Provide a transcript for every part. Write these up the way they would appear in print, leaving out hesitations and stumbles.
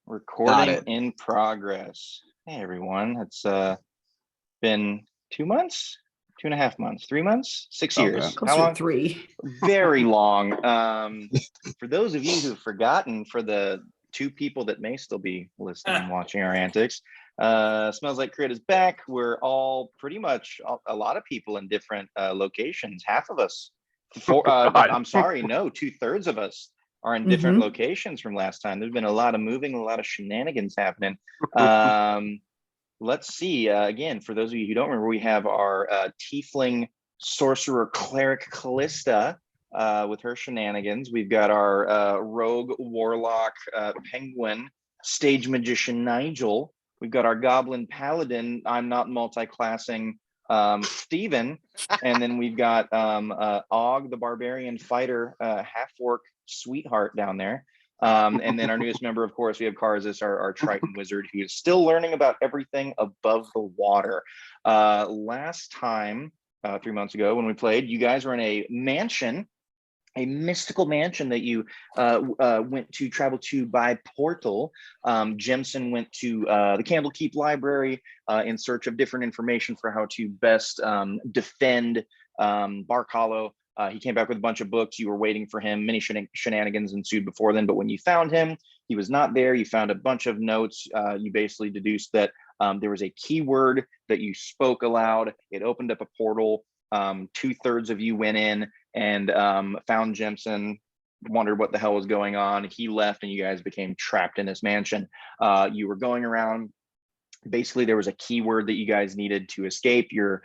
Recording in progress. Hey everyone, it's been 2 months, 2.5 months, 3 months, 6 years. Closer How long? to 3. Very long. For those of you who've forgotten, for the 2 people that may still be listening and watching our antics, Smells Like Crit is back. We're all pretty much a lot of people in different locations. Half of us, I'm sorry, no, 2/3 of us are in different locations from last time. There's been a lot of moving, a lot of shenanigans happening. Let's see. Again, for those of you who don't remember, we have our tiefling sorcerer cleric Callista with her shenanigans. We've got our rogue warlock penguin stage magician Nigel. We've got our goblin paladin, I'm not multi-classing, Steven. And then we've got Og, the barbarian fighter, half-orc sweetheart down there. And then our newest member, of course, we have Karzus, our Triton wizard, who is still learning about everything above the water. Last time, 3 months ago, when we played, you guys were in a mansion, a mystical mansion that you travel to by portal. Jemison went to the Candlekeep Library in search of different information for how to best defend Bark Hollow. He came back with a bunch of books. You were waiting for him. Many shenanigans ensued before then, but when you found him, he was not there. You found a bunch of notes. You basically deduced that there was a keyword that you spoke aloud. It opened up a portal. 2/3 of you went in and found Jemison, wondered what the hell was going on. He left and you guys became trapped in this mansion. You were going around. Basically, there was a keyword that you guys needed to escape. You're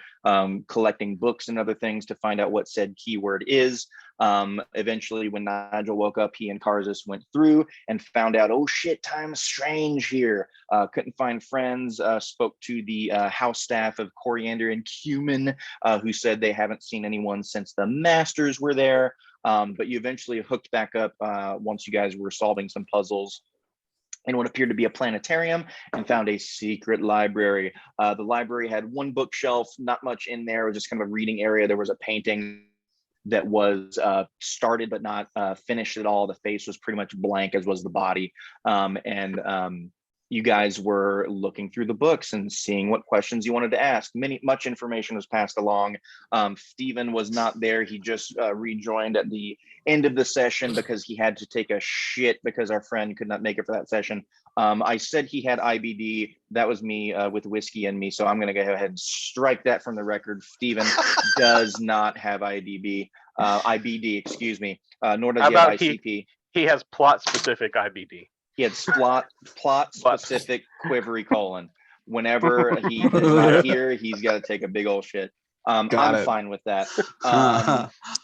collecting books and other things to find out what said keyword is. Eventually, when Nigel woke up, he and Karzus went through and found out, oh shit, time's strange here. Couldn't find friends, spoke to the house staff of Coriander and Cumin, who said they haven't seen anyone since the Masters were there. But you eventually hooked back up once you guys were solving some puzzles in what appeared to be a planetarium, and found a secret library. The library had one bookshelf, not much in there. It was just kind of a reading area. There was a painting that was started but not finished at all. The face was pretty much blank, as was the body. You guys were looking through the books and seeing what questions you wanted to ask. Much information was passed along. Steven was not there. He just rejoined at the end of the session because he had to take a shit because our friend could not make it for that session. I said he had IBD. That was me with whiskey in me. So I'm going to go ahead and strike that from the record. Steven does not have IBD, excuse me. Nor does he have ICP. He has plot-specific IBD. He had plot-specific quivery colon. Whenever he is not here, he's got to take a big old shit. I'm fine with that.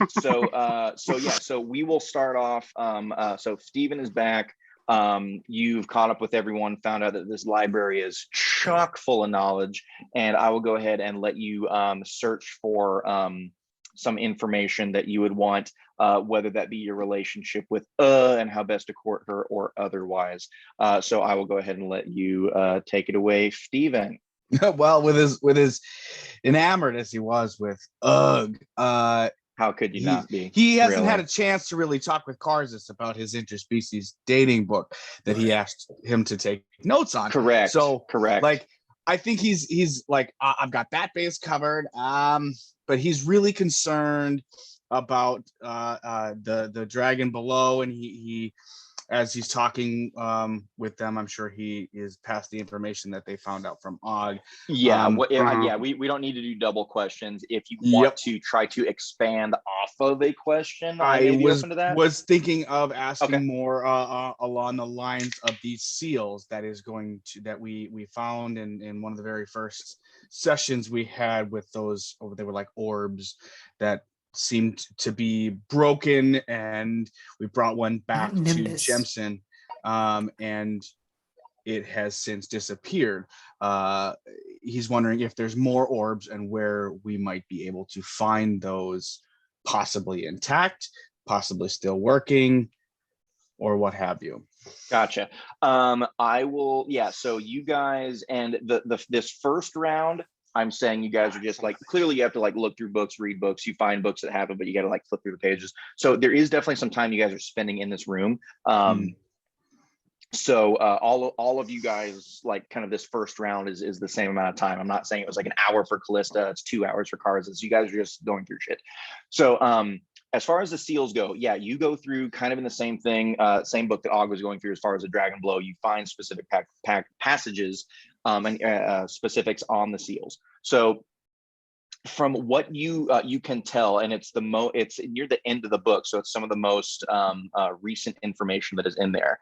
So we will start off. So Steven is back. You've caught up with everyone, found out that this library is chock full of knowledge, and I will go ahead and let you search for some information that you would want, whether that be your relationship with and how best to court her or otherwise. So I will go ahead and let you take it away, Steven. Well, with his enamored as he was with Ugh, how could you not be? He hasn't had a chance to really talk with Karzus about his interspecies dating book that he asked him to take notes on. Correct. Like, I think he's like, I've got that base covered. But he's really concerned about the dragon below, and he as he's talking with them, I'm sure he is past the information that they found out from Og. We don't need to do double questions. If you want to try to expand off of a question, I was thinking of asking more along the lines of these seals that we found in one of the very first sessions we had with those. They were like orbs that seemed to be broken, and we brought one back to Jemison, and it has since disappeared. He's wondering if there's more orbs and where we might be able to find those, possibly intact, possibly still working, or what have you. Gotcha. I will. Yeah. So you guys and this first round, I'm saying you guys are just like, clearly you have to like look through books, read books, you find books that have them, but you got to like flip through the pages. So there is definitely some time you guys are spending in this room. So all of you guys, like kind of this first round is the same amount of time. I'm not saying it was like an hour for Callista, it's 2 hours for Karzas. You guys are just going through shit. So as far as the seals go, yeah, you go through kind of in the same thing, same book that Og was going through as far as the Dragon Blow. You find specific passages and specifics on the seals. So from what you can tell, and it's near the end of the book, so it's some of the most recent information that is in there.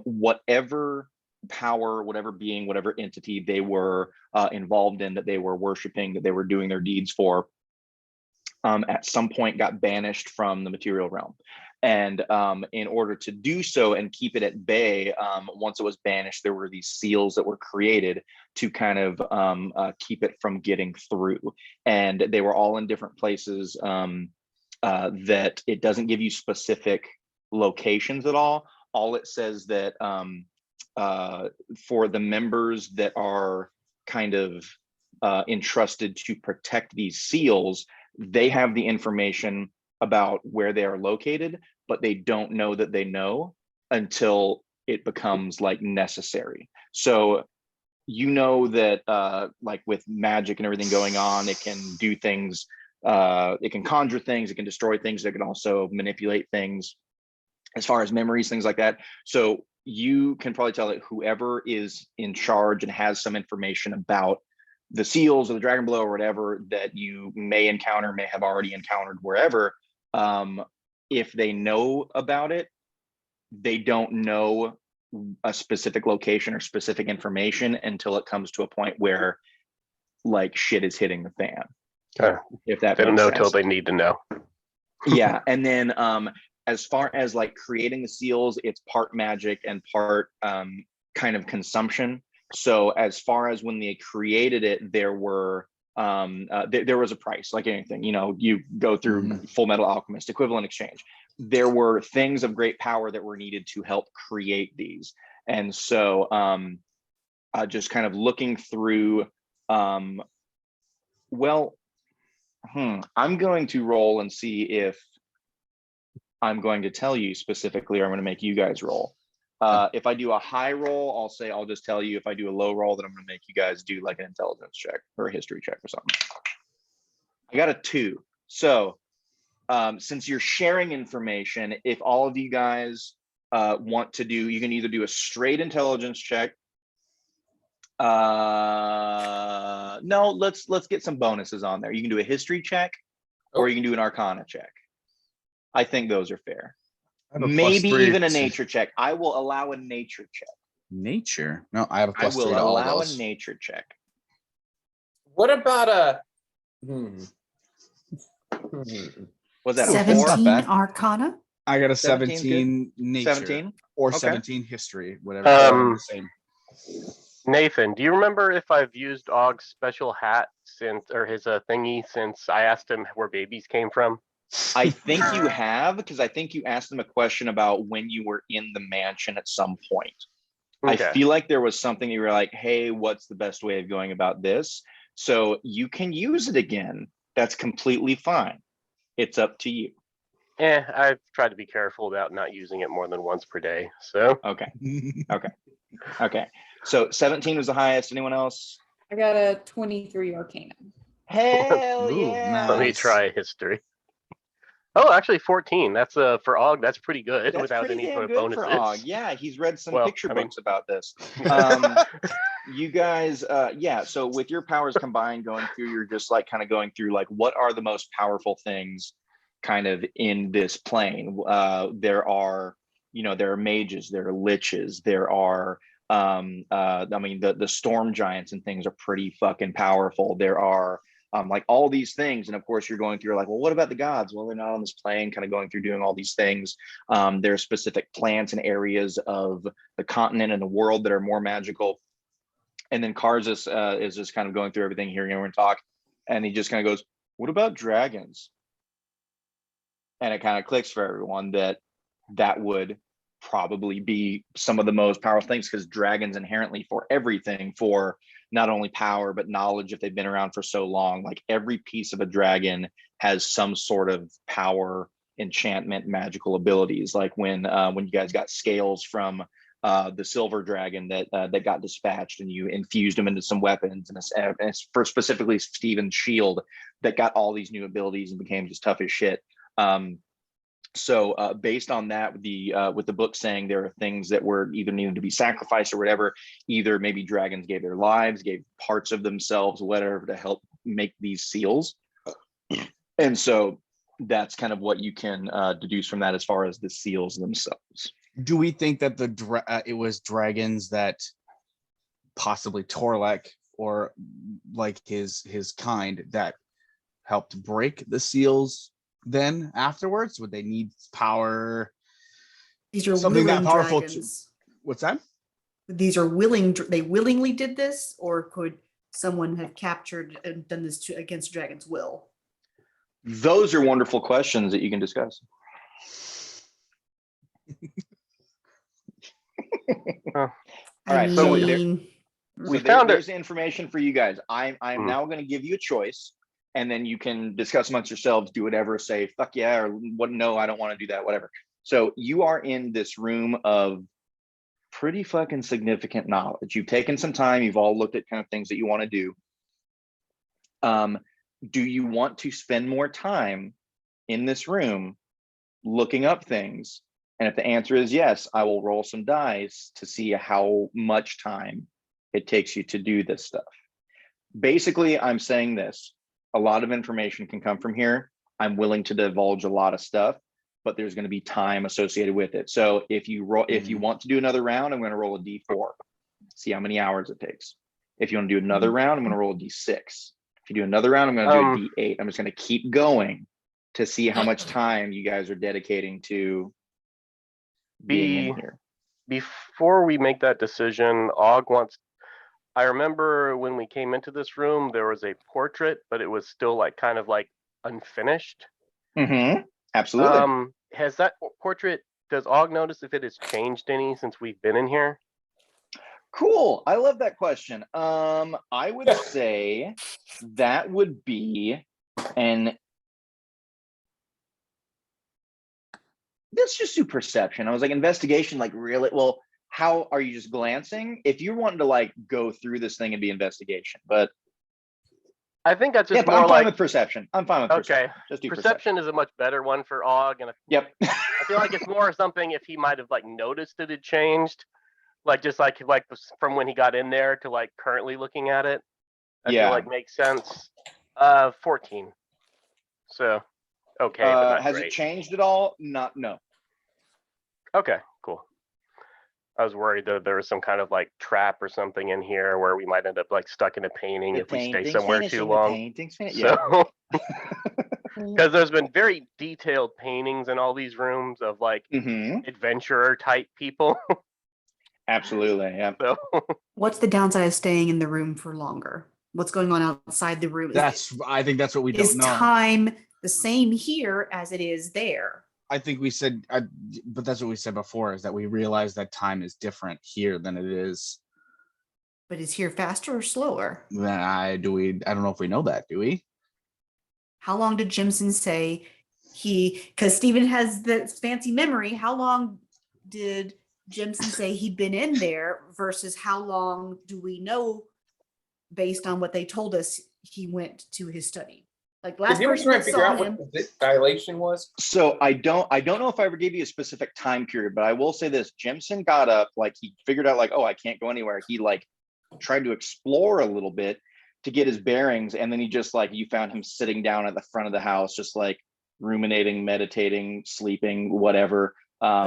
Whatever power, whatever being, whatever entity they were involved in, that they were worshiping, that they were doing their deeds for, at some point got banished from the material realm. And in order to do so and keep it at bay, once it was banished, there were these seals that were created to kind of keep it from getting through. And they were all in different places that it doesn't give you specific locations at all. All it says that for the members that are kind of entrusted to protect these seals, they have the information about where they are located, but they don't know that they know until it becomes like necessary. So you know that like with magic and everything going on, it can do things, it can conjure things, it can destroy things, it can also manipulate things as far as memories, things like that. So you can probably tell that whoever is in charge and has some information about the seals or the Dragon Blow or whatever that you may encounter, may have already encountered wherever, if they know about it, they don't know a specific location or specific information until it comes to a point where like shit is hitting the fan. If that they don't makes know sense. till they need to know. Yeah, and then as far as like creating the seals, it's part magic and part kind of consumption. So as far as when they created it, there were there was a price, like anything, you know, you go through Full Metal Alchemist, equivalent exchange. There were things of great power that were needed to help create these. And so just kind of looking through, I'm going to roll and see if I'm going to tell you specifically, or I'm going to make you guys roll. If I do a high roll, I'll just tell you. If I do a low roll, then I'm going to make you guys do like an intelligence check or a history check or something. I got a 2. So since you're sharing information, if all of you guys want to do, you can either do a straight intelligence check. No, let's get some bonuses on there. You can do a history check, or you can do an arcana check. I think those are fair. Maybe even a nature check. I will allow a nature check. Nature? No, I have a plus 3 to all I will allow those. a nature check. What about a? Was that a 17 bad. Arcana? I got a 17 's 17 nature 17? or Okay. 17 history, whatever. The same. Nathan, do you remember if I've used Og's special hat since, or his thingy, since I asked him where babies came from? I think you have, because I think you asked them a question about when you were in the mansion at some point. Okay. I feel like there was something you were like, hey, what's the best way of going about this? So you can use it again. That's completely fine. It's up to you. I've tried to be careful about not using it more than once per day. So Okay. Okay. So 17 was the highest. Anyone else? I got a 23 Arcana. Hell Ooh, yeah. let me try history. Oh, actually 14. That's for Og, that's pretty good. That's without pretty any damn sort of good bonuses. for Og. Yeah, he's read some Well, picture I mean- books about this. You guys, yeah, so with your powers combined going through, you're just like kind of going through like, what are the most powerful things kind of in this plane? There are, you know, there are mages, there are liches, there are, I mean, the storm giants and things are pretty fucking powerful. There are like all these things. And of course you're going through like, well, what about the gods? Well, they're not on this plane, kind of going through doing all these things. There are specific plants and areas of the continent and the world that are more magical. And then Karzas is just kind of going through everything, hearing everyone talk. And he just kind of goes, what about dragons? And it kind of clicks for everyone that that would probably be some of the most powerful things, because dragons inherently, for everything, for not only power but knowledge, if they've been around for so long, like every piece of a dragon has some sort of power, enchantment, magical abilities. Like when you guys got scales from the silver dragon that got dispatched, and you infused him into some weapons, and it's for specifically Steven's shield that got all these new abilities and became just tough as shit. So based on that, with the book saying there are things that were either needed to be sacrificed or whatever, either maybe dragons gave their lives, gave parts of themselves, whatever, to help make these seals. And so that's kind of what you can deduce from that as far as the seals themselves. Do we think that it was dragons that possibly Torlek or like his kind that helped break the seals? Then afterwards, would they need power? These are Something that willing powerful dragons. What's that? These are willing. They willingly did this, or could someone have captured and done this against dragon's will? Those are wonderful questions that you can discuss. All right, so we found there's information for you guys. I'm now going to give you a choice, and then you can discuss amongst yourselves, do whatever, say fuck yeah, or what, no, I don't want to do that, whatever. So you are in this room of pretty fucking significant knowledge. You've taken some time, you've all looked at kind of things that you want to do. Do you want to spend more time in this room looking up things? And if the answer is yes, I will roll some dice to see how much time it takes you to do this stuff. Basically, I'm saying this. A lot of information can come from here. I'm willing to divulge a lot of stuff, but there's going to be time associated with it. So if you want to do another round, I'm going to roll a D4, see how many hours it takes. If you want to do another round, I'm going to roll a D6. If you do another round, I'm going to do a D8. I'm just going to keep going to see how much time you guys are dedicating to being in here. Before we make that decision, I remember when we came into this room, there was a portrait, but it was still like kind of like unfinished. Mm-hmm. Absolutely. Has that portrait, does Og notice if it has changed any since we've been in here? Cool. I love that question. I would say that would be let's just do perception. I was like, investigation, like really? Well, how are you just glancing? If you're wanting to like go through this thing and be investigation, but I think that's just but I'm fine with perception. I'm fine with perception. Just do perception is a much better one for Og, and I feel like it's more something if he might have like noticed it had changed, like just like from when he got in there to like currently looking at it. I feel like makes sense. 14. So okay. But not has great. It changed at all? No. Okay, cool. I was worried that there was some kind of like trap or something in here where we might end up like stuck in a painting if we stay somewhere too long. So, because there's been very detailed paintings in all these rooms of like adventurer type people. Absolutely, yeah. So, what's the downside of staying in the room for longer? What's going on outside the room? I think that's what we don't know. Is time the same here as it is there? I think we said, but that's what we said before, is that we realize that time is different here than it is. But is here faster or slower? I don't know if we know that, do we? How long did Jimson say because Stephen has the fancy memory, how long did Jimson say he'd been in there versus how long do we know based on what they told us he went to his study? Like last person that saw him. What the dilation was? So I don't know if I ever gave you a specific time period, but I will say this: Jimson got up, like he figured out, like, oh, I can't go anywhere. He like tried to explore a little bit to get his bearings, and then he just like you found him sitting down at the front of the house, just like ruminating, meditating, sleeping, whatever.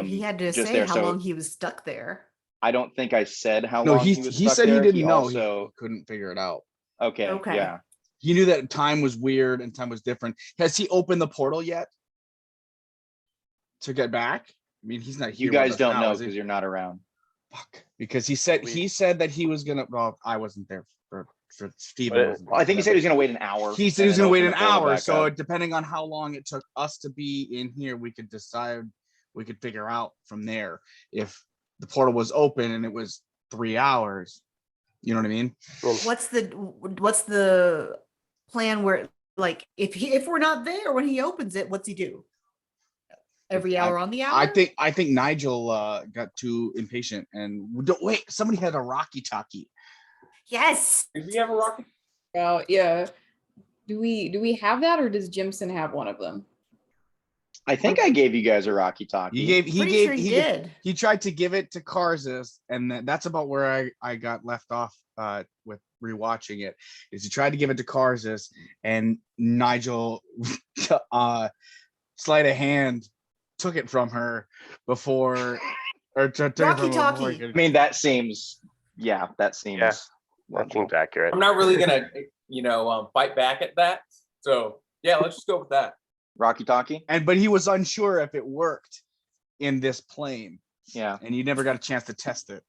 He had to say how long he was stuck there. I don't think I said how long he was stuck said there. He didn't know. He couldn't figure it out. Okay. Yeah. He knew that time was weird and time was different. Has he opened the portal yet to get back? I mean, he's not here. You guys don't know because you're not around. Fuck. Because he said that he was gonna. Well, I wasn't there for Steven. I think he said he was gonna wait an hour. He said he was gonna wait an hour. So depending on how long it took us to be in here, we could decide. We could figure out from there if the portal was open and it was 3 hours. You know what I mean? What's the plan where, like, if we're not there when he opens it, what's he do? every hour on the hour. I think Nigel got too impatient and wait. Somebody had a Rocky Talkie. Yes. Did we have a rocket? Well, yeah. Do we have that, or does Jimson have one of them? I think I gave you guys a Rocky Talkie. He tried to give it to Karzis, and that's about where I got left off with rewatching it. Is he tried to give it to Karzis, and Nigel sleight of hand took it from her before, or took it Rocky from her before he Talkie. could- I mean, that seems That seems accurate. I'm not really gonna, fight back at that. So yeah, let's just go with that. Rocky Talkie. but he was unsure if it worked in this plane. Yeah. And you never got a chance to test it.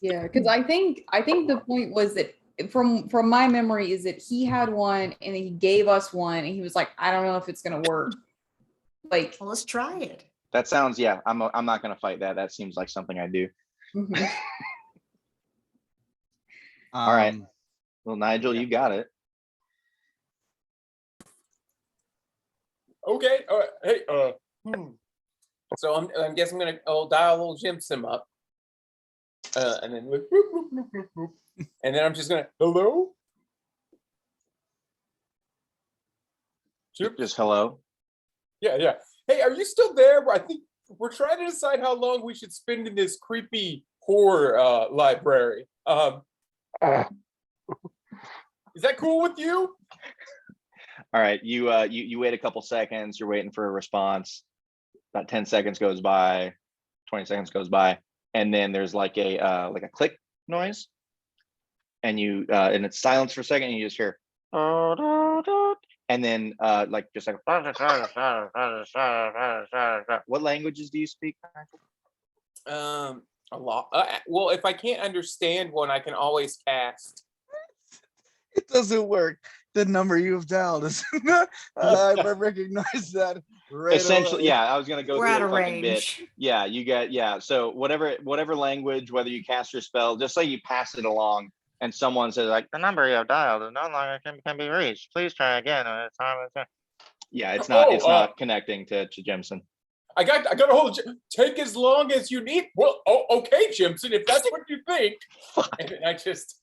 Yeah, because I think the point was that from my memory is that he had one and he gave us one and he was like, I don't know if it's gonna work. Like, Well, let's try it. That sounds, yeah, I'm not going to fight that. That seems like something I do. mhm. All right. Well, Nigel, you got it. Okay. All right. Hey. So I guess I'm gonna dial old Jimson up, and then whoop, whoop, whoop, whoop, whoop, whoop. And then I'm just gonna hello. Chip? Just hello. Yeah. Hey, are you still there? I think we're trying to decide how long we should spend in this creepy horror library. Is that cool with you? All right. You wait a couple seconds. You're waiting for a response. About 10 seconds goes by. 20 seconds goes by, and then there's like a click noise, and it's silence for a second. And you just hear, and then just like, what languages do you speak? A lot. Well, if I can't understand one, I can always cast. It doesn't work. The number you have dialed is not. I recognize that. Right Essentially, away. yeah. I was gonna go We're through out the of fucking bit. range. Yeah, you got So whatever language, whether you cast your spell, just say you pass it along, and someone says like, the number you have dialed is no longer can be reached. Please try again. Yeah, it's not connecting to Jimson. I got a hold of take as long as you need. Well, okay, Jimson, if that's what you think. And then I just.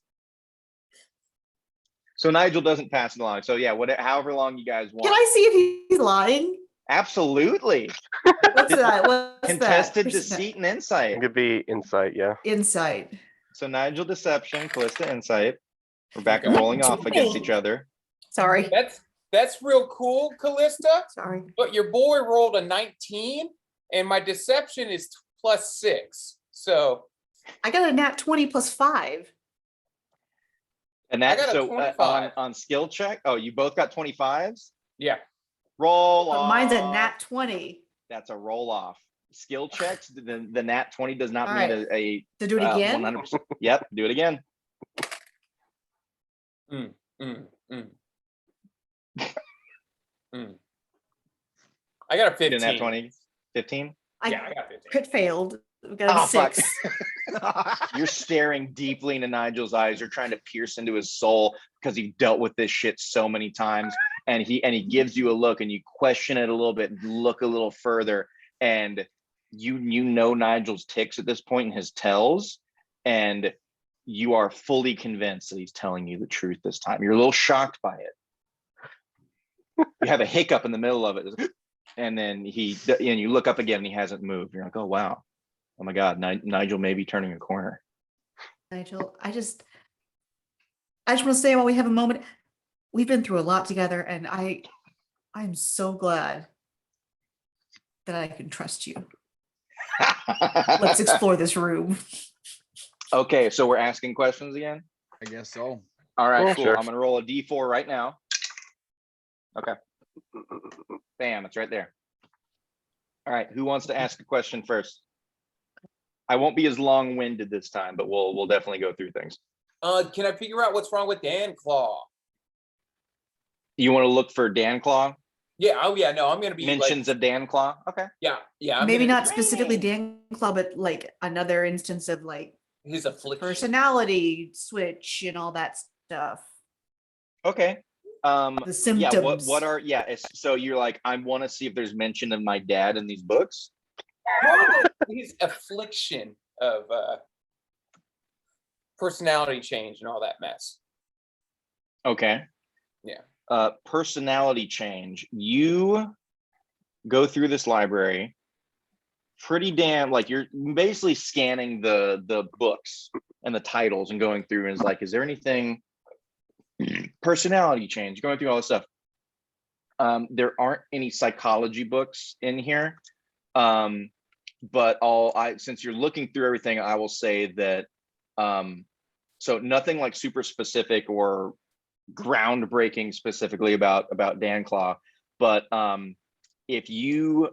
So Nigel doesn't pass it along. So yeah, however long you guys want. Can I see if he's lying? Absolutely. What's that? What's Contested that? deceit and insight. It could be insight, yeah. Insight. So Nigel deception, Callista insight. We're back and Okay. rolling off against each other. Sorry. That's real cool, Callista. Sorry. But your boy rolled a 19, and my deception is +6. So I got a nat 20 plus 5. And I that's got a so 25. on skill check. Oh, you both got 25s? yeah. Roll But off. mine's a nat 20. That's a roll off. Skill checks, the nat 20 does not All mean right. a To do it again? 100%. Yep, do it again. Mm. I got a 15. Nat 20, 15. Yeah, I got 15. Crit failed. We got a Oh, fuck. 6. You're staring deeply into Nigel's eyes. You're trying to pierce into his soul because you've dealt with this shit so many times. And he gives you a look, and you question it a little bit, and look a little further, and you know Nigel's ticks at this point and his tells, and you are fully convinced that he's telling you the truth this time. You're a little shocked by it. You have a hiccup in the middle of it, and then you look up again and he hasn't moved. You're like, oh wow, oh my god, Nigel may be turning a corner. Nigel, I just want to say while we have a moment, we've been through a lot together, and I'm so glad that I can trust you. Let's explore this room. Okay, so we're asking questions again? I guess so. All right, Yeah, cool. sure. I'm gonna roll a D4 right now. Okay. Bam, it's right there. All right, who wants to ask a question first? I won't be as long-winded this time, but we'll definitely go through things. Can I figure out what's wrong with Dan Claw? You want to look for Dan Claw? Yeah. Oh yeah. No, I'm gonna be Mentions of Dan Claw? Okay. Yeah. I'm Maybe gonna not specifically Dan Club, but like another instance of like be his affliction. personality switch and all that stuff. Okay. The symptoms. Yeah, what are so you're like, I want to see if there's mention of my dad in these books. His affliction of personality change and all that mess. Okay. Yeah. Personality change. You go through this library pretty damn, like, you're basically scanning the books and the titles and going through and is like, is there anything personality change, going through all this stuff. There aren't any psychology books in here. But since you're looking through everything, I will say that so nothing like super specific or groundbreaking specifically about Dan Claw, but if you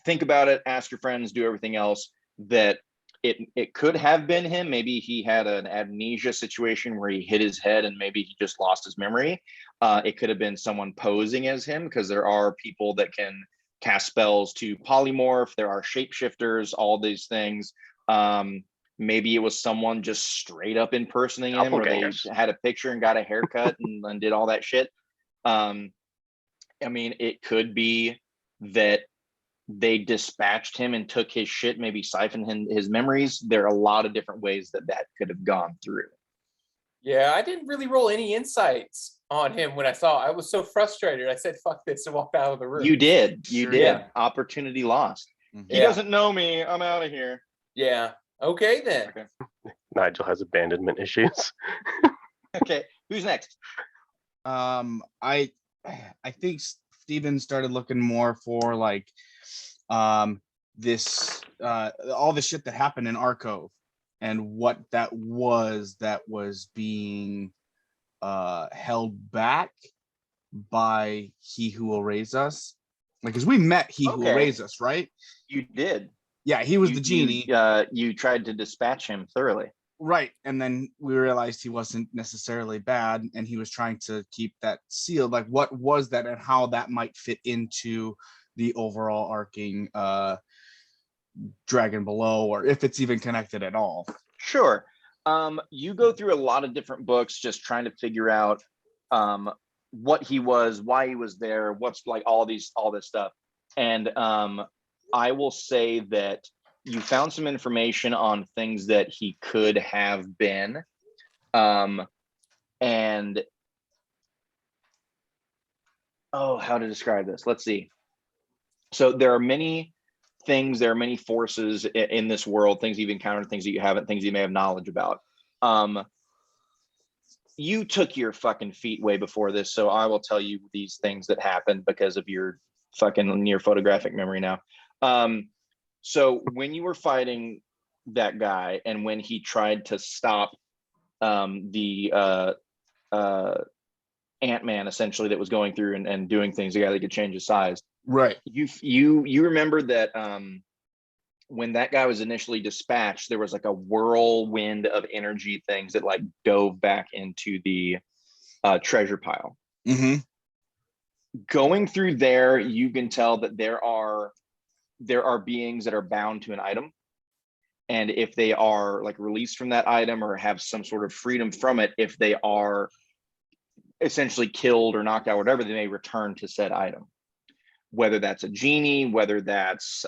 think about it, ask your friends, do everything else, that it could have been him. Maybe he had an amnesia situation where he hit his head and maybe he just lost his memory. It could have been someone posing as him, because there are people that can cast spells to polymorph. There are shapeshifters, all these things. Maybe it was someone just straight up impersonating him, or they had a picture and got a haircut and did all that shit. I mean, it could be that they dispatched him and took his shit, maybe siphoned his memories. There are a lot of different ways that could have gone through. Yeah, I didn't really roll any insights on him when I saw. I was so frustrated. I said, "Fuck this," and walked out of the room. You did. Yeah. Opportunity lost. Mhm. He doesn't know me. I'm out of here. Yeah. Okay then. Okay. Nigel has abandonment issues. Okay. Who's next? I think Steven started looking more for like this all the shit that happened in Arcove and what that was being held back by He Who Will Raise Us. Like, because we met He Who Will Raise Us, right? You did. Yeah, he was the genie. You tried to dispatch him thoroughly. Right. And then we realized he wasn't necessarily bad, and he was trying to keep that sealed. Like, what was that and how that might fit into the overall arcing Dragon Below, or if it's even connected at all. Sure. You go through a lot of different books just trying to figure out what he was, why he was there, what's like all this stuff. And I will say that you found some information on things that he could have been. And how to describe this? Let's see. So there are many things, there are many forces in this world, things you've encountered, things that you haven't, things you may have knowledge about. You took your fucking feet way before this, so I will tell you these things that happened because of your fucking near photographic memory now. So when you were fighting that guy and when he tried to stop the Ant-Man essentially that was going through and doing things, the guy that could change his size. Right. You remember that when that guy was initially dispatched, there was like a whirlwind of energy things that like dove back into the treasure pile. Mm-hmm. Going through there, you can tell that there are beings that are bound to an item. And if they are like released from that item or have some sort of freedom from it, if they are essentially killed or knocked out, whatever, they may return to said item. Whether that's a genie, whether that's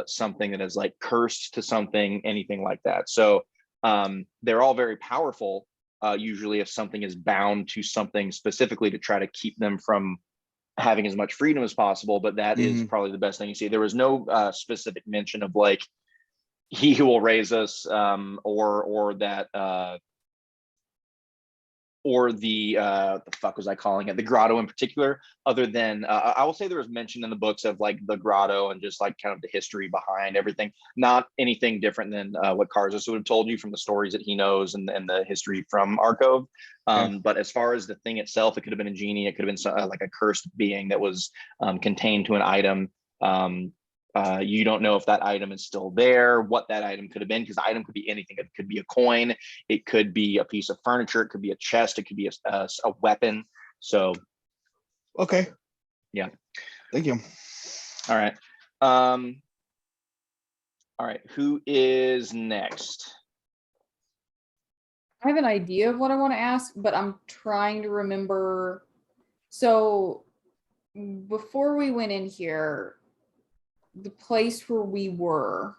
something that is like cursed to something, anything like that. So they're all very powerful, usually if something is bound to something specifically to try to keep them from having as much freedom as possible. But that is probably the best thing you see. There was no specific mention of like He Who Will Raise Us or that or the fuck was I calling it? The grotto in particular, other than I will say there was mention in the books of like the grotto and just like kind of the history behind everything. Not anything different than what Karzas would have told you from the stories that he knows and the history from Arcove. But as far as the thing itself, it could have been a genie. It could have been like a cursed being that was contained to an item. You don't know if that item is still there, what that item could have been, because the item could be anything. It could be a coin, it could be a piece of furniture, it could be a chest, it could be a weapon. So, okay, yeah, thank you. All right, all right. Who is next? I have an idea of what I want to ask, but I'm trying to remember. So before we went in here, the place where we were,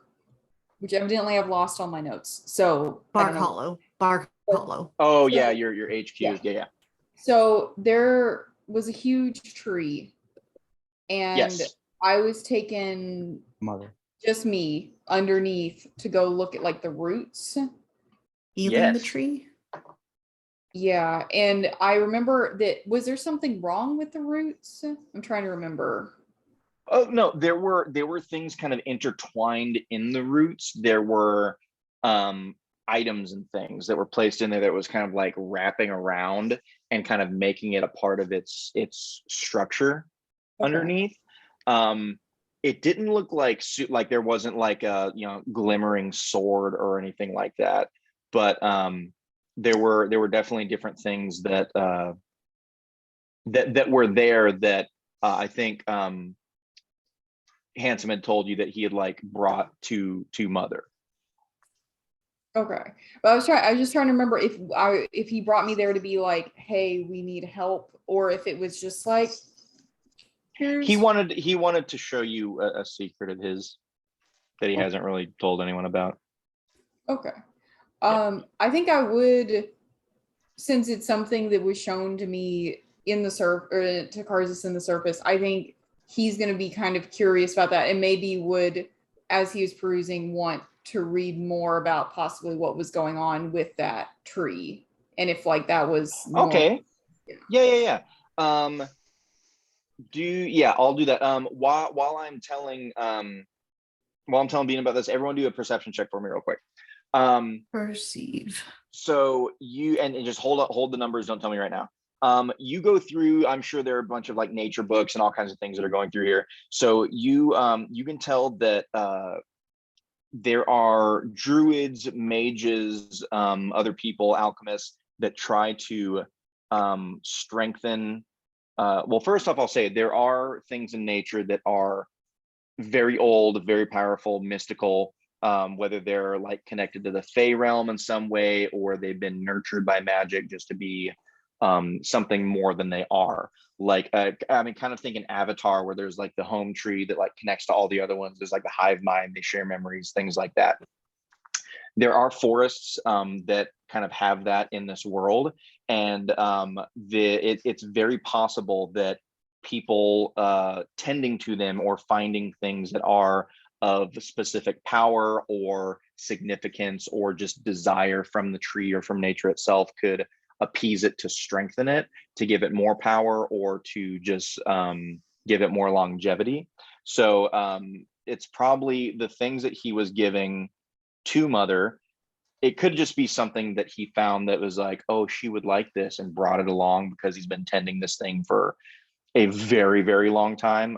which evidently I've lost all my notes. So Bark Hollow. Bark Hollow. Oh So- yeah, your HQ. Yeah. Yeah. So there was a huge tree, and Yes. I was taking Mother. just me underneath to go look at like the roots. Healing the Yes. tree. Yeah, and I remember that. Was there something wrong with the roots? I'm trying to remember. Oh no, there were things kind of intertwined in the roots. There were items and things that were placed in there that was kind of like wrapping around and kind of making it a part of its structure Okay. underneath. It didn't look like there wasn't like a glimmering sword or anything like that, but there were definitely different things that that were there that I think Handsome had told you that he had like brought to Mother. Okay, but I was just trying to remember if he brought me there to be like, hey, we need help, or if it was just like, here's. He wanted to show you a secret of his that he hasn't really told anyone about. Okay. I think I would, since it's something that was shown to me in the or to Karzis in the surface, I think he's going to be kind of curious about that, and maybe would, as he was perusing, want to read more about possibly what was going on with that tree, and if like that was Okay. normal. Yeah. I'll do that. While I'm telling Bean about this, everyone do a perception check for me real quick. Perceive. So you and just hold the numbers. Don't tell me right now. You go through. I'm sure there are a bunch of like nature books and all kinds of things that are going through here. So you can tell that there are druids, mages, other people, alchemists that try to strengthen. Well, first off, I'll say there are things in nature that are very old, very powerful, mystical. Whether they're like connected to the Fey realm in some way, or they've been nurtured by magic just to be something more than they are. Like, I mean, kind of thinking Avatar, where there's like the home tree that like connects to all the other ones. There's like the hive mind, they share memories, things like that. There are forests that kind of have that in this world, and it's very possible that people tending to them or finding things that are of specific power or significance or just desire from the tree or from nature itself could appease it to strengthen it, to give it more power, or to just give it more longevity. So it's probably the things that he was giving to Mother. It could just be something that he found that was like, oh, she would like this, and brought it along because he's been tending this thing for a very, very long time.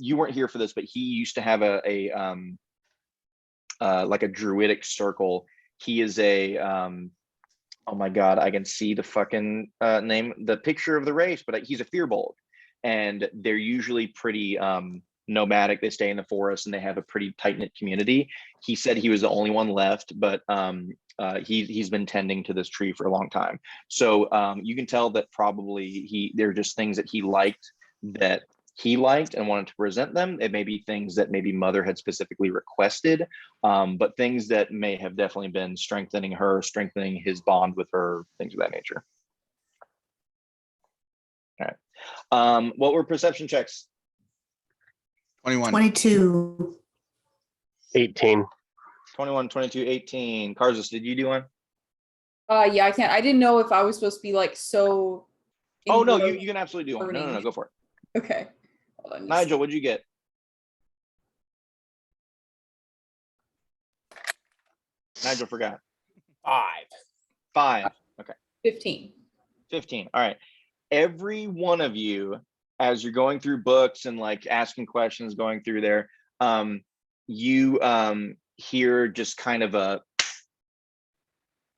You weren't here for this, but he used to have a like a druidic circle. He is a oh my god, I can see the fucking name, the picture of the race, but he's a fearbolg, and they're usually pretty nomadic. They stay in the forest and they have a pretty tight-knit community. He said he was the only one left, but he's been tending to this tree for a long time. So you can tell that probably there are just things that he liked and wanted to present them. It may be things that maybe Mother had specifically requested, but things that may have definitely been strengthening his bond with her, things of that nature. All right. What were perception checks? 21. 22. 18. 21, 22, 18. Karzis, did you do one? Yeah, I can't. I didn't know if I was supposed to be like so. Oh no, you can absolutely do one. No, learning. go for it. Okay. Hold on, Nigel, what'd you get? Nigel forgot. 5. Okay. 15. 15. All right. Every one of you, as you're going through books and like asking questions, going through there, you hear just kind of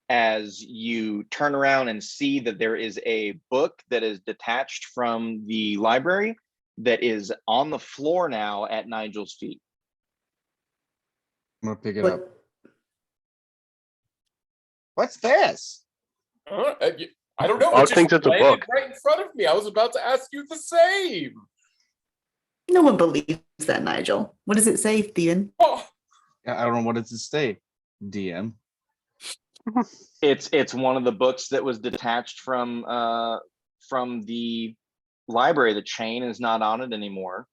as you turn around and see that there is a book that is detached from the library that is on the floor now at Nigel's feet. I'm gonna pick it up. What's this? I don't know. Og It just thinks it's a landed book. right in front of me. I was about to ask you the same. No one believes that, Nigel. What does it say, Steven? Oh, I don't know what it's to say, DM. It's one of the books that was detached from the library. The chain is not on it anymore.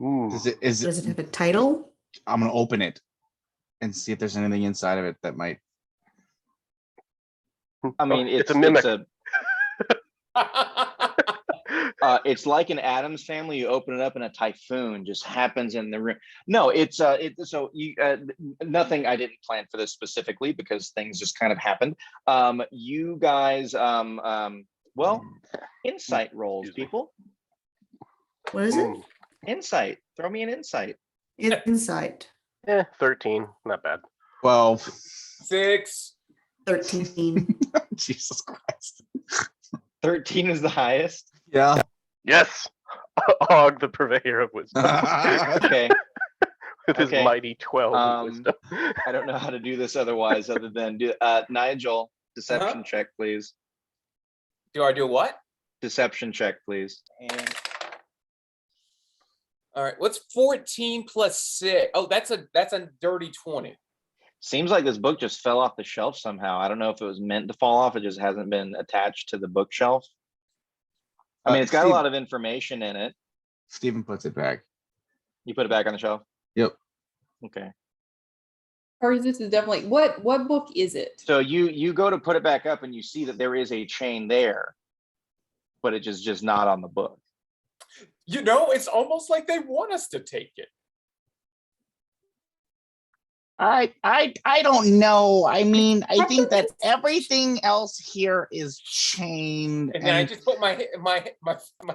Ooh. Does Does it it? have a title? I'm gonna open it and see if there's anything inside of it that might. I mean, it's a mimic. It's like an Addams Family. You open it up and a typhoon just happens in the room. No, it's so you nothing. I didn't plan for this specifically because things just kind of happened. You guys, well, insight rolls, people. What is it? Insight. Throw me an insight. Insight. 13, not bad. 12. 6. 13. Jesus Christ. 13 is the highest. Yeah. Yes, Og, the purveyor of wisdom, Okay. with his Okay. mighty 12 of wisdom. I don't know how to do this otherwise, other than do Nigel, deception check, please. Do I do what? Deception check, please. All right. What's 14 plus 6? Oh, that's a dirty 20. Seems like this book just fell off the shelf somehow. I don't know if it was meant to fall off. It just hasn't been attached to the bookshelf. I mean, it's got a lot of information in it. Steven puts it back. You put it back on the shelf? Yep. Okay. Or this is definitely what book is it? So you go to put it back up and you see that there is a chain there, but it's just not on the book. You know, it's almost like they want us to take it. I don't know. I mean, I think that everything else here is chained. And then I just put my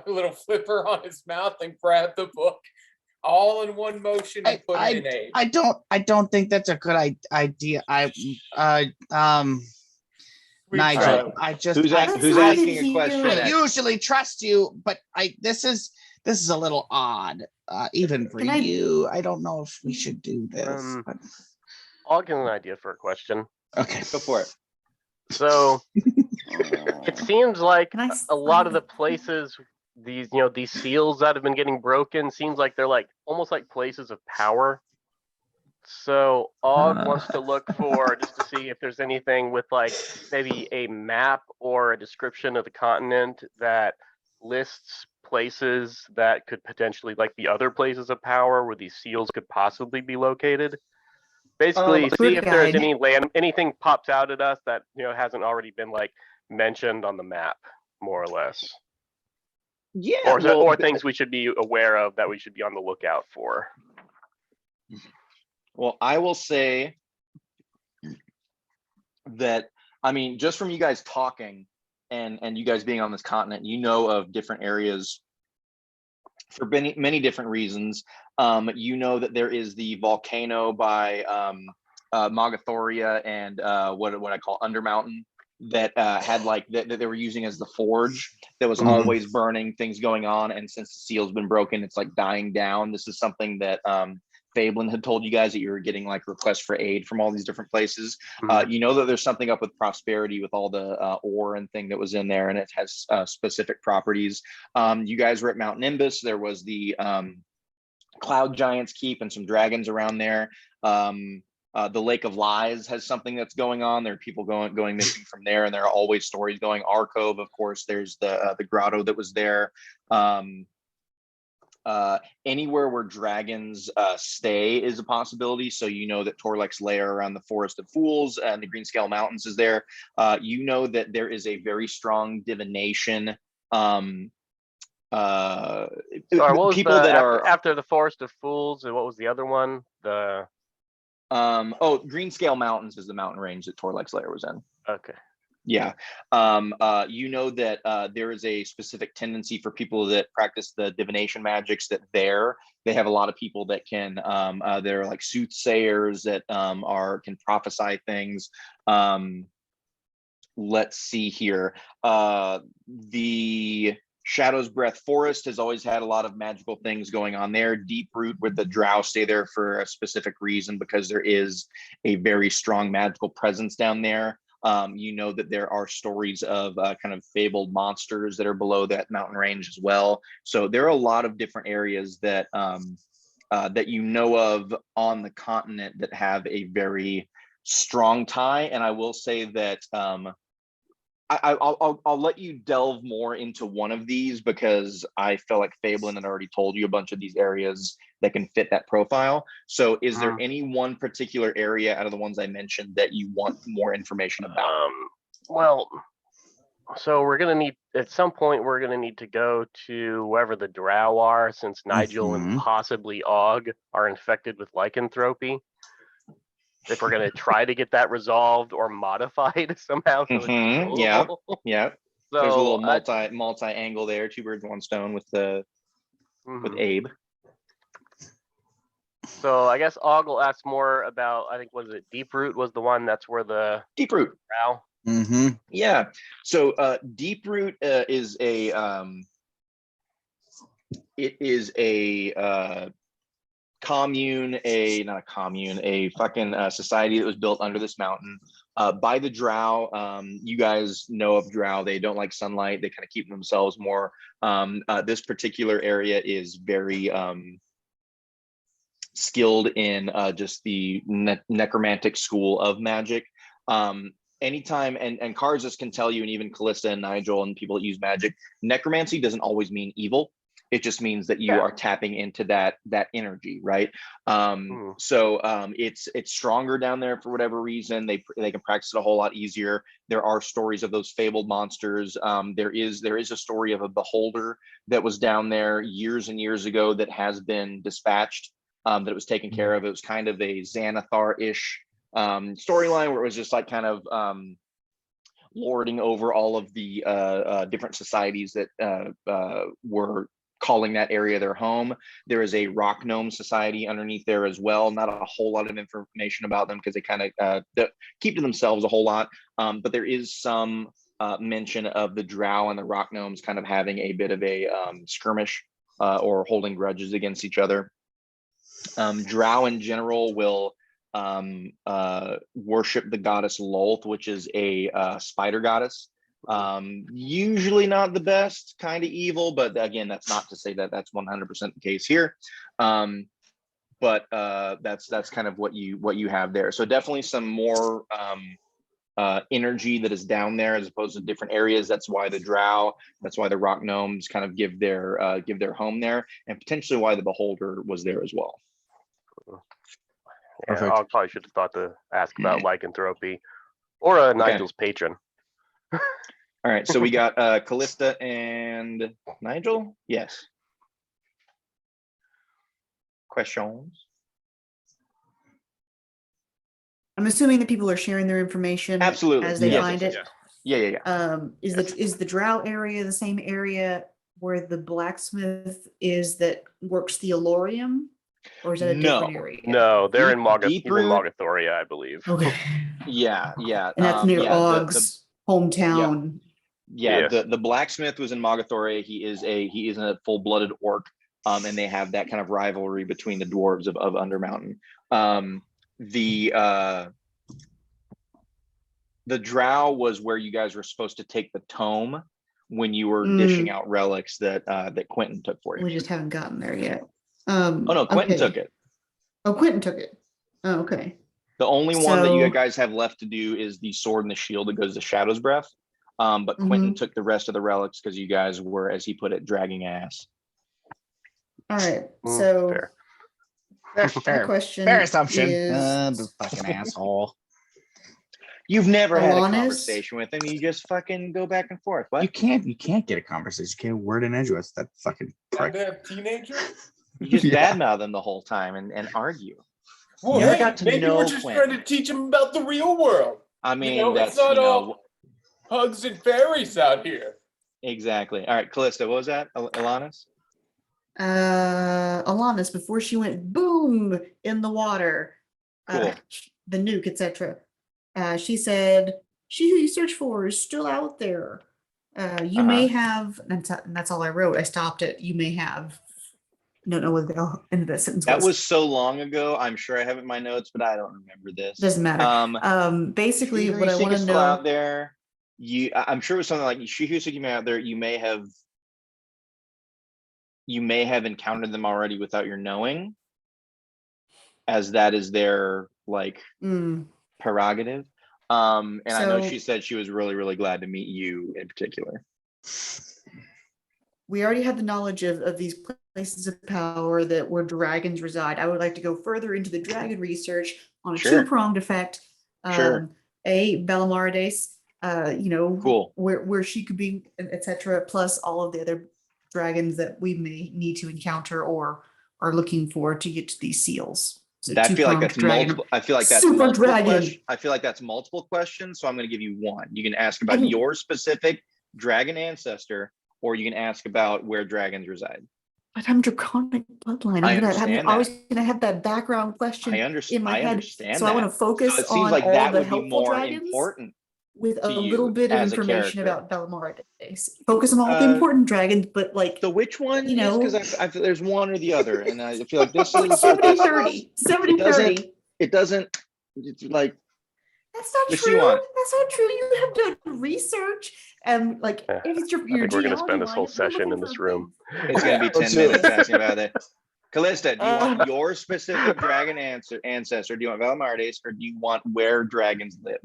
little flipper on his mouth and grab the book all in one motion and put it in A. I don't think that's a good idea. Nigel, who's asking a question? I usually trust you, but this is a little odd. Even for you, I don't know if we should do this. But... I'll give an idea for a question. Okay, go for it. So it seems like a lot of the places, these seals that have been getting broken, seems like they're like almost like places of power. So Og wants to look for just to see if there's anything with like maybe a map or a description of the continent that lists places that could potentially like be other places of power where these seals could possibly be located. Basically, see if there's anything pops out at us that hasn't already been like mentioned on the map, more or less. Yeah. Or things we should be aware of that we should be on the lookout for. Well, I will say that, I mean, just from you guys talking and you guys being on this continent, of different areas for many different reasons. That there is the volcano by Mogathoria and what I call Undermountain that had that they were using as the forge that was always burning, things going on. And since the seal's been broken, it's like dying down. This is something that Fablin had told you guys, that you were getting like requests for aid from all these different places. That there's something up with prosperity with all the ore and thing that was in there, and it has specific properties. You guys were at Mount Nimbus. There was the Cloud Giants Keep and some dragons around there. The Lake of Lies has something that's going on. There are people going missing from there, and there are always stories going. Arcove, of course, there's the grotto that was there. Anywhere where dragons stay is a possibility. So that Torlek's lair around the Forest of Fools and the Greenscale Mountains is there. That there is a very strong divination. Sorry, what was people that are after the Forest of Fools, and what was the other one? The Greenscale Mountains is the mountain range that Torlek's lair was in. Okay. Yeah. That there is a specific tendency for people that practice the divination magics that they have a lot of people that can they're like soothsayers that can prophesy things. Let's see here. The Shadow's Breath Forest has always had a lot of magical things going on there. Deep Root, where the drow stay there for a specific reason, because there is a very strong magical presence down there. You know that there are stories of kind of fabled monsters that are below that mountain range as well. So there are a lot of different areas that that you know of on the continent that have a very strong tie. And I will say that I'll let you delve more into one of these, because I felt like Fablin had already told you a bunch of these areas that can fit that profile. So is there any one particular area out of the ones I mentioned that you want more information about? Well, so we're gonna need, at some point we're gonna need to go to wherever the drow are, since Nigel and possibly Og are infected with lycanthropy. If we're gonna try to get that resolved or modified somehow. So Yeah. So there's a little multi angle there, 2 birds, 1 stone with the with Abe. So I guess Og will ask more about, I think, was it Deep Root was the one that's where the Deep Root. Drow. Yeah. So Deep Root is a it is a commune, a fucking society that was built under this mountain by the drow. You guys know of drow. They don't like sunlight. They kind of keep themselves more. This particular area is very skilled in just the necromantic school of magic. Anytime, and Karzis can tell you, and even Callista and Nigel and people that use magic, necromancy doesn't always mean evil. It just means that you are tapping into that energy, right? So it's stronger down there for whatever reason. They can practice it a whole lot easier. There are stories of those fabled monsters. There is a story of a beholder that was down there years and years ago that has been dispatched. That it was taken care of. It was kind of a Xanathar-ish storyline, where it was just like kind of lording over all of the different societies that were calling that area their home. There is a rock gnome society underneath there as well. Not a whole lot of information about them, because they kind of keep to themselves a whole lot. But there is some mention of the drow and the rock gnomes kind of having a bit of a skirmish or holding grudges against each other. Drow in general will worship the goddess Lolth, which is a spider goddess. Usually not the best, kind of evil, but again, that's not to say that that's 100% the case here. But that's kind of what you have there. So definitely some more energy that is down there as opposed to different areas. That's why the drow, that's why the rock gnomes kind of give their home there, and potentially why the beholder was there as well. Yeah, I probably should have thought to ask about lycanthropy or Nigel's patron. All right, so we got Callista and Nigel. Yes. Questions? I'm assuming that people are sharing their information Absolutely as they find it. Yeah. Is the drow area the same area where the blacksmith is that works the Olorium? Or is that a different area? No, they're in Mogathoria, I believe. Okay. Yeah. And that's near Og's hometown. Yeah, the blacksmith was in Mogathoria. He is a full-blooded orc, and they have that kind of rivalry between the dwarves of Undermountain. The drow was where you guys were supposed to take the tome when you were dishing out relics that Quentin took for you. We just haven't gotten there yet. Quentin took it. Oh, Quentin took it. Oh, okay. The only one that you guys have left to do is the sword and the shield that goes to Shadow's Breath. But Quentin took the rest of the relics because you guys were, as he put it, dragging ass. All right. So fair question. Fair assumption. Is, fucking asshole. You've never had a conversation with him. You just fucking go back and forth. What? You can't get a conversation. You can't word in edgewise. That fucking prick. Teenager? You just badmouth him the whole time and argue. Well, maybe we're just trying to teach him about the real world. I mean, that's not all hugs and fairies out here. Exactly. All right, Callista, what was that? Alanis? Alanis, before she went boom in the water, cool. The nuke, etc. She said, "She who you search for is still out there." You may have, and that's all I wrote. I stopped it. You may have. Don't know what the end of that sentence That was so long ago. I'm sure I have it in my notes, but I don't remember this. Doesn't matter. Basically, what I want to know out there. I'm sure it was something like she who's seeking me out there. You may have encountered them already without your knowing, as that is their like prerogative. And I know she said she was really, really glad to meet you in particular. We already have the knowledge of these places of power that where dragons reside. I would like to go further into the dragon research on a two-pronged effect. Bellamardes, cool. where she could be, etc. Plus all of the other dragons that we may need to encounter or are looking for to get to these seals. So I feel like that's multiple. I feel like that's super dragon. I feel like that's multiple questions. So I'm going to give you one. You can ask about your specific dragon ancestor, or you can ask about where dragons reside. But I'm draconic bloodline. I'm always going to have that background question in my head. So I want to focus on all the helpful dragons important with a little bit of information about Bellamardes. Focus on all the important dragons, but like the which one? Because I feel there's one or the other, and I feel like this is 70-30. 70-30. It doesn't. It's like that's not true. That's not true. You have done research, and like if it's your I think we're going to spend this whole session in this room. It's going to be 10 minutes asking about it. Callista, do you want your specific dragon ancestor? Do you want Bellamardes, or do you want where dragons live?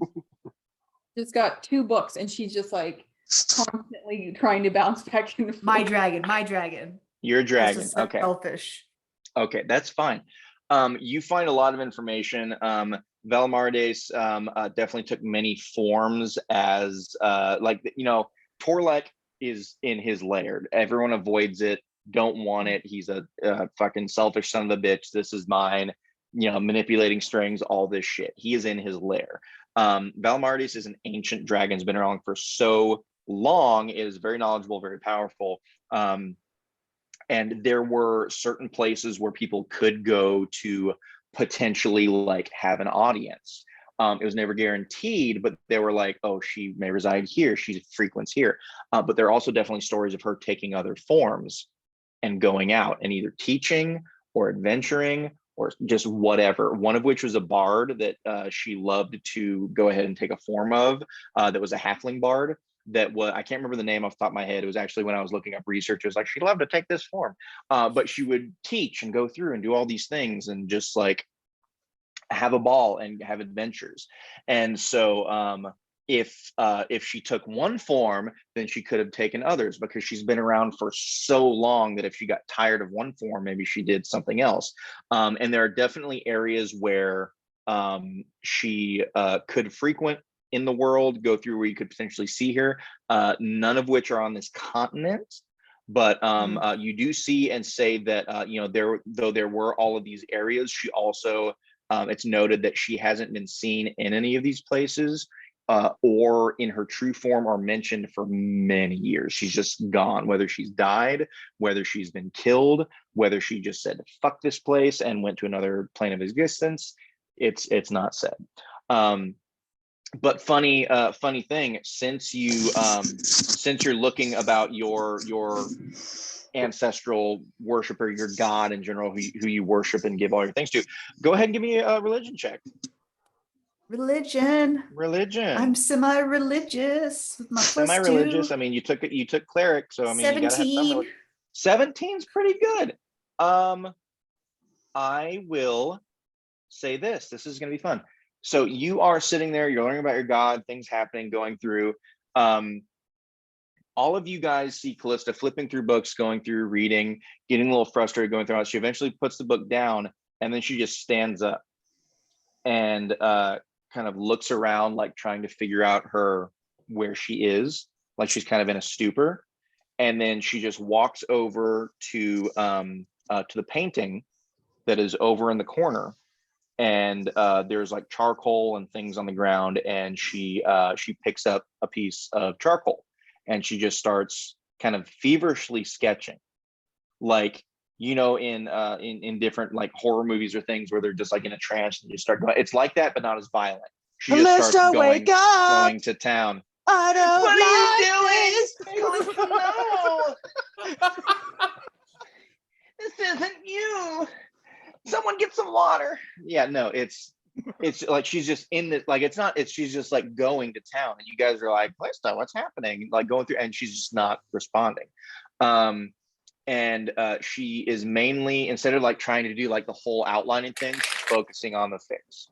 Just got 2 books, and she's just like constantly trying to bounce back and forth. My dragon. Your dragon. Okay. Selfish. Okay, that's fine. You find a lot of information. Bellamardes definitely took many forms as Torlek is in his lair. Everyone avoids it, don't want it. He's a fucking selfish son of a bitch. This is mine. Manipulating strings, all this shit. He is in his lair. Bellamardes is an ancient dragon. Has been around for so long. It is very knowledgeable, very powerful. And there were certain places where people could go to potentially like have an audience. It was never guaranteed, but they were like, oh, she may reside here. She frequents here. But there are also definitely stories of her taking other forms and going out and either teaching or adventuring or just whatever. One of which was a bard that she loved to go ahead and take a form of. That was a halfling bard. That was, I can't remember the name off the top of my head. It was actually when I was looking up research, it was like, she loved to take this form. But she would teach and go through and do all these things and just like have a ball and have adventures. And so if she took one form, then she could have taken others, because she's been around for so long that if she got tired of one form, maybe she did something else. And there are definitely areas where she could frequent in the world, go through where you could potentially see her, none of which are on this continent. But you do see and say that, there were all of these areas, she also, it's noted that she hasn't been seen in any of these places or in her true form or mentioned for many years. She's just gone, whether she's died, whether she's been killed, whether she just said, fuck this place and went to another plane of existence. It's not said. But funny thing, since you're looking about your ancestral worshiper, your god in general, who you worship and give all your things to, go ahead and give me a religion check. Religion. I'm semi-religious with my semi-religious. I mean, you took cleric, so I mean, 17. You gotta have 17's pretty good. I will say this is going to be fun. So you are sitting there, you're learning about your god, things happening, going through. All of you guys see Callista flipping through books, going through, reading, getting a little frustrated, going through it. She eventually puts the book down, and then she just stands up and kind of looks around, like trying to figure out where she is, like she's kind of in a stupor. And then she just walks over to the painting that is over in the corner. And there's like charcoal and things on the ground, and she picks up a piece of charcoal and she just starts kind of feverishly sketching, like in different like horror movies or things where they're just like in a trance and you start going. It's like that, but not as violent. She just starts going to town. I don't What like are you doing? No. This isn't you. Someone get some water. Yeah, no, it's like she's just in the like it's not it's she's just like going to town and you guys are like, what's happening? Like going through and she's just not responding. And she is mainly instead of like trying to do like the whole outlining thing, she's focusing on the face.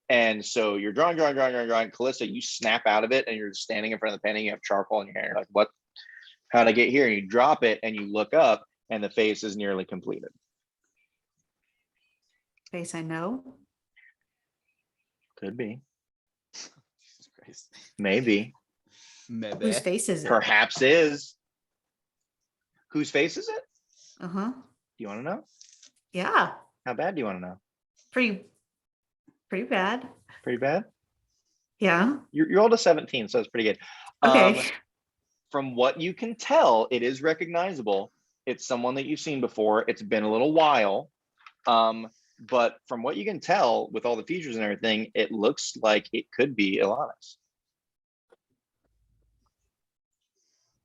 And so you're drawing. Callista, you snap out of it and you're just standing in front of the painting, you have charcoal in your hand. You're like, what? How'd I get here? And you drop it and you look up and the face is nearly completed. Face I know. Could be. Maybe. Whose face is it? Perhaps is. Whose face is it? Uh-huh. Do you want to know? Yeah. How bad do you want to know? Pretty bad. Pretty bad? Yeah. You're old as 17, so it's pretty good. Okay. From what you can tell, it is recognizable. It's someone that you've seen before. It's been a little while. But from what you can tell with all the features and everything, it looks like it could be Ilanis.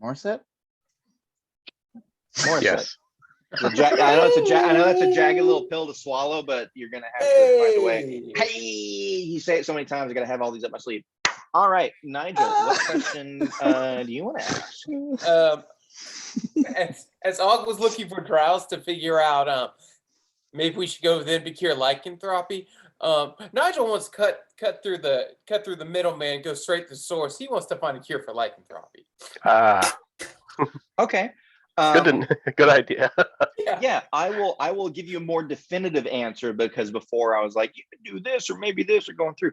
Morissette? Morissette. Yes. I know it's a jagged little pill to swallow, but you're gonna have to find a way. Hey, you say it so many times, I gotta have all these up my sleeve. All right, Nigel, what question do you want to ask? As Og was looking for Drows to figure out, maybe we should go then cure lycanthropy. Nigel wants to cut through the middleman, go straight to the source. He wants to find a cure for lycanthropy. Okay. Good idea. Yeah, I will give you a more definitive answer because before I was like, you can do this or maybe this or going through.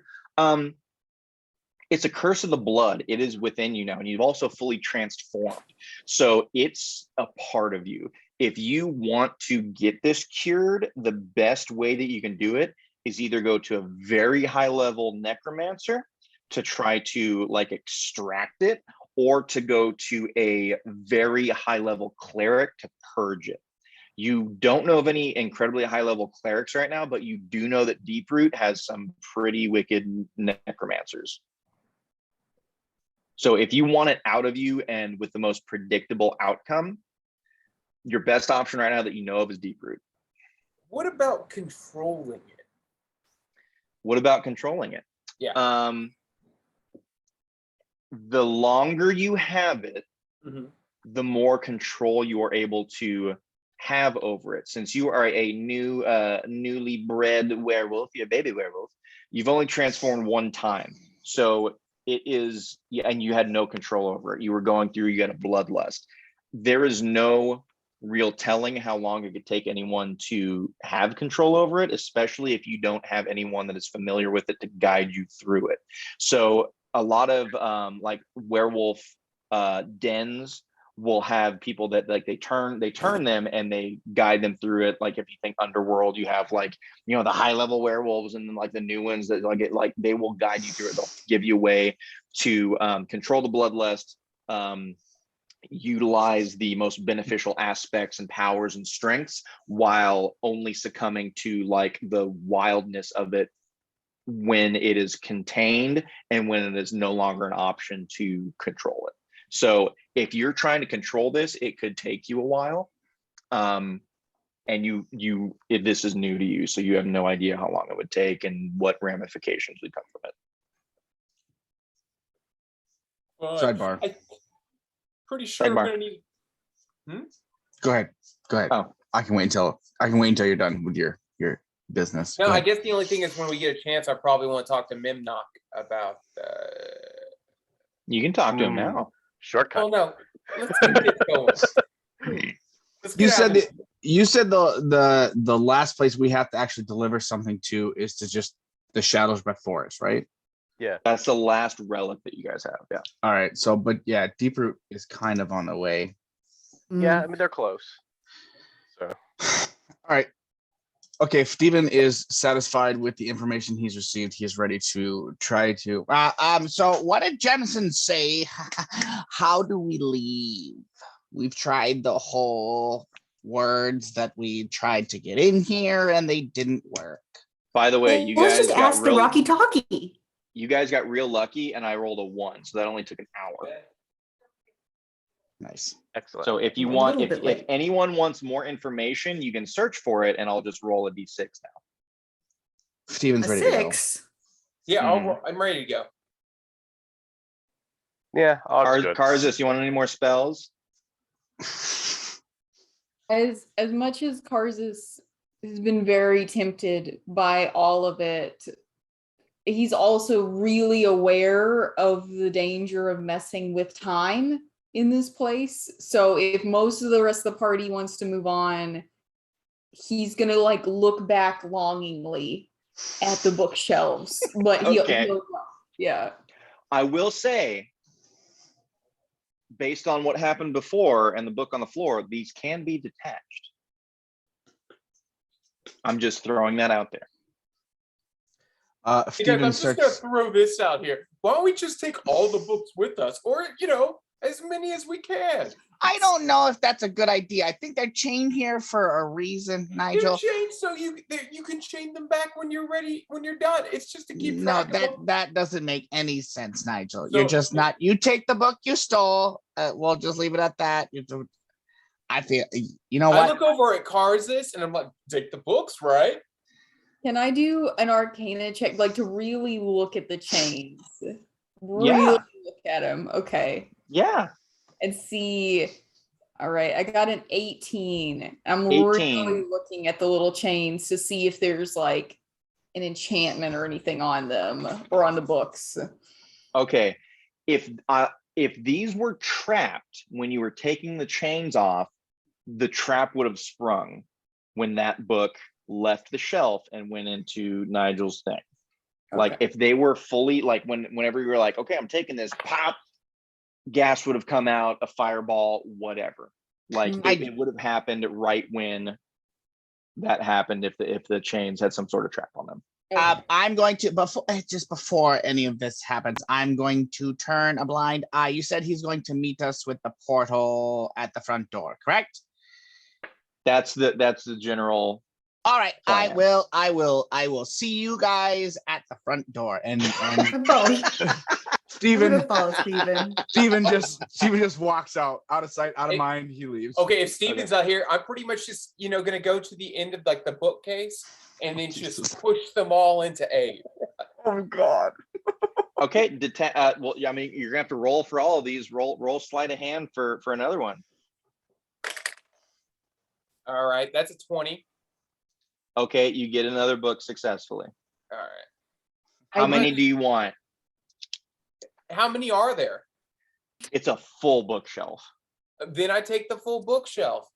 It's a curse of the blood. It is within you now, and you've also fully transformed. So it's a part of you. If you want to get this cured, the best way that you can do it is either go to a very high level necromancer to try to like extract it, or to go to a very high level cleric to purge it. You don't know of any incredibly high level clerics right now, but you do know that Deeproot has some pretty wicked necromancers. So if you want it out of you and with the most predictable outcome, your best option right now that you know of is Deeproot. What about controlling it? What about controlling it? Yeah. The longer you have it, Mhm. the more control you are able to have over it. Since you are a newly bred werewolf, you're a baby werewolf, you've only transformed one time. So it is, and you had no control over it. You were going through, you had a bloodlust. There is no real telling how long it could take anyone to have control over it, especially if you don't have anyone that is familiar with it to guide you through it. So a lot of like werewolf dens will have people that like they turn them and they guide them through it. Like if you think Underworld, you have like, you know, the high level werewolves and then like the new ones that like they will guide you through it. They'll give you a way to control the bloodlust, utilize the most beneficial aspects and powers and strengths while only succumbing to like the wildness of it when it is contained and when it is no longer an option to control it. So if you're trying to control this, it could take you a while. And if this is new to you, so you have no idea how long it would take and what ramifications would come from it. Sidebar. I'm pretty sure Sidebar. we're gonna need. Go ahead. Oh. I can wait until you're done with your business. No, I guess the only thing is when we get a chance, I probably want to talk to Mimnock about. You can talk to him now. Shortcut. Oh no, let's get this going. You said the last place we have to actually deliver something to is to just the Shadow's Breath Forest, right? Yeah. That's the last relic that you guys have. Yeah. All right. So, but yeah, Deeproot is kind of on the way. Yeah, I mean they're close. So all right. Okay, if Steven is satisfied with the information he's received, he is ready to try to. So what did Jensen say? How do we leave? We've tried the whole words that we tried to get in here, and they didn't work. By the way, you Let's guys just got ask the real. Rocky Talkie. You guys got real lucky, and I rolled a 1, so that only took an hour. Nice. Excellent. So if you want, if anyone wants more information, you can search for it, and I'll just roll a d6 now. Steven's A ready to go. 6. Yeah, I'm ready to go. Yeah, Karzis, you want any more spells? As much as Karzis has been very tempted by all of it, he's also really aware of the danger of messing with time in this place. So if most of the rest of the party wants to move on, he's gonna like look back longingly at the bookshelves. But he'll yeah. I will say, based on what happened before and the book on the floor, these can be detached. I'm just throwing that out there. Steven I'm just gonna throw this out here. Why don't we just take all the books with us, or as many as we can? I don't know if that's a good idea. I think they're chained here for a reason, Nigel. They're chained so you can chain them back when you're ready, when you're done. It's just to keep track of them. That doesn't make any sense, Nigel. You're just not. You take the book you stole. We'll just leave it at that. I feel. You know what? I look over at Karzis and I'm like, take the books, right? Can I do an Arcana check, like to really look at the chains? Really look at them. Okay. Yeah. And see. All right, I got an 18. I'm 18. really looking at the little chains to see if there's like an enchantment or anything on them or on the books. Okay. If these were trapped when you were taking the chains off, the trap would have sprung when that book left the shelf and went into Nigel's thing. Okay. Like if they were fully, like whenever you were like, okay, I'm taking this, pop, gas would have come out, a fireball, whatever. Like it would have happened right when that happened if the chains had some sort of trap on them. I'm going to before any of this happens, I'm going to turn a blind eye. You said he's going to meet us with the portal at the front door, correct? That's the general. All right, plan. I will see you guys at the front door. And Steven just walks out of sight, out of mind. He leaves. Okay, if Steven's not here, I'm pretty much just gonna go to the end of like the bookcase and then just push them all into A. Oh God. Okay, well, I mean, you're gonna have to roll for all of these. Roll sleight of hand for another one. All right, that's a 20. Okay, you get another book successfully. All right. How many do you want? How many are there? It's a full bookshelf. Then I take the full bookshelf.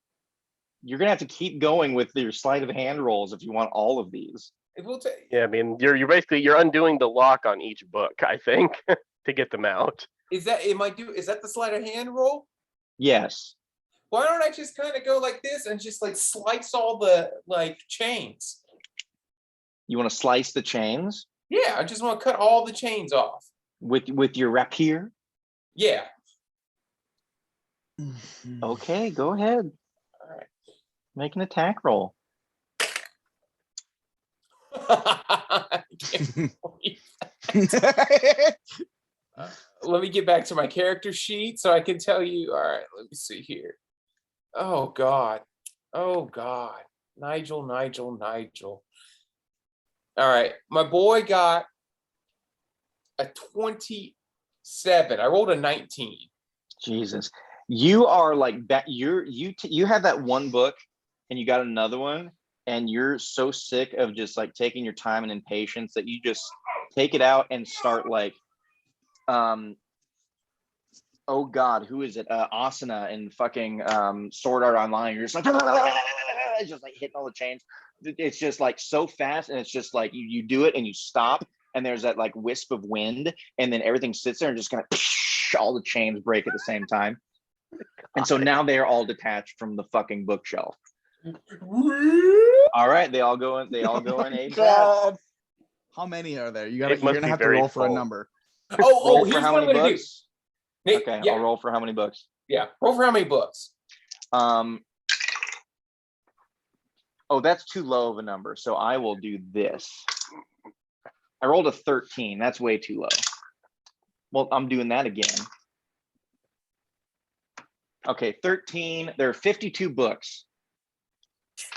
You're gonna have to keep going with your sleight of hand rolls if you want all of these. It will take. Yeah, I mean, you're basically undoing the lock on each book, I think, to get them out. Is that the sleight of hand roll? Yes. Why don't I just kind of go like this and just like slice all the like chains? You want to slice the chains? Yeah, I just want to cut all the chains off. With your rapier? Yeah. Okay, go ahead. All right. Make an attack roll. Let me get back to my character sheet so I can tell you. All right, let me see here. Oh God. Nigel. All right, my boy got a 27. I rolled a 19. Jesus, you are like that. You have that one book, and you got another one, and you're so sick of just like taking your time and impatience that you just take it out and start like, oh God, who is it? Asana and fucking Sword Art Online. You're just like, just like hitting all the chains. It's just like so fast, and it's just like you do it and you stop, and there's that like wisp of wind, and then everything sits there and just kind of all the chains break at the same time. And so now they are all detached from the fucking bookshelf. All right, they all go in. They all go in a God. How many are there? You're gonna have to roll for a number. Oh, here's what I'm gonna do. Okay, yeah. I'll roll for how many books? Yeah, roll for how many books? Oh, that's too low of a number. So I will do this. I rolled a 13. That's way too low. Well, I'm doing that again. Okay, 13. There are 52 books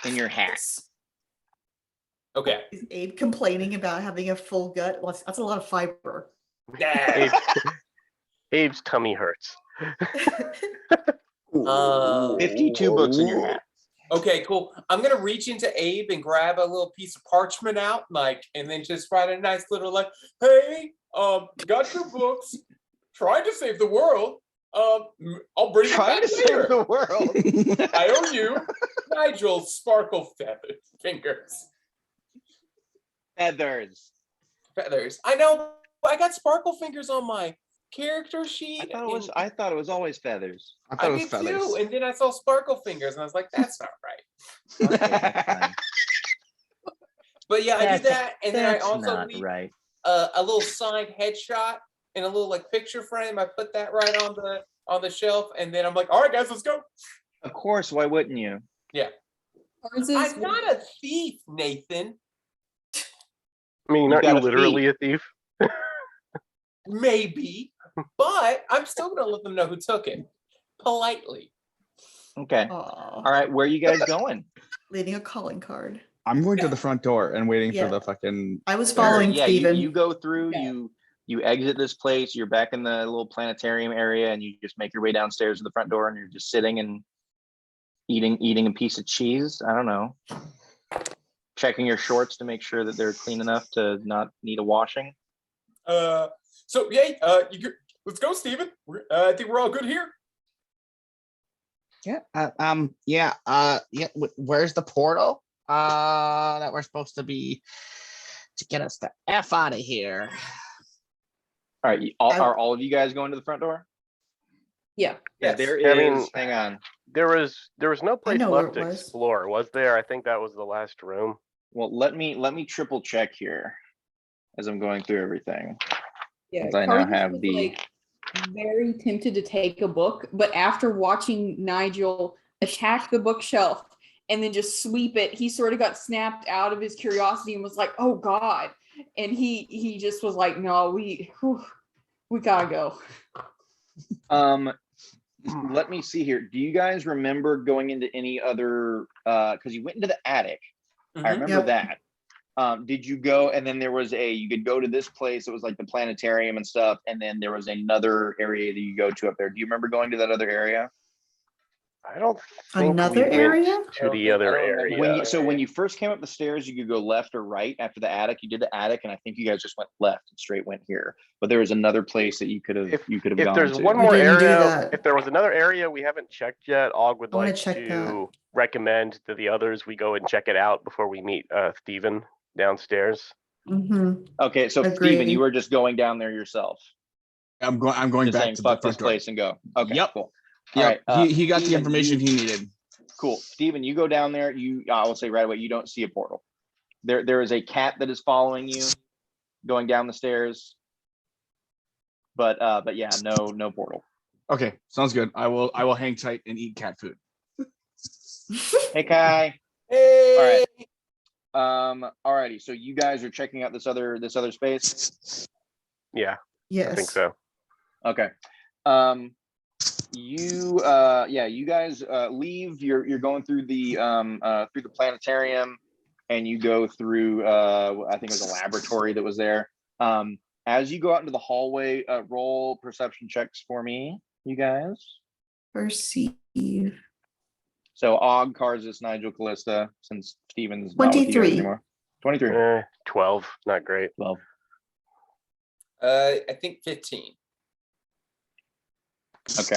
in your hat. Okay. Is Abe complaining about having a full gut? Well, that's a lot of fiber. Abe's tummy hurts. 52 books in your hat. Okay, cool. I'm gonna reach into Abe and grab a little piece of parchment out, and then just write a nice little hey, got your books, trying to save the world. I'll bring it back later. Save the world. I owe you, Nigel Sparkle Fingers. Feathers. I know. I got Sparkle Fingers on my character sheet. I thought it was always feathers. I thought it was did feathers. too, and then I saw Sparkle Fingers, and I was like, "That's not right." Okay, that's fine. But yeah, I do that, and then I That's also not leave right. a little signed headshot and a little picture frame. I put that right on the shelf, and then I'm like, "All right, guys, let's go." Of course, why wouldn't you? Yeah. I'm not a thief, Nathan. I mean, aren't you literally a thief? Maybe, but I'm still gonna let them know who took it politely. Okay. All right, where are you guys going? Leaving a calling card. I'm going to the front door and waiting Yeah. for the fucking. I was following Yeah, Steven. you go through, you exit this place, you're back in the little planetarium area, and you just make your way downstairs to the front door, and you're just sitting and eating a piece of cheese. I don't know. Checking your shorts to make sure that they're clean enough to not need a washing. So yay, let's go, Steven. I think we're all good here. Where's the portal? That we're supposed to be to get us the F out of here. All right, are all of you guys going to the front door? Yeah. Yes. There is. I mean, hang on. There was no place know where left it to was. explore, was there? I think that was the last room. Well, let me triple check here as I'm going through everything. Yeah, I now Carlos have was, the. very tempted to take a book, but after watching Nigel attack the bookshelf and then just sweep it, he sort of got snapped out of his curiosity and was like, "Oh God!" And he just was like, "No, we gotta go." Let me see here. Do you guys remember going into any other? Because you went into the attic. Mm-hmm. I remember that. Did you go? And then there was you could go to this place. It was like the planetarium and stuff. And then there was another area that you go to up there. Do you remember going to that other area? I don't think Another area? to the other area. When you first came up the stairs, you could go left or right after the attic. You did the attic, and I think you guys just went left and straight went here. But there was another place that you could have gone to. If there's one more didn't do area, that. if there was another area we haven't checked yet, Og would I wanna like check to that. recommend to the others we go and check it out before we meet Steven downstairs. Mm-hmm. Okay, so Agreed. Steven, you were just going down there yourself. I'm going Just back saying, to the fuck this front door. place and go. Okay, Yep. cool. Yeah, All right, he got the Steven, information he needed. Cool. Steven, you go down there. I will say right away, you don't see a portal. There is a cat that is following you going down the stairs. But yeah, no portal. Okay, sounds good. I will hang tight and eat cat food. Hey, Kai. Hey. All right. Alrighty. So you guys are checking out this other space? Yeah, Yes. I think so. Okay. You guys leave. You're going through the planetarium, and you go through I think it was a laboratory that was there. As you go out into the hallway, roll perception checks for me, you guys. Perceive. So Og, Karzis, Nigel, Callista, since Steven's not with you guys 23. anymore. 23. 12, not great. 12. I think 15. Okay.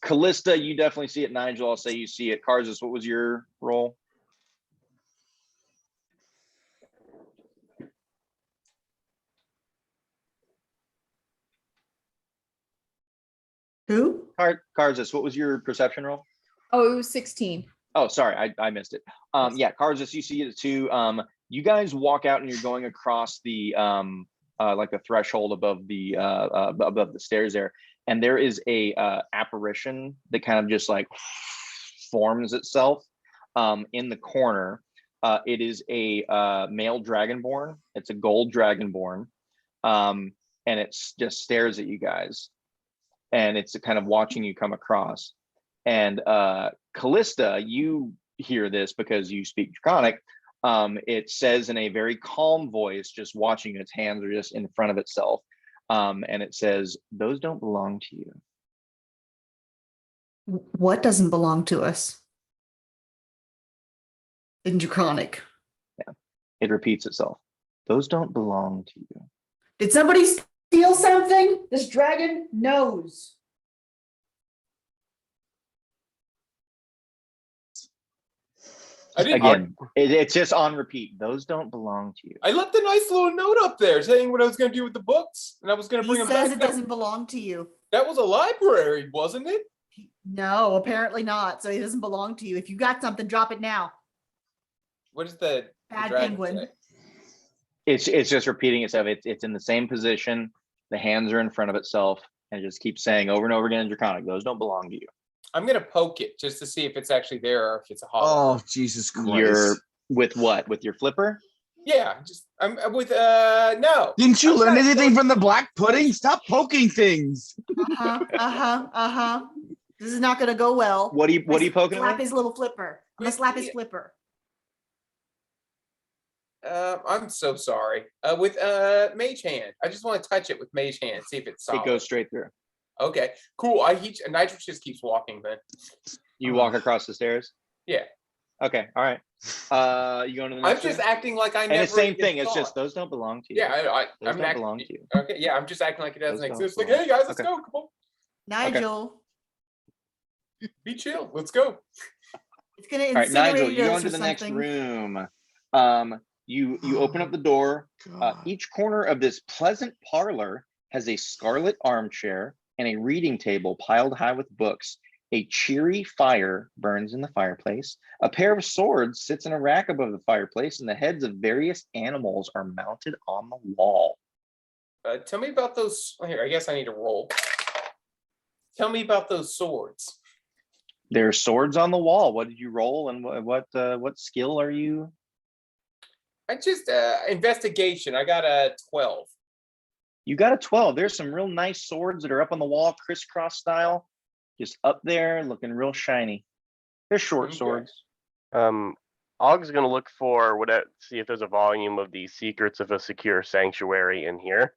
Callista, you definitely see it. Nigel, I'll say you see it. Karzis, what was your roll? Who? Karzis, what was your perception roll? Oh, it was 16. Oh, sorry, I missed it. Yeah, Karzis, you see it too. You guys walk out and you're going across the like the threshold above the stairs there, and there is a apparition that kind of just like forms itself in the corner. It is a male dragonborn. It's a gold dragonborn, and it just stares at you guys, and it's kind of watching you come across. And Callista, you hear this because you speak Draconic. It says in a very calm voice, just watching its hands are just in front of itself, and it says, "Those don't belong to you." What doesn't belong to us? In Draconic. Yeah, it repeats itself. Those don't belong to you. Did somebody steal something? This dragon knows. Again, it's just on repeat. Those don't belong to you. I left a nice little note up there saying what I was going to do with the books, and I was going to bring them back. He says it doesn't belong to you. That was a library, wasn't it? No, apparently not. So it doesn't belong to you. If you got something, drop it now. What is the Bad dragon penguin. say? It's just repeating itself. It's in the same position. The hands are in front of itself, and it just keeps saying over and over again in Draconic, "Those don't belong to you." I'm going to poke it just to see if it's actually there or if it's a hollow. Oh, Jesus Christ. You're with what? With your flipper? Yeah, I'm with no. Didn't you I'm learn not anything poking- from the black pudding? Stop poking things. This is not gonna go well. What are you poking it Slap with? his little flipper. I'm gonna slap his flipper. I'm so sorry. With mage hand. I just want to touch it with mage hand, see if it's solid. It goes straight through. Okay, cool. Nigel just keeps walking then. You walk across the stairs? Yeah. Okay, all right. You going to the I'm next just room? acting like I never. And the same even thing. It's thought. just those don't belong to you. Yeah, Those I'm don't acting. belong to you. Okay, yeah, I'm just acting like it doesn't Those don't exist. Like, belong. hey guys, let's Okay. go. Come on, Nigel, be chill. Let's go. it's gonna All right, incinerate Nigel, you go us into or the next something. room. You open up the door. Each corner of this pleasant parlor has a scarlet armchair and a reading table piled high with books. A cheery fire burns in the fireplace. A pair of swords sits in a rack above the fireplace, and the heads of various animals are mounted on the wall. Tell me about those. Here, I guess I need to roll. Tell me about those swords. There are swords on the wall. What did you roll, and what skill are you? I just investigation. I got a 12. You got a 12. There's some real nice swords that are up on the wall, crisscross style, just up there, looking real shiny. They're short Okay. swords. Og's gonna look for see if there's a volume of the Secrets of a Secure Sanctuary in here.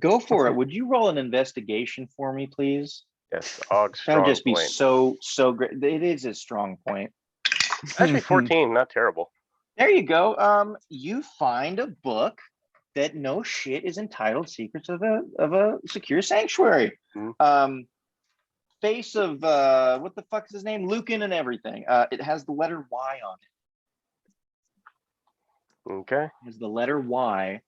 Go for it. Would you roll an investigation for me, please? Yes, Og's That would strong just be point. so great. It is a strong point. Actually, 14, not terrible. There you go. You find a book that no shit is entitled Secrets of a Secure Sanctuary. Mhm. Face of what the fuck is his name? Lucan and everything. It has the letter Y on it. Okay. It has the letter Y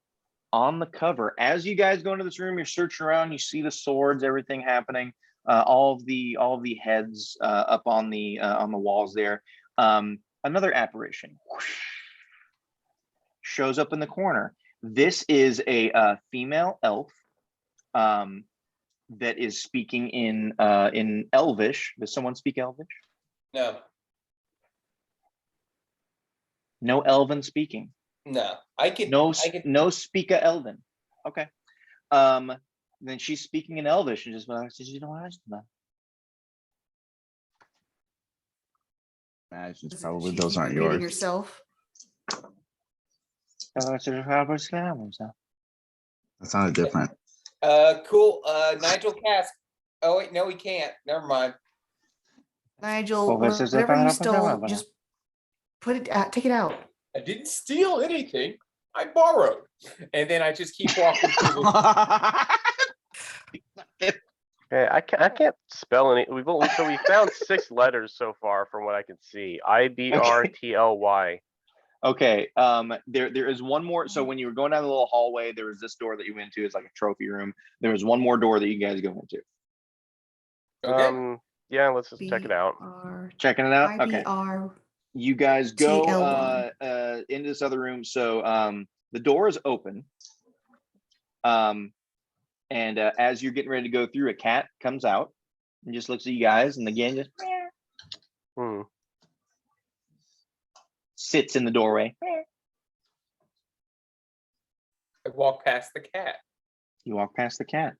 on the cover. As you guys go into this room, you're searching around, you see the swords, everything happening, all of the heads up on the walls there. Another apparition shows up in the corner. This is a female elf that is speaking in Elvish. Does someone speak Elvish? No, No Elven speaking. no. I could. No I could. no speak a Elven. Okay. Then she's speaking in Elvish and just you know what? Imagine probably She's those aren't repeating yours. herself. That sounded different. Cool. Nigel cast. Oh wait, no, he can't. Never mind. Nigel, whatever you stole, just put it out, take it out. I didn't steal anything. I borrowed. And then I just keep walking through. Okay, I can't spell any. We found 6 letters so far from what I can see. IBRTLY. Okay. There is one more. So when you were going down the little hallway, there was this door that you went into. It's like a trophy room. There was one more door that you guys go into. Okay. Yeah, let's just check it out. Checking it out. Okay. IBR. You guys go TL1. into this other room. So the door is open. And as you're getting ready to go through, a cat comes out and just looks at you guys, and again just. Hmm. sits in the doorway. I walk past the cat. You walk past the cat.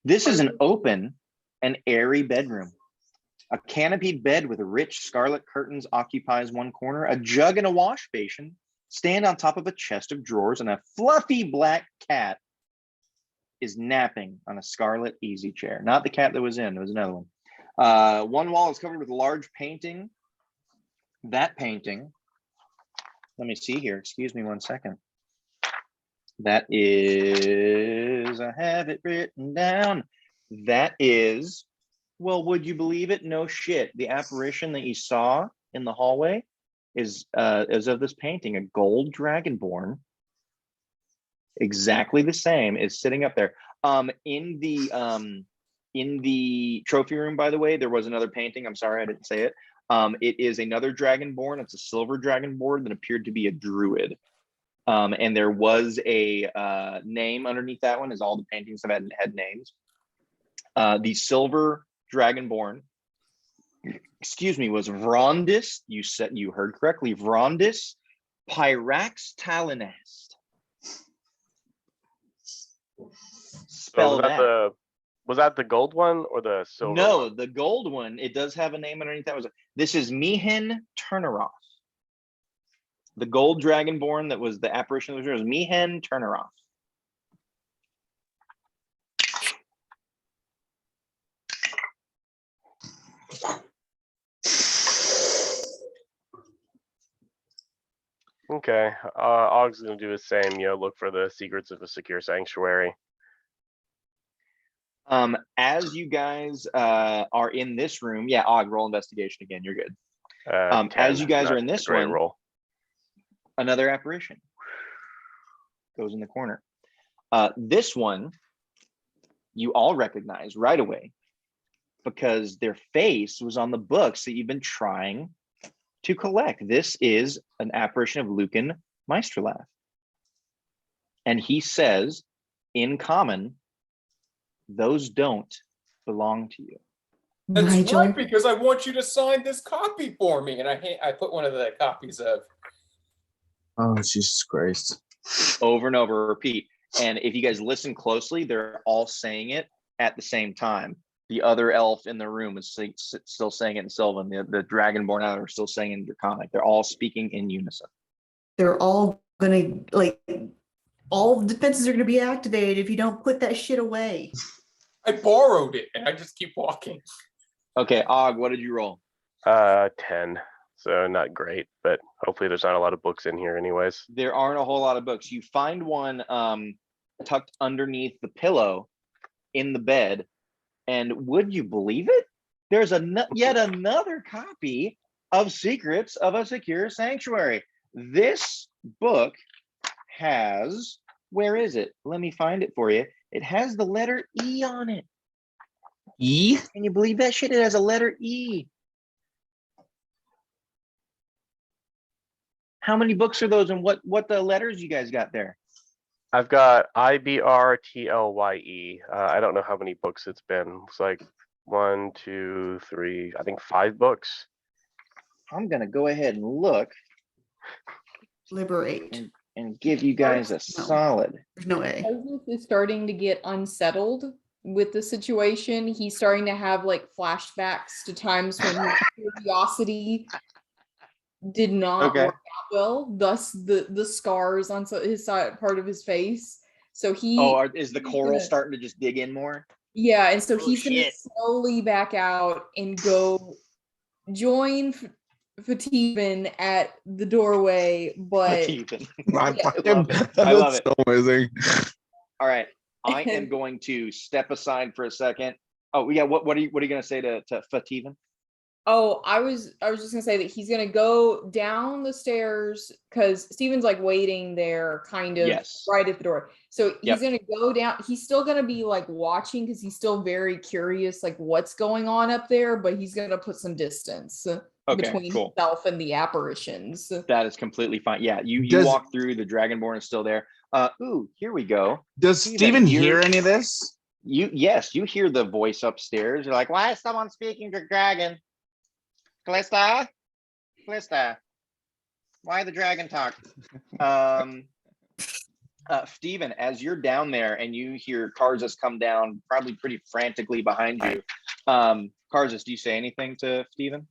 This is an open and airy bedroom. A canopied bed with rich scarlet curtains occupies one corner. A jug and a wash basin stand on top of a chest of drawers, and a fluffy black cat is napping on a scarlet easy chair. Not the cat that was in, it was another one. One wall is covered with a large painting. That painting, let me see here, excuse me one second. That is, I have it written down. That is, well, would you believe it? No shit. The apparition that you saw in the hallway is of this painting, a gold dragonborn, exactly the same, is sitting up there. In the trophy room, by the way, there was another painting. I'm sorry I didn't say it. It is another dragonborn. It's a silver dragonborn that appeared to be a druid. And there was a name underneath that one, as all the paintings have had names. The silver dragonborn, excuse me, was Vrondis. You heard correctly, Vrondis Pyrax Talinest. Spell that. Was that the gold one or the silver? No, one? the gold one. It does have a name underneath that. This is Mihin Turneroth. The gold dragonborn that was the apparition of the was Mihin Turneroth. Okay, Og's gonna do the same. Look for the secrets of a secure sanctuary. As you guys are in this room, yeah, Og, roll investigation again. You're good. 10, as you guys are in this one, roll. Another apparition goes in the corner. This one you all recognize right away because their face was on the books that you've been trying to collect. This is an apparition of Lucan Meisterlath. And he says, in common, those don't belong to you. That's Nigel. right, because I want you to sign this copy for me. And I put one of the copies of. Oh, Jesus Christ. Over and over, repeat. And if you guys listen closely, they're all saying it at the same time. The other elf in the room is still saying it in Sylvan. The Dragonborn out are still saying it in Draconic. They're all speaking in unison. They're all gonna, like, all defenses are gonna be activated if you don't put that shit away. I borrowed it and I just keep walking. Okay, Og, what did you roll? 10. So not great, but hopefully there's not a lot of books in here anyways. There aren't a whole lot of books. You find one tucked underneath the pillow in the bed. And would you believe it? There's yet another copy of Secrets of a Secure Sanctuary. This book has, where is it? Let me find it for you. It has the letter E on it. E? Can you believe that shit? It has a letter E. How many books are those, and what the letters you guys got there? I've got IBRTLYE. I don't know how many books it's been. It's like 1, 2, 3, I think 5 books. I'm gonna go ahead and look Liberate. and give you guys a solid. There's no way. Joseph is starting to get unsettled with the situation. He's starting to have like flashbacks to times when his curiosity did not work out well, thus the scars on his side, part of his face. So is the coral starting to just dig in more? Yeah, and so he's gonna slowly back out and go join Fativan at the doorway, but I love it. So amazing. All right, I am going to step aside for a second. Oh yeah, what are you gonna say to Fativan? Oh, I was just gonna say that he's gonna go down the stairs because Steven's like waiting there, kind of right at the door. So he's gonna go down. He's still gonna be like watching because he's still very curious, like what's going on up there. But he's gonna put some distance between himself and the apparitions. That is completely fine. Yeah, you walk through. The Dragonborn is still there. Here we go. Does Steven hear any of this? You hear the voice upstairs. You're like, why is someone speaking to dragon? Callista? Callista, why the dragon talk? Steven, as you're down there and you hear Karzas come down, probably pretty frantically behind you. Karzas, do you say anything to Steven?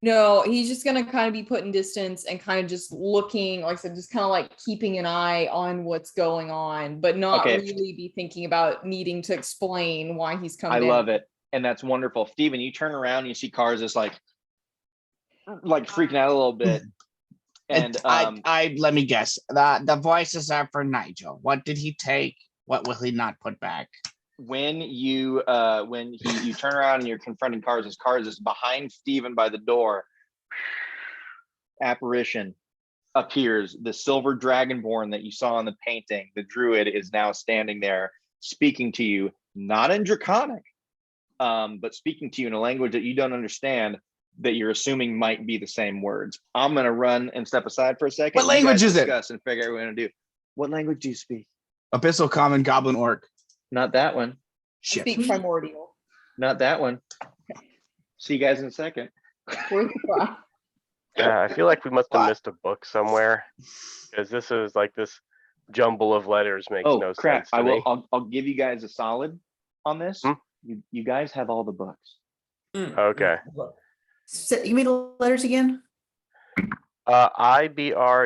No, he's just gonna kind of be put in distance and kind of just looking, like I said, just kind of like keeping an eye on what's going on, but not really be thinking about needing to explain why he's coming. I love it. And that's wonderful. Steven, you turn around and you see Karzas like freaking out a little bit. And I let me guess. The voices are for Nigel. What did he take? What will he not put back? When you turn around and you're confronting Karzas behind Steven by the door, apparition appears. The silver dragonborn that you saw in the painting, the druid, is now standing there speaking to you, not in Draconic, but speaking to you in a language that you don't understand, that you're assuming might be the same words. I'm gonna run and step aside for a second. What language is it? Discuss and figure out what we're gonna do. What language do you speak? Abyssal, Common, Goblin, Orc. Not that one. I speak Primordial. Not that one. See you guys in a second. Yeah, I feel like we must have missed a book somewhere, because this is like this jumble of letters makes no crap. sense to me. I'll give you guys a solid on this. You guys have all the books. Okay. So you made the letters again? IBRTLYE.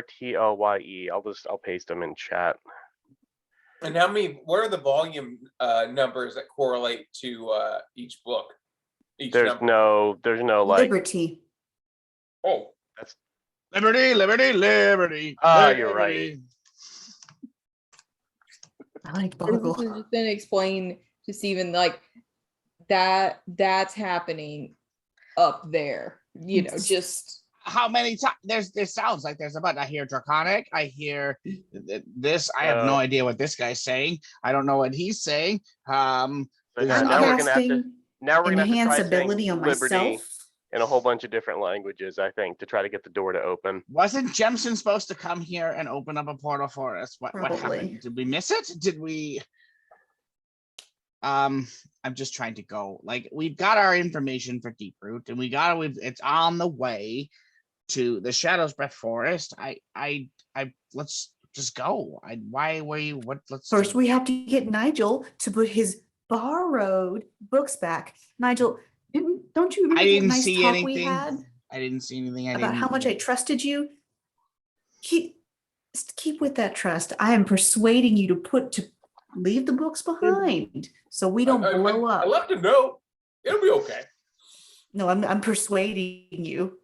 I'll paste them in chat. And what are the volume numbers that correlate to each book? There's no like Liberty. Oh, that's Liberty. You're right. I like This Boggle. is just gonna explain to Steven like that's happening up there. You know, just how many times there sounds like there's a button. I hear Draconic. I hear this. I have no idea what this guy's saying. I don't know what he's saying. Now we're I'm gonna have casting to enhance try ability saying on Liberty myself. in a whole bunch of different languages, I think, to try to get the door to open. Wasn't Jemson supposed to come here and open up a portal for us? What Probably. happened? Did we miss it? Did we? I'm just trying to go. Like, we've got our information for Deeproot, and it's on the way to the Shadow's Breath Forest. I let's just go. Why were you? What? First, we have to get Nigel to put his borrowed books back. Nigel, don't you remember I didn't the nice see talk anything. we had I didn't see anything. about how much I trusted you? Keep with that trust. I am persuading you to leave the books behind so we don't blow up. I left a note. It'll be okay. No, I'm persuading you.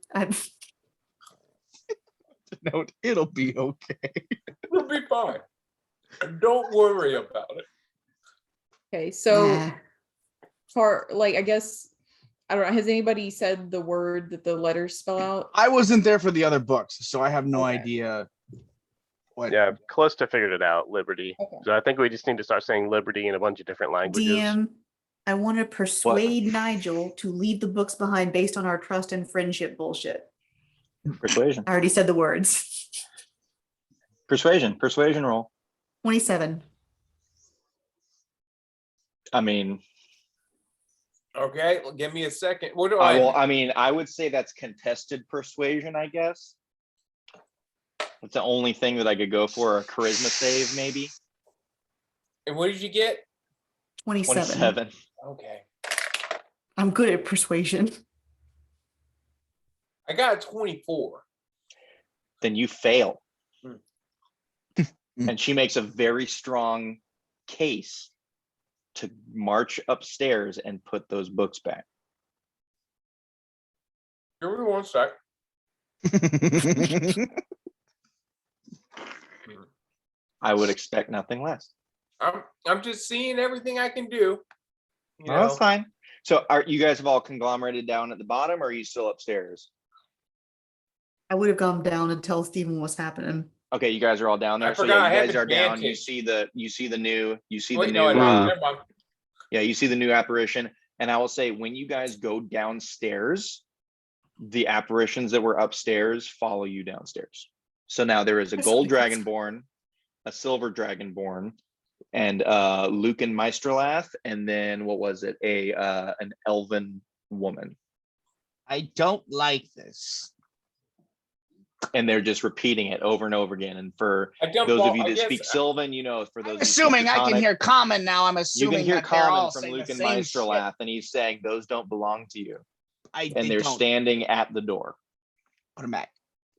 Note, it'll be okay. It'll be fine. Don't worry about it. okay. So Nah. for like, I guess I don't know. Has anybody said the word that the letters spell out? I wasn't there for the other books, so I have no Okay. idea what. Yeah, close to figured it out, Liberty. Okay. So I think we just need to start saying Liberty in a bunch of different languages. DM, I want to persuade Nigel to leave the books behind based on our trust and friendship bullshit. Persuasion. I already said the words. Persuasion roll. 27. I mean, Okay, well, give me a second. What do I would say that's contested persuasion, I guess. It's the only thing that I could go for, a charisma save, maybe. And what did you get? 27. 27. Okay. I'm good at persuasion. I got a 24. Then you fail. And she makes a very strong case to march upstairs and put those books back. Give me one sec. I would expect nothing less. I'm just seeing everything I can do. You Well, that's know. fine. So are you guys have all conglomerated down at the bottom, or are you still upstairs? I would have gone down and tell Stephen what's happening. Okay, you guys are all down there. I So forgot I yeah, have you guys are down. You advantage. see the new Wait, no, I don't. Never mind. yeah, you see the new apparition. And I will say, when you guys go downstairs, the apparitions that were upstairs follow you downstairs. So now there is a That's gold really cool. dragonborn, a silver dragonborn, and Lucan Meisterlath, and then what was it? An elven woman. I don't like this. And they're just repeating it over and over again. And for I don't those of ball- you I that guess- speak Sylvan, you know, for those I'm of you assuming I can Draconic, hear common now. I'm you assuming can hear that they're all common from saying Luke the and same Meisterlath, and he's saying those don't belong to you. shit. And They they're don't. standing at the door. Put them back.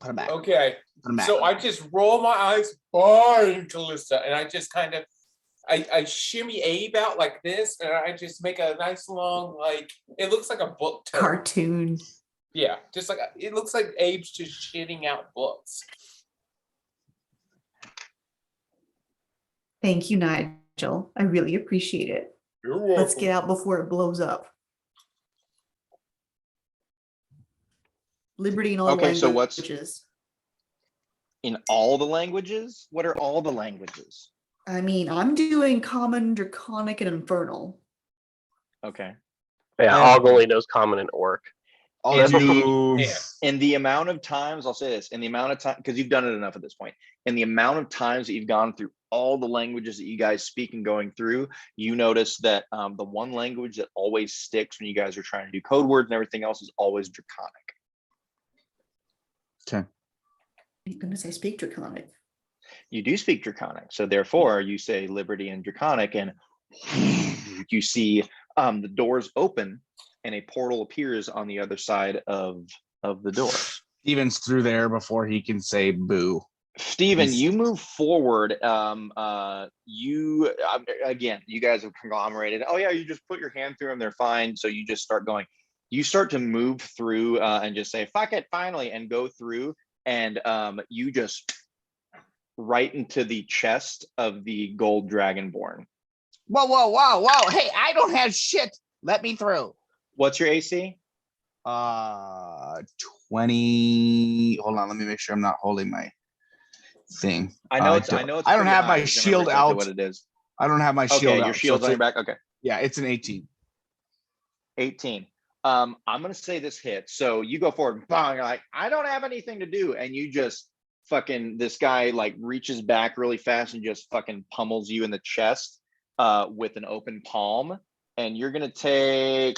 Put them back. Okay. Put them back. So I just roll my eyes, fine, Callista, and I just kind of, I shimmy Abe out like this, and I just make a nice long, like, it looks like a book turn. Cartoon. Yeah, just like, it looks like Abe's just shitting out books. Thank you, Nigel. I really appreciate it. You're welcome. Let's get out before it blows up. Liberty in all Okay, so what's- languages. In all the languages? What are all the languages? I mean, I'm doing Common, Draconic, and Infernal. Okay. Yeah, Og only knows common and orc. I'll And do. Yeah. In the amount of times, I'll say this, in the amount of time, because you've done it enough at this point, in the amount of times that you've gone through all the languages that you guys speak and going through, you notice that the one language that always sticks when you guys are trying to do code words and everything else is always Draconic. Okay. I'm gonna say speak Draconic. You do speak Draconic, so therefore you say Liberty and Draconic, and you see the doors open and a portal appears on the other side of the door. Steven's through there before he can say boo. Steven, He's- you move forward. Again, you guys have conglomerated. Oh yeah, you just put your hand through them, they're fine. So you just start going. You start to move through and just say, fuck it, finally, and go through. And you just right into the chest of the gold dragonborn. Whoa, whoa, whoa, whoa. Hey, I don't have shit. Let me through. What's your AC? 20. Hold on, let me make sure I'm not holding my thing. I know it's I pretty don't have high. my I just remember shield exactly out. what it is. I don't have my shield Okay, out. your so shield's it's on your a- back. Okay. Yeah, it's an 18. 18. I'm gonna say this hits. So you go forward, bang, you're like, I don't have anything to do. And you just fucking, this guy like reaches back really fast and just fucking pummels you in the chest with an open palm. And you're gonna take,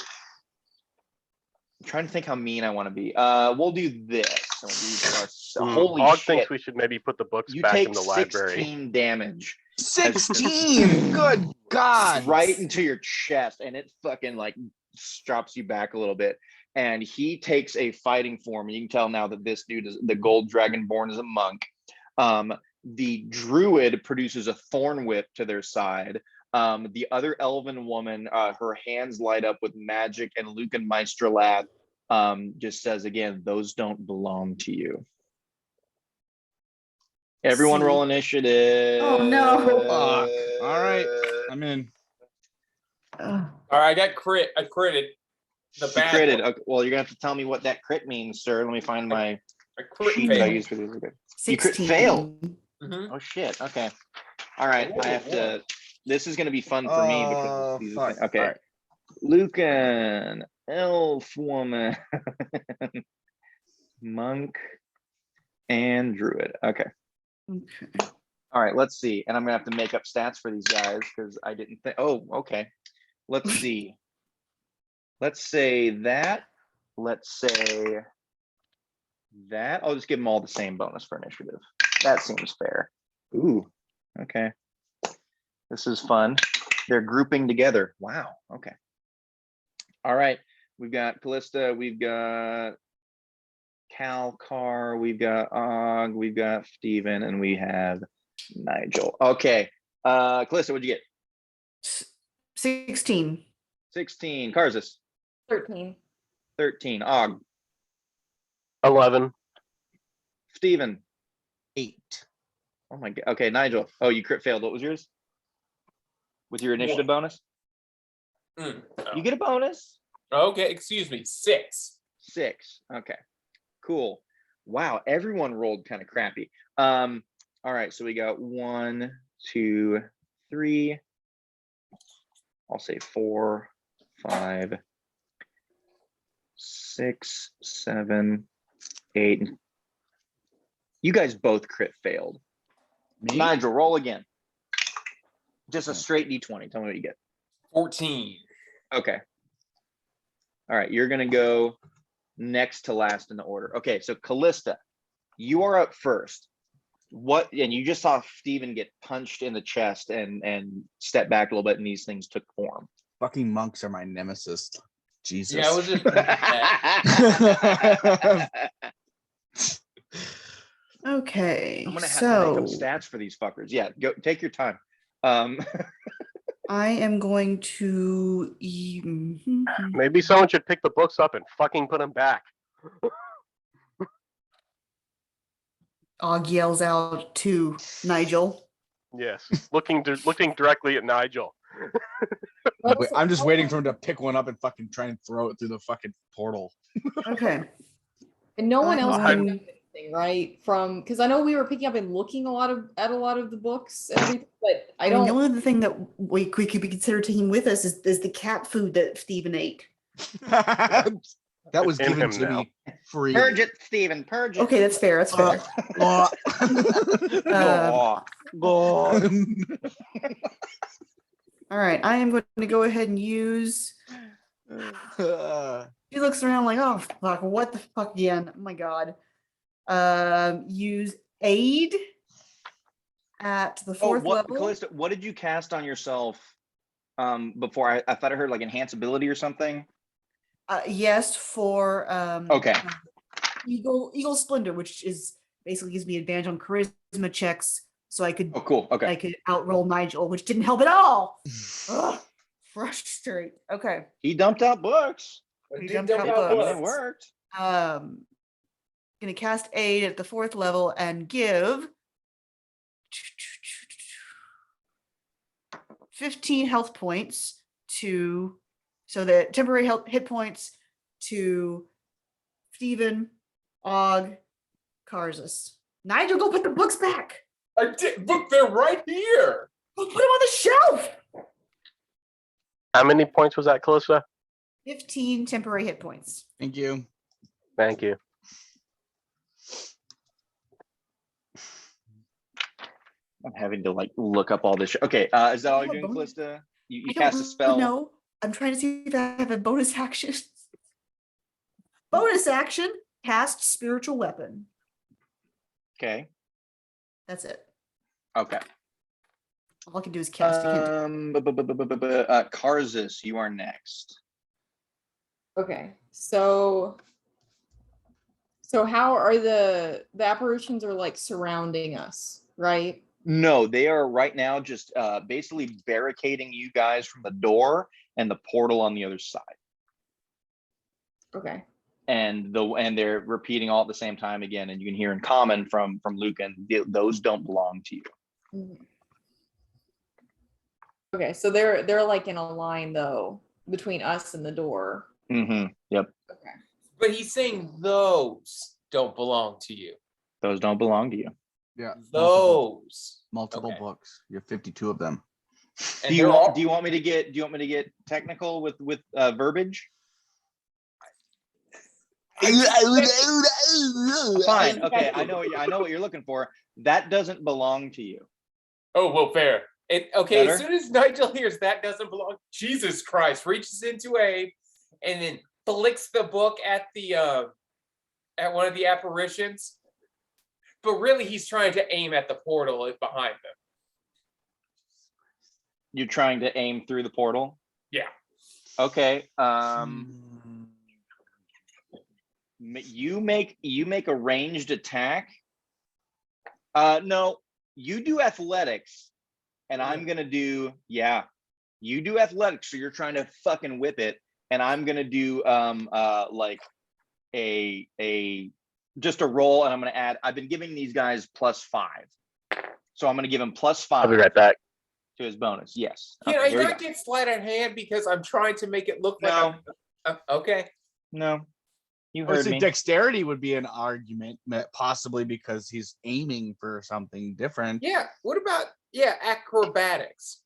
I'm trying to think how mean I want to be. We'll do this. So these are, holy Og shit. thinks we should maybe put the books You back take in the library. 16 damage 16. Good God. right into your chest, and it fucking like drops you back a little bit. And he takes a fighting form. You can tell now that this dude is the gold dragonborn is a monk. The druid produces a thorn whip to their side. The other elven woman, her hands light up with magic, and Luke and Meisterlath just says again, those don't belong to you. Everyone See. roll initiative. Oh, no. Fuck. All right, I'm in. Ugh. All right, I got crit. I critted. The You bad critted. one. Okay, well, you're gonna have to tell me what that crit means, sir. Let me find my I crit sheet that I failed. use for these. You crit 16. fail. Mhm. Oh shit. Okay. All right. I have to. This is gonna be fun for me because these are Fuck. things. Okay. All right. Lucan, elf woman, monk, and druid. Okay. Okay. All right. Let's see. And I'm gonna have to make up stats for these guys because I didn't think. Oh, okay. Let's see. Let's say that. Let's say that. I'll just give them all the same bonus for initiative. That seems fair. Ooh. Okay. This is fun. They're grouping together. Wow. Okay. All right. We've got Callista. We've got Calcar. We've got Og. We've got Steven. And we have Nigel. Okay. Callista, what'd you get? 16. 16. Karzis. 13. 13. Og. 11. Steven. 8. Oh my God. Okay, Nigel. Oh, you crit failed. What was yours? With your initiative bonus? You get a bonus? Okay, excuse me. 6. 6. Okay, cool. Wow, everyone rolled kind of crappy. All right, so we got 1, 2, 3. I'll say 4, 5, 6, 7, 8. You guys both crit failed. Me? Nigel, roll again. Just a straight D20. Tell me what you get. 14. Okay. All right, you're gonna go next to last in the order. Okay, so Callista, you are up first. What, and you just saw Steven get punched in the chest and step back a little bit, and these things took form. Fucking monks are my nemesis. Jesus. Yeah, I was just Okay. I'm gonna have to make up stats for these fuckers. Yeah, go take your time. I am going to Maybe someone should pick the books up and fucking put them back. Og yells out to Nigel. Yes, looking directly at Nigel. I'm just waiting for him to pick one up and fucking try and throw it through the fucking portal. Okay. And no one else I'm- picked up anything, right? From because I know we were picking up and looking at a lot of the books and everything, but I don't. The only other thing that we could be considered taking with us is the cat food that Steven ate. That was In given him to now. me free. Purge it, Steven. Purge it. Okay, that's fair. That's fair. All right, I am going to go ahead and use. He looks around like, oh fuck, what the fuck again? Oh my god. Use aid at the fourth level. Callista, what did you cast on yourself before? I thought I heard like enhanceability or something. Yes, for Okay. Eagle Splendor, which is basically gives me advantage on charisma checks, so I could Oh, cool. Okay. I could outroll Nigel, which didn't help at all. Ugh, frustrate. Okay. He dumped out books. He Did dumped dump out out books. It worked. Gonna cast aid at the fourth level and give 15 health points to, so the temporary hit points to Steven, Og, Karzus. Nigel, go put the books back. I did. Look, they're right here. Go put them on the shelf. How many points was that, Calista? 15 temporary hit points. Thank you. Thank you. I'm having to like look up all this shit. Okay, is that all you're doing, Callista? You I cast a don't spell. know. I'm trying to see if I have a bonus action. Bonus action, cast spiritual weapon. Okay. That's it. Okay. All I can do is cast. Karzus, you are next. Okay, so how are the apparitions are like surrounding us, right? No, they are right now just basically barricading you guys from the door and the portal on the other side. Okay. And they're repeating all at the same time again, and you can hear in common from Luke, and those don't belong to you. Mhm. Okay, so they're like in a line though between us and the door. Mm-hmm. Yep. Okay. But he's saying those don't belong to you. Those don't belong to you. Yeah. Those. Multiple Okay. books. You have 52 of them. And Do you they're want? all- Do you want me to get technical with verbiage? Fine. Okay. I know what you're looking for. That doesn't belong to you. Oh, well, fair. Okay, Better? as soon as Nigel hears that doesn't belong, Jesus Christ, reaches into Abe and then flicks the book at the at one of the apparitions. But really, he's trying to aim at the portal behind them. You're trying to aim through the portal? Yeah. Okay. You make a ranged attack. No, you do athletics, and I'm gonna do you do athletics, so you're trying to fucking whip it, and I'm gonna do like a just a roll, and I'm gonna add. I've been giving these guys +5, so I'm gonna give him +5. I'll be right back. To his bonus. Yes. Can Okay, I here we not go. get sleight of hand because I'm trying to make it look like No. okay. No, you I would heard say me. dexterity would be an argument, possibly because he's aiming for something different. Yeah. What about acrobatics?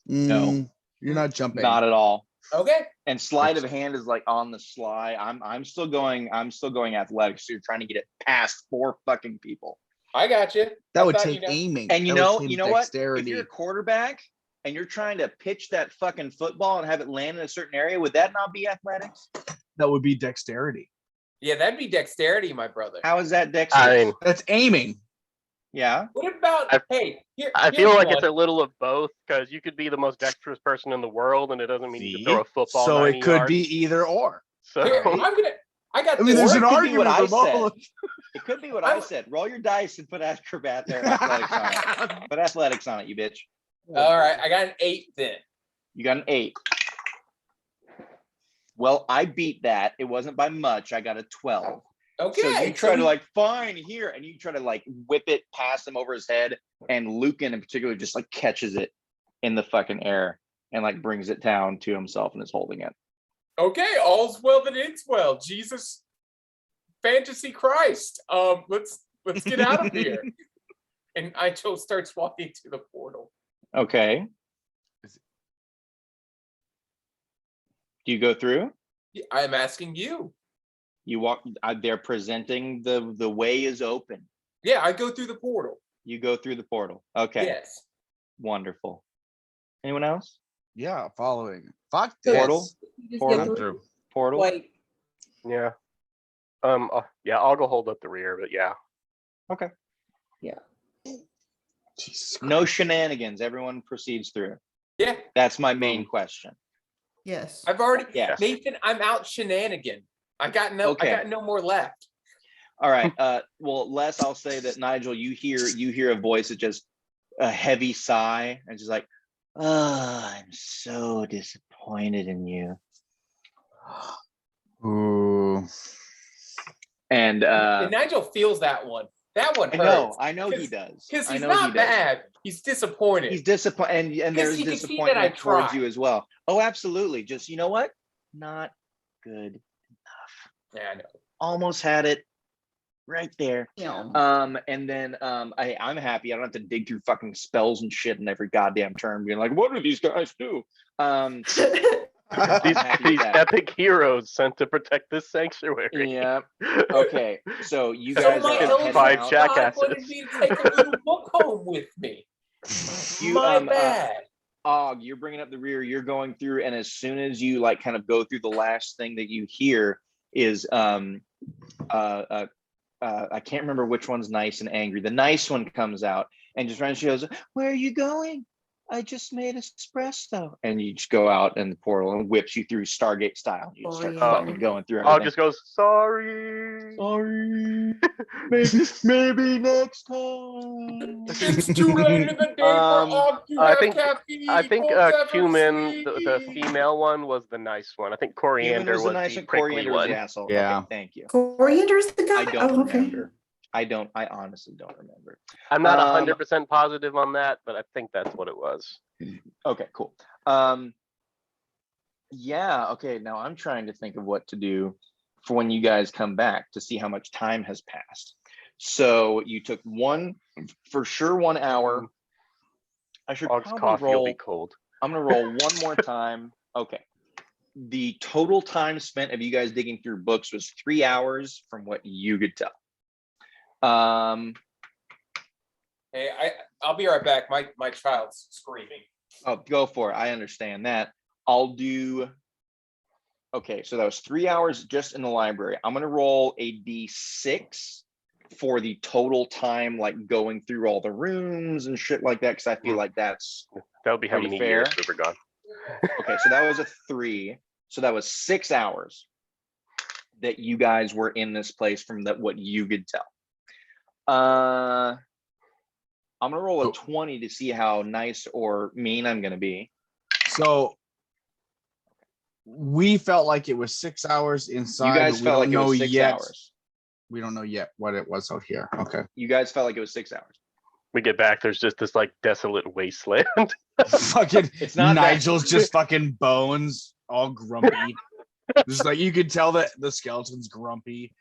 No. You're not jumping. Not at all. Okay. And sleight of hand is like on the sly. I'm still going athletics. So you're trying to get it past 4 fucking people. I got you. That would take aiming. And you That know would take what? If dexterity. you're a quarterback and you're trying to pitch that fucking football and have it land in a certain area, would that not be athletics? That would be dexterity. Yeah, that'd be dexterity, my brother. How is that dexterous? I mean, That's aiming. Yeah. What about I feel like it's a little of both, because you could be the most dexterous person in the world, and it doesn't mean you can throw a football. So 90 it could yards. be either or. So Here, I got I mean, this. there's Or an it could be what argument I for said. both. It could be what I said. Roll your dice and put athletics on it. Put athletics on it, you bitch. All right, I got an 8 then. You got an 8. Well, I beat that. It wasn't by much. I got a 12. Okay. So you try to like, fine, here, and you try to like whip it past him over his head, and Lucan in particular just like catches it in the fucking air and like brings it down to himself and is holding it. Okay, all's well that ends well. Jesus, fantasy Christ. Let's get out of here. And Nigel starts walking to the portal. Okay. Do you go through? I'm asking you. You walk. They're presenting the way is open. Yeah, I go through the portal. You go through the portal. Okay. Yes. Wonderful. Anyone else? Yeah, following. Fuck So this. Portal? you just Portal? get through, Portal. like, yeah. I'll go hold up the rear, but yeah. Okay. Jesus No Christ. shenanigans. Everyone proceeds through. Yeah, That's my main question. Yes. I've already. Yes. Nathan, I'm out shenanigan. I got no more left. All right. Well, Les, I'll say that Nigel, you hear a voice that just a heavy sigh and just like, oh, I'm so disappointed in you. Ooh. And Nigel feels that one. That one hurts. I know he does. Because I he's know not he does. mad. He's disappointed. He's disappointed, and there's he can see that I disappointment towards tried. you as well. Oh, absolutely. Just, you know what? Not good. Yeah, I know. Almost had it right there. Yeah. And then I'm happy I don't have to dig through fucking spells and shit in every goddamn term, being like, what do these guys do? These epic heroes sent to protect this sanctuary. Yeah. Okay. So you So guys my are elder heading five out. jackasses. God wanted me to take a little book home with me. My bad. Og, you're bringing up the rear. You're going through, and as soon as you like kind of go through, the last thing that you hear is I can't remember which one's nice and angry. The nice one comes out and just runs. She goes, "Where are you going? I just made espresso." And you just go out in the portal and whips you through Stargate style. You start fucking going through everything. Og just goes, sorry. Maybe next time. It's too late in the day for Og to have caffeine. I think Folks have Cumin, to the sleep. female one, was the nice one. I think Coriander was the nice one. prickly Coriander was one. the asshole. Yeah. Okay, thank you. Coriander's the guy. I don't Oh, okay. remember. I honestly don't remember. I'm not 100% positive on that, but I think that's what it was. Okay, cool. Yeah, okay, now I'm trying to think of what to do for when you guys come back to see how much time has passed. So you took 1 hour. I should Og's probably coffee will roll. be cold. I'm gonna roll one more time. Okay. The total time spent of you guys digging through books was 3 hours from what you could tell. Hey, I'll be right back. My child's screaming. Oh, go for it. I understand that. I'll do. Okay, so that was 3 hours just in the library. I'm gonna roll a d6 for the total time, like going through all the rooms and shit like that, because I feel like that's That would be how pretty many fair. years we were gone. Okay. So that was a 3. So that was 6 hours that you guys were in this place from what you could tell. I'm gonna roll a 20 to see how nice or mean I'm gonna be. So we felt like it was 6 hours inside. You guys but we felt don't like it know was 6 yet. hours. We don't know yet what it was out here. Okay. You guys felt like it was 6 hours. We get back, there's just this like desolate wasteland. Fucking It's not that- Nigel's just fucking bones, all grumpy. Just like you could tell that the skeleton's grumpy.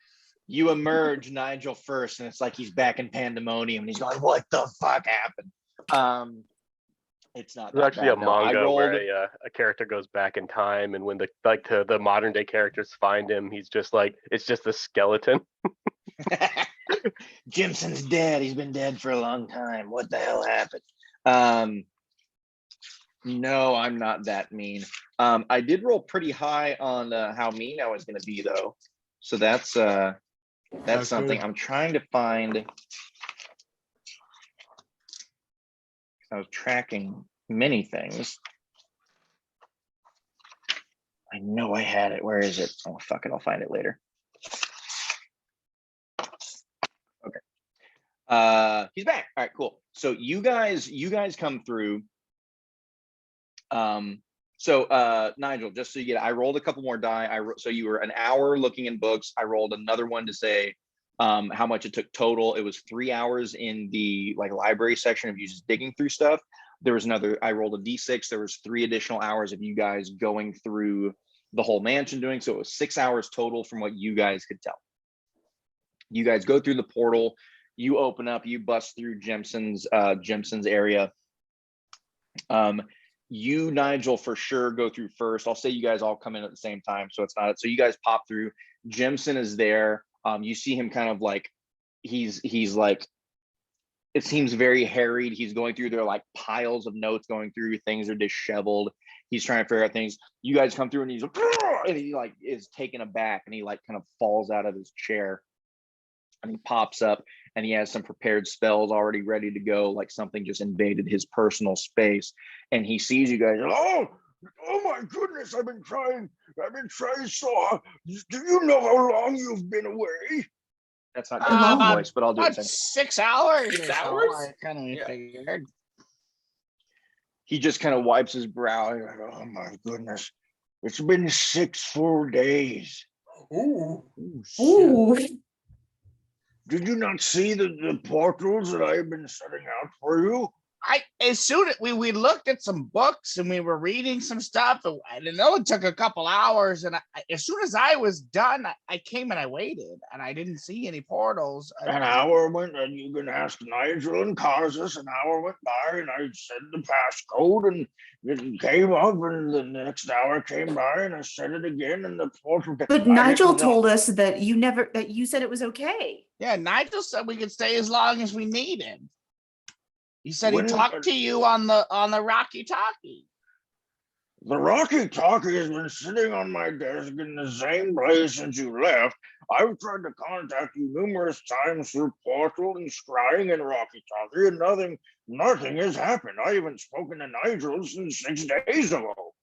You emerge Nigel first, and it's like he's back in pandemonium, and he's going, "What the fuck happened?" It's not. There's actually a bad. No, I manga rolled- where a character goes back in time, and when the modern day characters find him, he's just like, it's just a skeleton. Jimson's dead. He's been dead for a long time. What the hell happened? No, I'm not that mean. I did roll pretty high on how mean I was going to be, though. So that's something good. I'm trying to find. I was tracking many things. I know I had it. Where is it? Oh, fuck it. I'll find it later. Okay. He's back. All right, cool. So you guys come through. Nigel, just so you get, I rolled a couple more die. So you were an hour looking in books. I rolled another one to say how much it took total. It was 3 hours in the library section of you just digging through stuff. There was another, I rolled a d6. There was 3 additional hours of you guys going through the whole mansion doing. So it was 6 hours total from what you guys could tell. You guys go through the portal, you open up, you bust through Jimson's area. You, Nigel, for sure go through first. I'll say you guys all come in at the same time, so it's not. So you guys pop through. Jimson is there. You see him kind of he's like, it seems very harried. He's going through, there are piles of notes going through. Things are disheveled. He's trying to figure out things. You guys come through and he's and he is taken aback and he kind of falls out of his chair. And he pops up and he has some prepared spells already ready to go, like something just invaded his personal space. And he sees you guys. Oh my goodness, I've been trying so hard. Do you know how long you've been away? That's not Jim's voice, but I'll do it. 6 hours. 6 hours? I kind of figured. He just kind of wipes his brow. Oh my goodness, it's been 6 full days. Ooh. Ooh. Did you not see the portals that I have been setting out for you? As soon as we looked at some books and we were reading some stuff, and I know it took a couple hours. And as soon as I was done, I came and I waited, and I didn't see any portals. An hour went, and you can ask Nigel and Karzus. An hour went by, and I said the passcode, and it came up, and the next hour came by, and I said it again, and the portal. But Nigel told us that you said it was okay. Yeah, Nigel said we could stay as long as we needed. He said he talked to you on the Rocky Talkie. The Rocky Talkie has been sitting on my desk in the same place since you left. I've tried to contact you numerous times through Portal and Scrying and Rocky Talkie, and nothing has happened. I haven't spoken to Nigel since 6 days ago.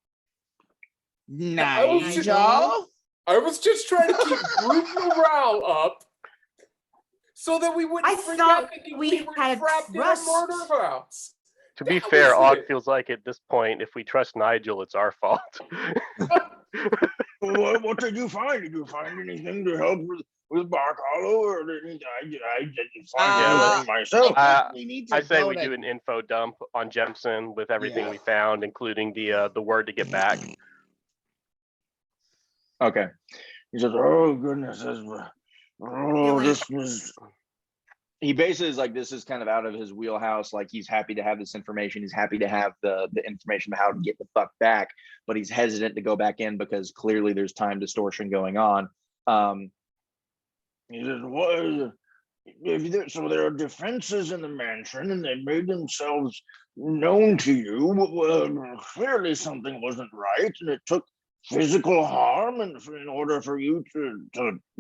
Nigel? I was just trying to keep group morale up so that we wouldn't I thought we were had trapped in a trust. murder house. To be That fair, was Og it. feels like at this point, if we trust Nigel, it's our fault. What did you find? Did you find anything to help with Bark Hollow, or I didn't find anything myself? I say we do an info dump on Jemson with everything we found, including the word to get back. Okay. He says, "Oh goodness, this was." He basically is like, this is kind of out of his wheelhouse. Like, he's happy to have this information. He's happy to have the information of how to get the fuck back, but he's hesitant to go back in because clearly there's time distortion going on. He says, "What? So there are defenses in the mansion, and they made themselves known to you. Well, clearly something wasn't right, and it took physical harm and in order for you to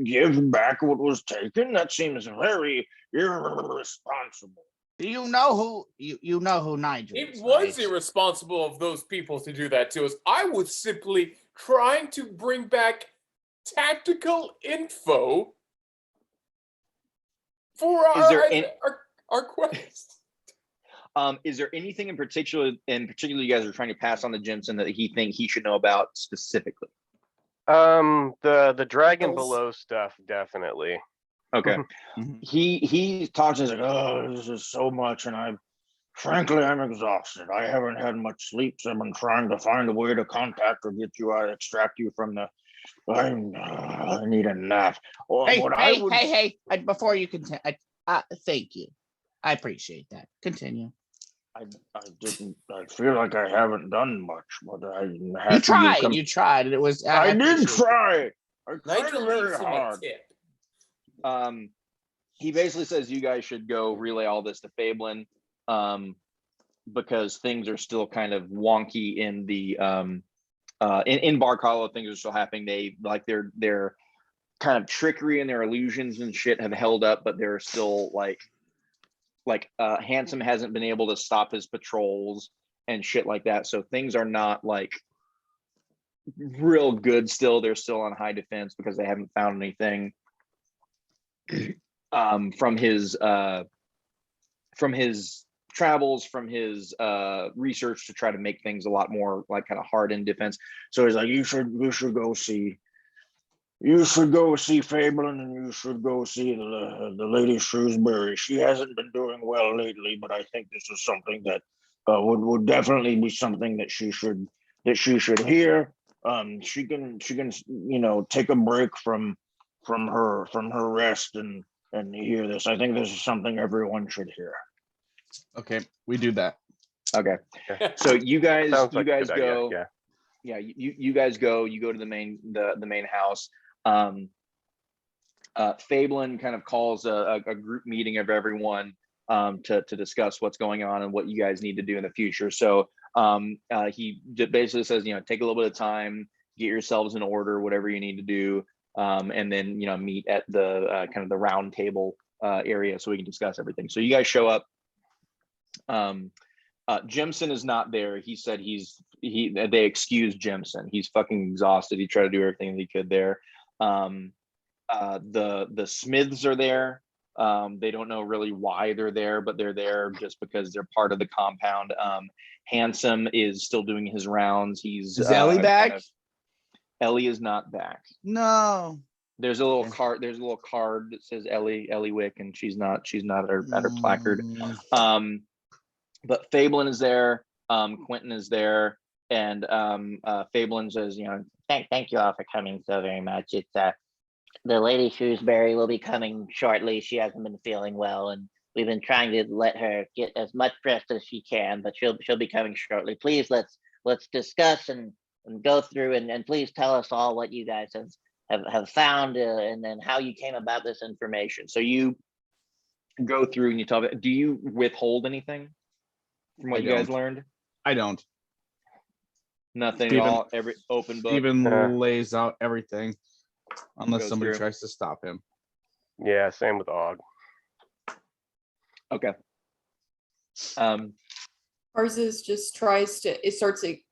give back what was taken. That seems very irresponsible." Do you know who you know who Nigel It is? was Right? irresponsible of those people to do that to us. I was simply trying to bring back tactical info for our quest. Is there anything in particular you guys are trying to pass on to Jimson that he should know about specifically? The dragon below stuff, definitely. Okay. He talks and he's like, "Oh, this is so much, and I'm exhausted. I haven't had much sleep, so I've been trying to find a way to contact or extract you from the. I need a nap." Hey! Before you continue, thank you. I appreciate that. Continue. I feel like I haven't done much, but You tried. It was. I did try. I tried Nigel very needs him a hard. tip. He basically says you guys should go relay all this to Fablin, because things are still kind of wonky in the in Bark Hollow. Things are still happening. They're kind of trickery and their illusions and shit have held up, but they're still like Handsome hasn't been able to stop his patrols and shit like that. So things are not like real good still. They're still on high defense because they haven't found anything from his travels, from his research to try to make things a lot more like kind of hard in defense. So he's like, you should go see Fableman, and you should go see the Lady Shrewsbury. She hasn't been doing well lately, but I think this is something that would definitely be something that she should hear. She can take a break from her rest and hear this. I think this is something everyone should hear. Okay, we do that. Okay, so you guys go. Idea. Yeah, you guys go. You go to the main house. Fableman kind of calls a group meeting of everyone to discuss what's going on and what you guys need to do in the future. So he basically says, take a little bit of time, get yourselves in order, whatever you need to do, and then meet at the kind of the round table area so we can discuss everything. So you guys show up. Jimson is not there. He said they excused Jimson. He's fucking exhausted. He tried to do everything that he could there. The Smiths are there. They don't know really why they're there, but they're there just because they're part of the compound. Handsome is still doing his rounds. Is Ellie back? Ellie is not back. No. There's a little card. There's a little card that says Ellie Wick, and she's not at her placard. But Fableman is there. Quentin is there, and Fableman says, Thank you all for coming so very much. It's the Lady Shrewsbury will be coming shortly. She hasn't been feeling well, and we've been trying to let her get as much rest as she can, but she'll be coming shortly. Please let's discuss and go through and please tell us all what you guys have found and then how you came about this information. So you go through and you tell them. Do you withhold anything from what you guys learned? I don't. Nothing at all. Every open book. Steven lays out everything, unless somebody tries to stop him. Yeah, same with Og. Okay. Karzas just starts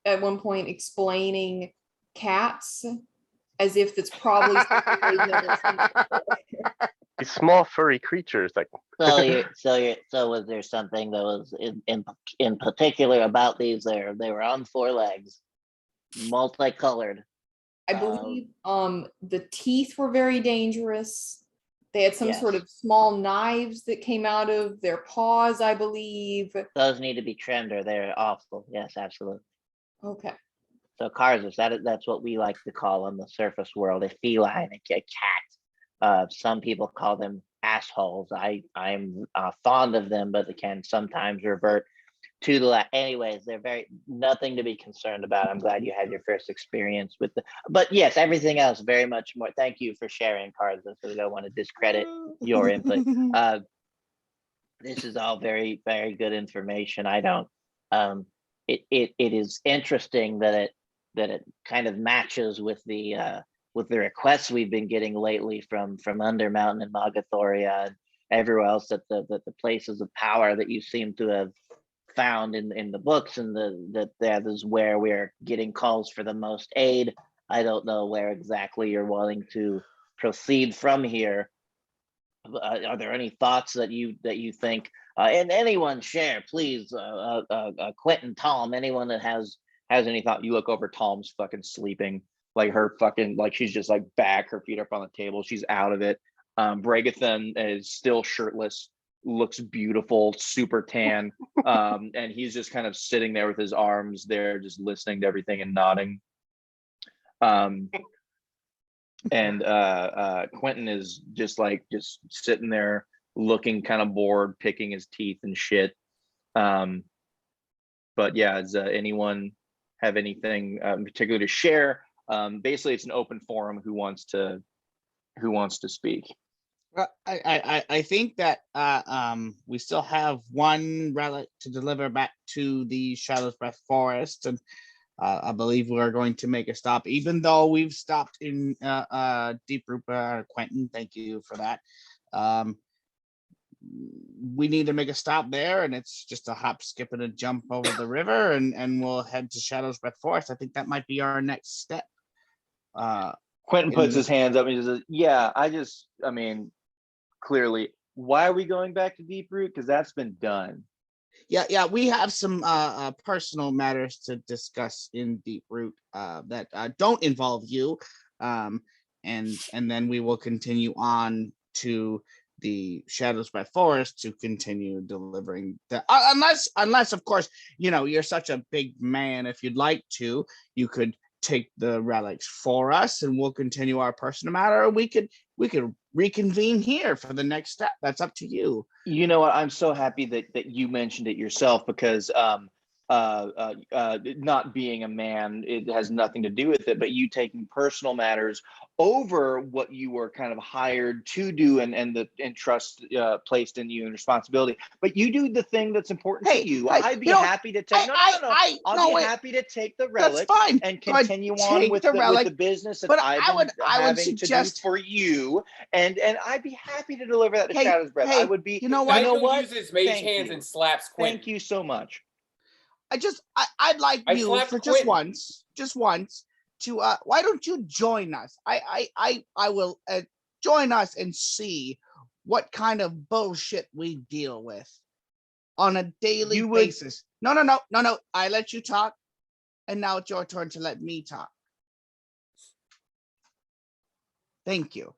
at one point explaining cats as if it's probably something they've never seen before. These small furry creatures like So was there something that was in particular about these? They were on four legs, multicolored. I believe the teeth were very dangerous. They had some sort of small knives that came out of their paws, I believe. Those need to be trimmed or they're awful. Yes, absolutely. Okay. So Karzas, that's what we like to call in the surface world a feline, a cat. Some people call them assholes. I'm fond of them, but they can sometimes revert to the left. Anyways, they're nothing to be concerned about. I'm glad you had your first experience with but yes, everything else very much more. Thank you for sharing, Karzas. So we don't want to discredit your input. This is all very, very good information. I don't. It is interesting that it kind of matches with the requests we've been getting lately from Undermountain and Magathoria and everywhere else, that the places of power that you seem to have found in the books, and that is where we're getting calls for the most aid. I don't know where exactly you're wanting to proceed from here. Are there any thoughts that you think, and anyone share, please, Quentin, Tom, anyone that has any thought? You look over, Tom's fucking sleeping, like she's just like back, her feet up on the table, she's out of it. Bregathan is still shirtless, looks beautiful, super tan, and he's just kind of sitting there with his arms there, just listening to everything and nodding. And Quentin is just sitting there looking kind of bored, picking his teeth and shit. But yeah, does anyone have anything in particular to share? Basically, it's an open forum. Who wants to speak? Well, I think that we still have one relic to deliver back to the Shadow's Breath Forest, and I believe we are going to make a stop, even though we've stopped in Deep Root. Quentin, thank you for that. We need to make a stop there, and it's just a hop, skip, and a jump over the river, and we'll head to Shadow's Breath Forest. I think that might be our next step. Quentin puts his hands up and he says, "Yeah, I mean, clearly, why are we going back to Deep Root? Because that's been done." Yeah, we have some personal matters to discuss in Deep Root that don't involve you, and then we will continue on to the Shadows by Forest to continue delivering the unless of course you're such a big man. If you'd like to, you could take the relics for us, and we'll continue our personal matter. Or we could reconvene here for the next step. That's up to you. You know what? I'm so happy that you mentioned it yourself, because not being a man, it has nothing to do with it, but you taking personal matters over what you were kind of hired to do, and trust placed in you and responsibility. But you do the thing that's important to you. I'd be happy to take I'll be happy to take the relic and continue on with the business that I've been having to do for you, and I'd be happy to deliver that to Shadow's Breath. I would be. You know what? Uses mage hands and slaps Quentin. Thank you so much. I'd like you for just once to why don't you join us? I will join us and see what kind of bullshit we deal with on a daily basis. No. I let you talk, and now it's your turn to let me talk. Thank you.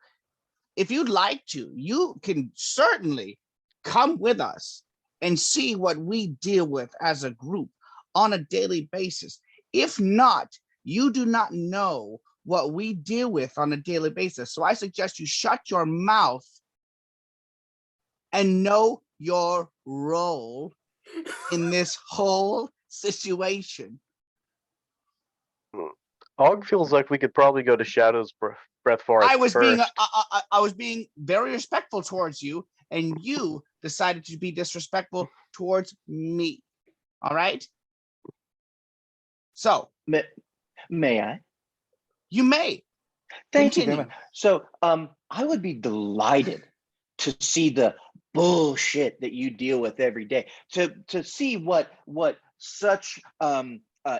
If you'd like to, you can certainly come with us and see what we deal with as a group on a daily basis. If not, you do not know what we deal with on a daily basis. So I suggest you shut your mouth and know your role in this whole situation. Og feels like we could probably go to Shadow's Breath Forest. I was being very respectful towards you, and you decided to be disrespectful towards me. All right? So, may I? You may. Thank you very much. So, I would be delighted to see the bullshit that you deal with every day. To see what such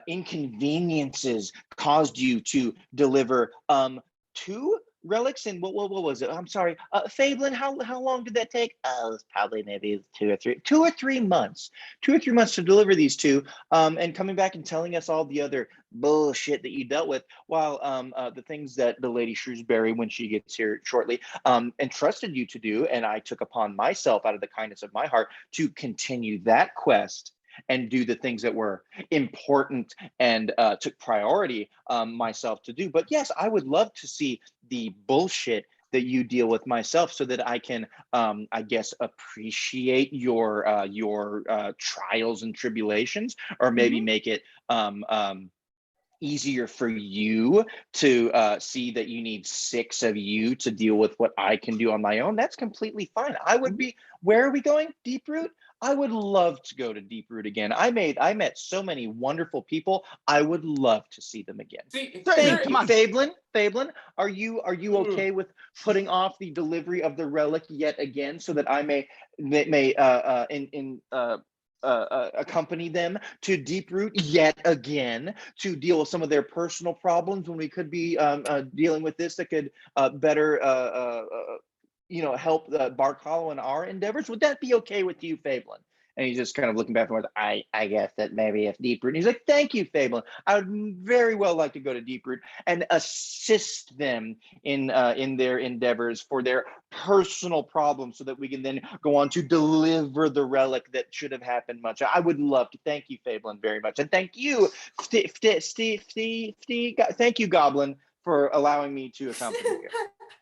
inconveniences caused you to deliver 2 relics, and what was it? I'm sorry, Fablin, how long did that take? It was probably maybe 2 or 3 months. 2 or 3 months to deliver these 2, and coming back and telling us all the other bullshit that you dealt with, while the things that the Lady Shrewsbury, when she gets here shortly, entrusted you to do, and I took upon myself out of the kindness of my heart to continue that quest and do the things that were important and took priority myself to do. But yes, I would love to see the bullshit that you deal with myself, so that I can, I guess, appreciate your trials and tribulations, or maybe make it easier for you to see that you need 6 of you to deal with what I can do on my own. That's completely fine. I would be. Where are we going? Deep Root? I would love to go to Deep Root again. I met so many wonderful people. I would love to see them again. Thank you, Fablin. Are you okay with putting off the delivery of the relic yet again, so that I may accompany them to Deep Root yet again to deal with some of their personal problems, when we could be dealing with this that could better help Bark Hollow in our endeavors? Would that be okay with you, Fablin? And he's just kind of looking back and forth. I guess that maybe if Deep Root. And he's like, thank you, Fablin. I would very well like to go to Deep Root and assist them in their endeavors for their personal problems, so that we can then go on to deliver the relic that should have happened much. I would love to. Thank you, Fablin, very much. And thank you, thank you, Goblin, for allowing me to accompany you.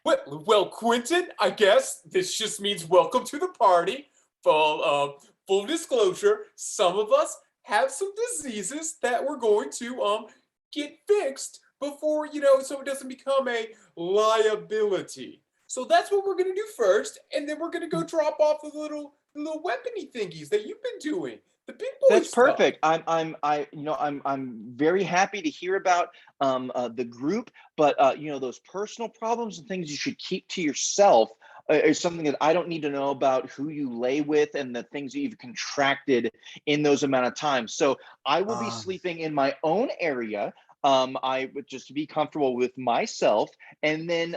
Well, Quentin, I guess this just means welcome to the party. Full disclosure, some of us have some diseases that we're going to get fixed before, so it doesn't become a liability. So that's what we're going to do first, and then we're going to go drop off the little weapony thingies that you've been doing. The big boy That's stuff. perfect. I'm very happy to hear about the group, but those personal problems and things you should keep to yourself is something that I don't need to know about who you lay with and the things that you've contracted in those amount of time. So I will be sleeping in my own area. I would just be comfortable with myself, and then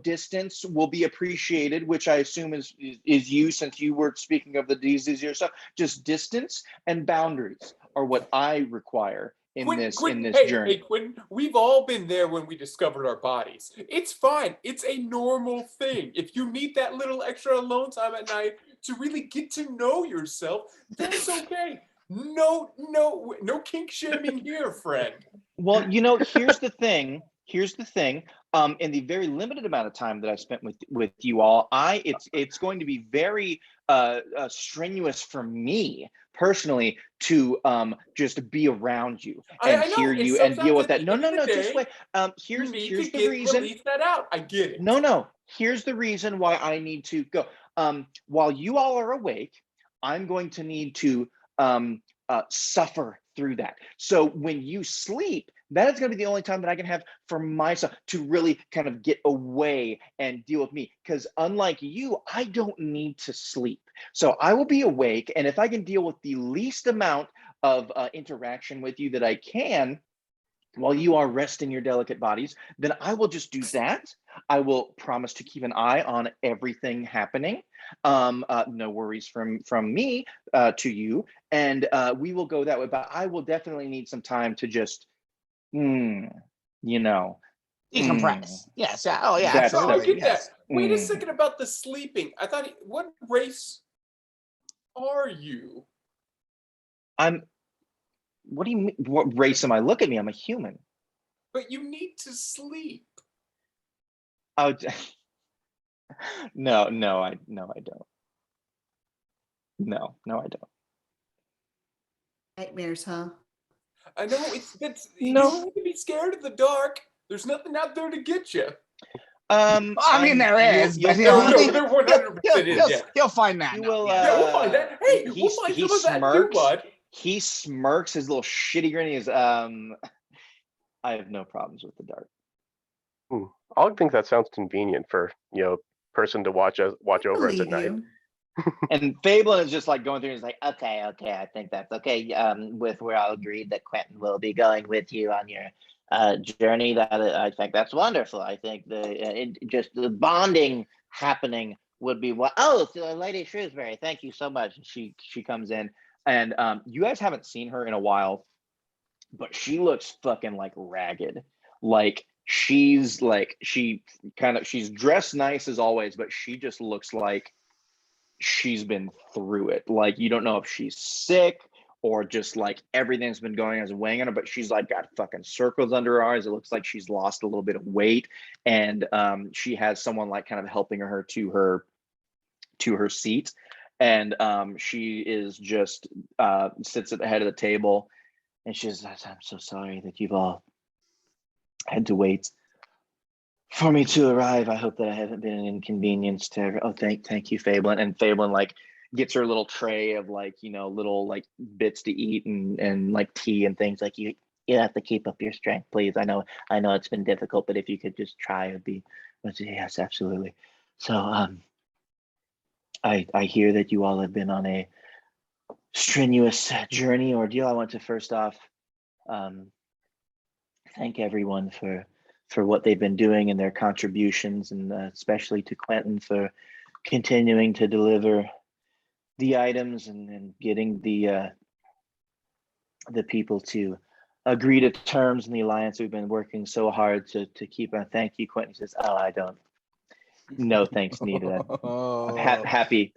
distance will be appreciated, which I assume is you, since you were speaking of the disease yourself. Just distance and boundaries are what I require in this journey. Hey, Quentin, we've all been there when we discovered our bodies. It's fine. It's a normal thing. If you need that little extra alone time at night to really get to know yourself, that's okay. No kink shaming here, friend. Well, here's the thing. In the very limited amount of time that I spent with you all, it's going to be very strenuous for me personally to just be around you and hear you and deal with that. No, just wait. Here's the reason. Release that out. I get it. No. Here's the reason why I need to go. While you all are awake, I'm going to need to suffer through that. So when you sleep, that is going to be the only time that I can have for myself to really kind of get away and deal with me. Because unlike you, I don't need to sleep. So I will be awake, and if I can deal with the least amount of interaction with you that I can while you are resting your delicate bodies, then I will just do that. I will promise to keep an eye on everything happening. No worries from me to you, and we will go that way. But I will definitely need some time to just, decompress. Yes. Oh yeah. Absolutely. I get that. Wait a second about the sleeping. I thought, what race are you? What do you mean? What race am I? Look at me. I'm a human. But you need to sleep. Oh, no, I don't. No, I don't. Nightmares, huh? I know you No. don't need to be scared of the dark. There's nothing out there to get you. I mean, there is, but there 100% is. Yeah, he'll find that. You will. Yeah, we'll find that. Hey, we'll find some of that too, bud. He smirks his little shitty grin. He's I have no problems with the dark. I think that sounds convenient for person to watch over us at night. And Fablin is just like going through and he's like, okay, I think that's okay. We're all agreed that Quentin will be going with you on your journey. That I think that's wonderful. I think just the bonding happening would be what. Oh, so Lady Shrewsbury, thank you so much. She comes in, and you guys haven't seen her in a while, but she looks fucking like ragged. Like she's dressed nice as always, but she just looks like she's been through it. Like you don't know if she's sick or just like everything's been going as a weighing on her, but she's like got fucking circles under her eyes. It looks like she's lost a little bit of weight, and she has someone like kind of helping her to her seat, and she is just sits at the head of the table, and she's like, I'm so sorry that you've all had to wait for me to arrive. I hope that I haven't been an inconvenience to everyone. Oh, thank you, Fablin. And Fablin like gets her little tray of like, little like bits to eat and like tea and things. Like you have to keep up your strength, please. I know it's been difficult, but if you could just try, it'd be, yes, absolutely. So I hear that you all have been on a strenuous journey ordeal. I want to first off thank everyone for what they've been doing and their contributions, and especially to Quentin for continuing to deliver the items and getting the people to agree to terms in the alliance. We've been working so hard to keep on. Thank you, Quentin. He says, oh, I don't. No thanks needed. I'm happy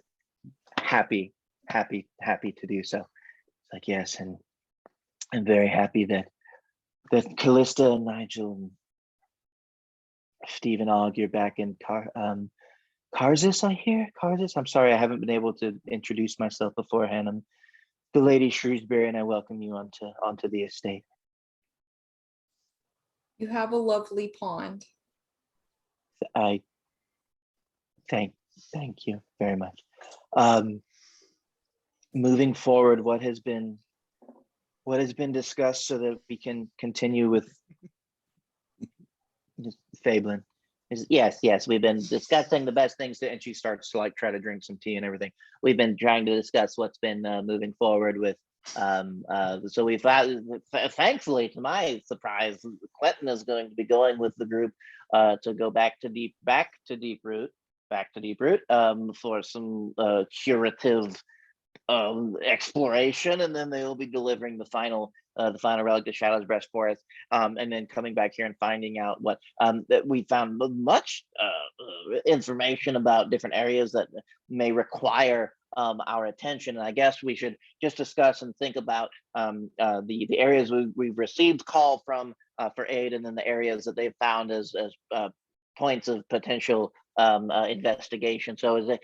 to do so. It's like, yes, and I'm very happy that Callista and Nigel and Steve and Og, you're back in Karzis, I hear? Karzis? I'm sorry, I haven't been able to introduce myself beforehand. I'm the Lady Shrewsbury, and I welcome you onto the estate. You have a lovely pond. I thank you very much. moving forward, what has been discussed so that we can continue with Fablin? Yes, we've been discussing the best things to, and she starts to like try to drink some tea and everything. We've been trying to discuss what's been moving forward with so we thankfully, to my surprise, Quentin is going to be going with the group to go back to deep root for some curative exploration, and then they will be delivering the final relic to Shadow's Breast Forest, and then coming back here and finding out what that we found much information about different areas that may require our attention. And I guess we should just discuss and think about the areas we've received call from for aid, and then the areas that they've found as points of potential investigation. So is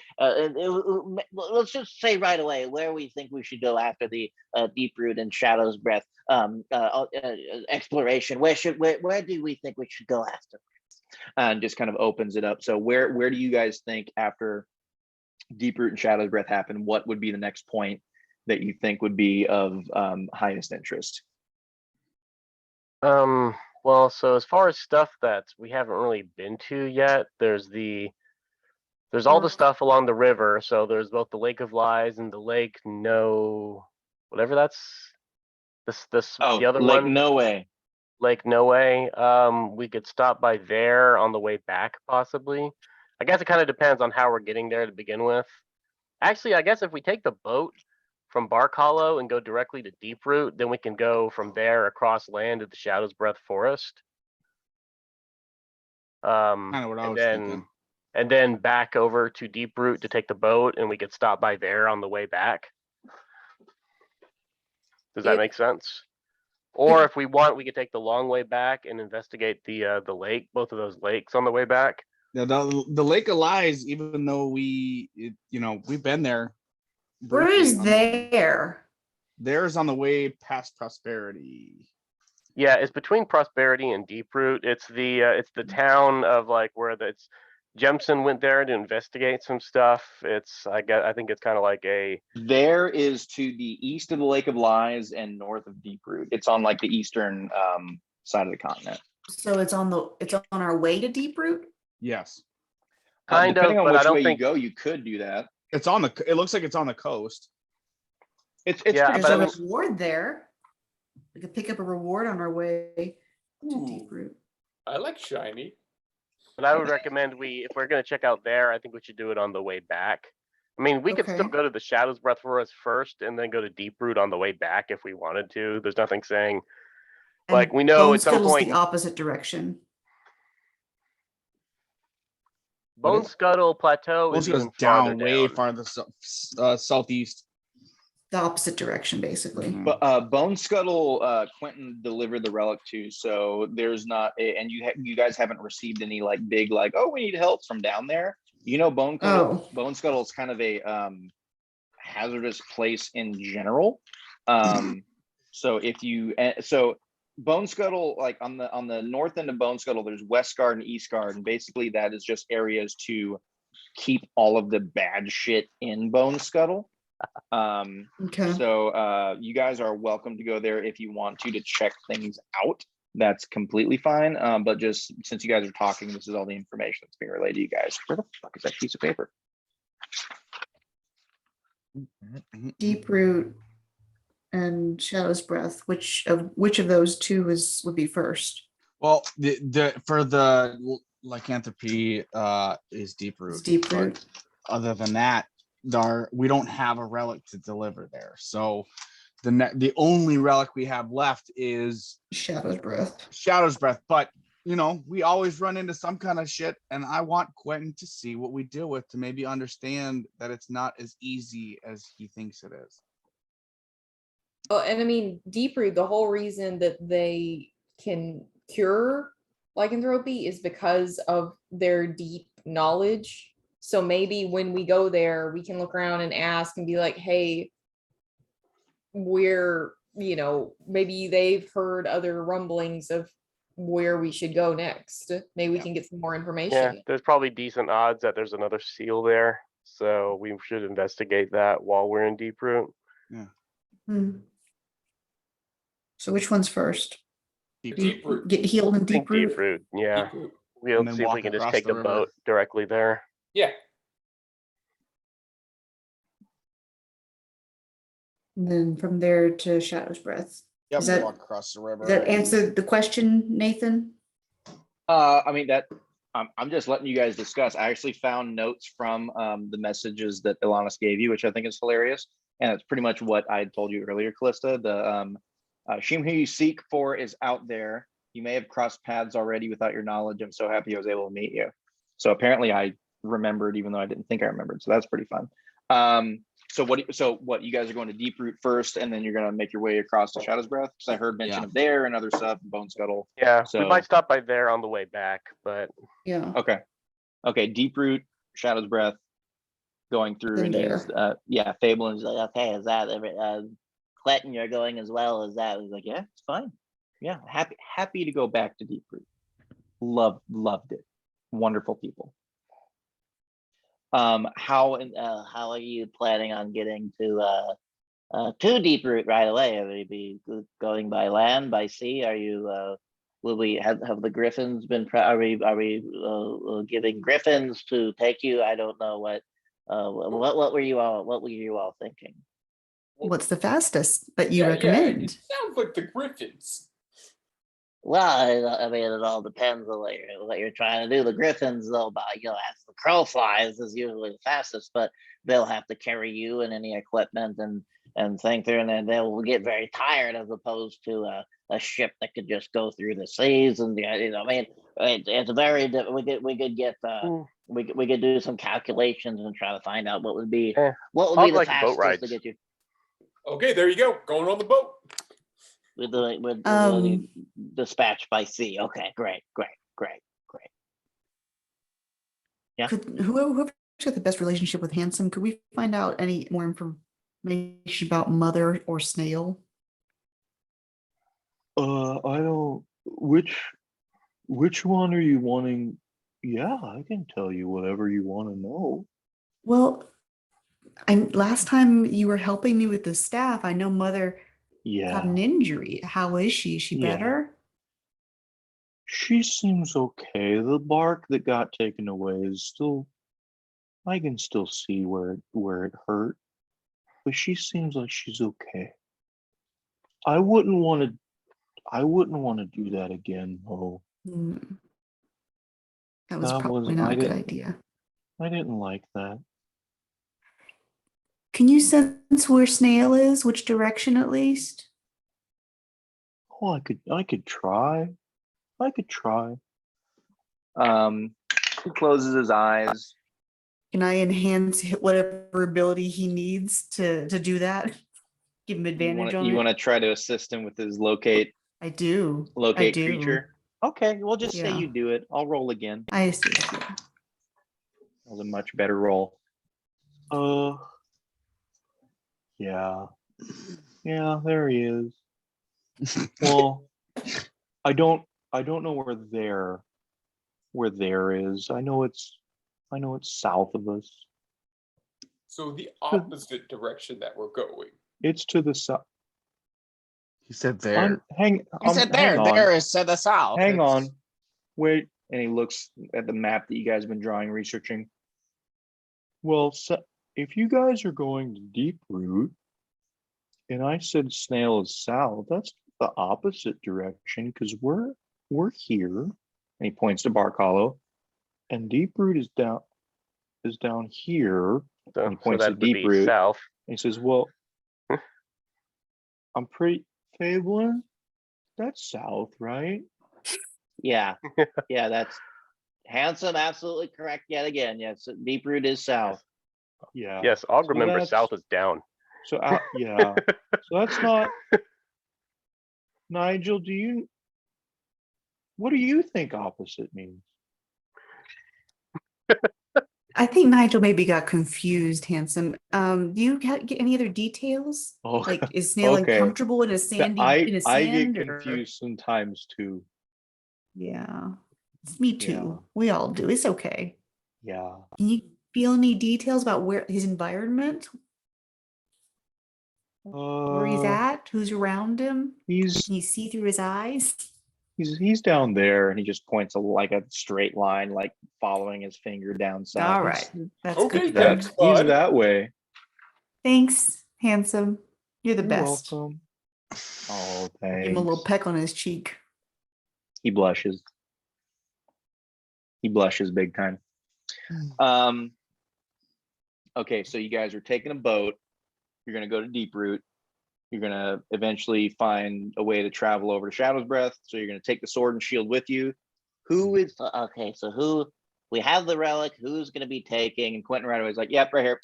let's just say right away where we think we should go after the Deep Root and Shadow's Breath exploration. Where do we think we should go after? And just kind of opens it up. So where do you guys think after Deep Root and Shadow's Breath happen, what would be the next point that you think would be of highest interest? Well, so as far as stuff that we haven't really been to yet, there's all the stuff along the river. So there's both the Lake of Lies and the Lake whatever that's the other Lake one. Lake Noe. We could stop by there on the way back, possibly. I guess it kind of depends on how we're getting there to begin with. Actually, I guess if we take the boat from Bark Hollow and go directly to Deep Root, then we can go from there across land to the Shadow's Breath Forest. Kind of what I was thinking. And then back over to Deep Root to take the boat, and we could stop by there on the way back. Does that make sense? Or if we want, we could take the long way back and investigate the lake, both of those lakes on the way back. Yeah, the Lake of Lies, even though we've been there. Where is there? There's on the way past Prosperity. Yeah, it's between Prosperity and Deep Root. It's the town of like where it's Jemson went there to investigate some stuff. I think it's kind of like there is to the east of the Lake of Lies and north of Deep Root. It's on like the eastern side of the continent. So it's on our way to Deep Root? Yes. Depending on which way you go, you could do that. It looks like it's on the coast. It's there's a reward there. We could pick up a reward on our way to Deep Root. I like shiny. But I would recommend if we're going to check out there, I think we should do it on the way back. I mean, we could still go to the Shadow's Breath Forest first and then go to Deep Root on the way back if we wanted to. There's nothing saying, like, we know at some point. The opposite direction. Bone Scuttle Plateau is even down way farther southeast. The opposite direction, basically. But Bone Scuttle, Quentin delivered the relic to, so there's not, and you guys haven't received any like big like, oh, we need help from down there. Bone Scuttle is kind of a hazardous place in general. So Bone Scuttle, like on the north end of Bone Scuttle, there's West Guard and East Guard, and basically that is just areas to keep all of the bad shit in Bone Scuttle. So you guys are welcome to go there if you want to check things out. That's completely fine. But just since you guys are talking, this is all the information that's being relayed to you guys. Where the fuck is that piece of paper? Deep Root and Shadow's Breath. Which of those two would be first? Well, for the lycanthropy is Deep Root. It's Deep Root. Other than that, we don't have a relic to deliver there. So the only relic we have left is Shadow's Breath. Shadow's Breath. But we always run into some kind of shit, and I want Quentin to see what we deal with to maybe understand that it's not as easy as he thinks it is. Well, and I mean, Deep Root, the whole reason that they can cure lycanthropy is because of their deep knowledge. So maybe when we go there, we can look around and ask and be like, hey, maybe they've heard other rumblings of where we should go next. Maybe we can get some more information. Yeah, there's probably decent odds that there's another seal there. So we should investigate that while we're in Deep Root. Hmm. So which one's first? Deep Root. Get healed in I think Deep Root? Deep Root, yeah. Deep Root. We'll And then see if we walk can just across take the the river. boat directly there. Yeah. And then from there to Shadow's Breath. Yep, Is that- walk across the river. Does that and- answer the question, Nathan? I mean that I'm just letting you guys discuss. I actually found notes from the messages that Ilanis gave you, which I think is hilarious, and it's pretty much what I had told you earlier, Callista. The Sheem who you seek for is out there. You may have crossed paths already without your knowledge. I'm so happy I was able to meet you. So apparently I remembered, even though I didn't think I remembered. So that's pretty fun. So what you guys are going to Deep Root first, and then you're gonna make your way across to Shadow's Breath? Because I heard mention of there and other stuff, Bone Scuttle. Yeah, So- we might stop by there on the way back, but Yeah. Okay, Deep Root, Shadow's Breath, going through, In and he's Fable, and he's like, Okay, is that Clinton? You're going as well as that? he's like, yeah, it's fine. Yeah, happy to go back to Deep Root. Loved it. Wonderful people. How are you planning on getting to Deep Root right away? Will you be going by land, by sea? Are you will we have the griffins been are we giving griffins to take you? I don't know what were you all thinking? What's the fastest that you Yeah, recommend? it sounds like the Griffins. Well, I mean, it all depends on what you're trying to do. The griffins, though, as the crow flies, is usually the fastest, but they'll have to carry you and any equipment and thing through, and then they'll get very tired as opposed to a ship that could just go through the seas. And I mean, it's very. We could do some calculations and try to find out what would be the like boat fastest rides. to get you. Okay, there you go. Going on the boat. We're doing dispatch by sea. Okay, great. Yeah. Whoever's got the best relationship with Handsome, could we find out any more information about Mother or Snail? I don't. Which one are you wanting? Yeah, I can tell you whatever you want to know. Well, last time you were helping me with the staff, I know Mother got an injury. How is she? Is she better? She seems okay. The bark that got taken away is still. I can still see where it hurt, but she seems like she's okay. I wouldn't want to do that again, though. That was probably not a good idea. I didn't like that. Can you sense where Snail is? Which direction, at least? Oh, I could try. He closes his eyes. Can I enhance whatever ability he needs to do that? Give him advantage on it? You want to try to assist him with his locate I do. creature? Okay, we'll just say you do it. I'll roll again. I assist you. That was a much better roll. Yeah, there he is. Well, I don't know where there is. I know it's south of us. So the opposite direction that we're going. It's to the south. He said there. He said there. There is to the south. Hang on. Wait. And he looks at the map that you guys have been drawing, researching. Well, so if you guys are going to Deep Root, and I said Snail is south, that's the opposite direction because we're here. And he points to Bark Hollow, and Deep Root is down here. And he points to Deep Root. South. And he says, "Well, I'm pretty Fabling. That's south, right?" Yeah, that's Handsome. Absolutely correct. Yet again, yes, Deep Root is south. Yeah. Yes, I'll So remember that's- south is down. So yeah. So that's not. Nigel, what do you think opposite means? I think Nigel maybe got confused, Handsome. Do you get any other details? Oh, Like, is Snail okay. uncomfortable in a sandy I sand? get confused sometimes too. Yeah, it's me too. Yeah. We all do. It's okay. Yeah. Can feel any details about where his environment, where he's at, who's around him? He's Can you see through his eyes? he's down there, and he just points like a straight line, like following his finger down south. All right, that's Okay, good. thanks, He's bud. that way. Thanks, handsome. You're the You're best. welcome. Oh, Give him a little thanks. peck on his cheek. He blushes. He blushes big time. Okay, so you guys are taking a boat. You're gonna go to Deep Root. You're gonna eventually find a way to travel over to Shadow's Breath. So you're gonna take the sword and shield with you. Who is Okay, so who we have the relic? Who's going to be taking? and Quentin right away is like, yep, right here.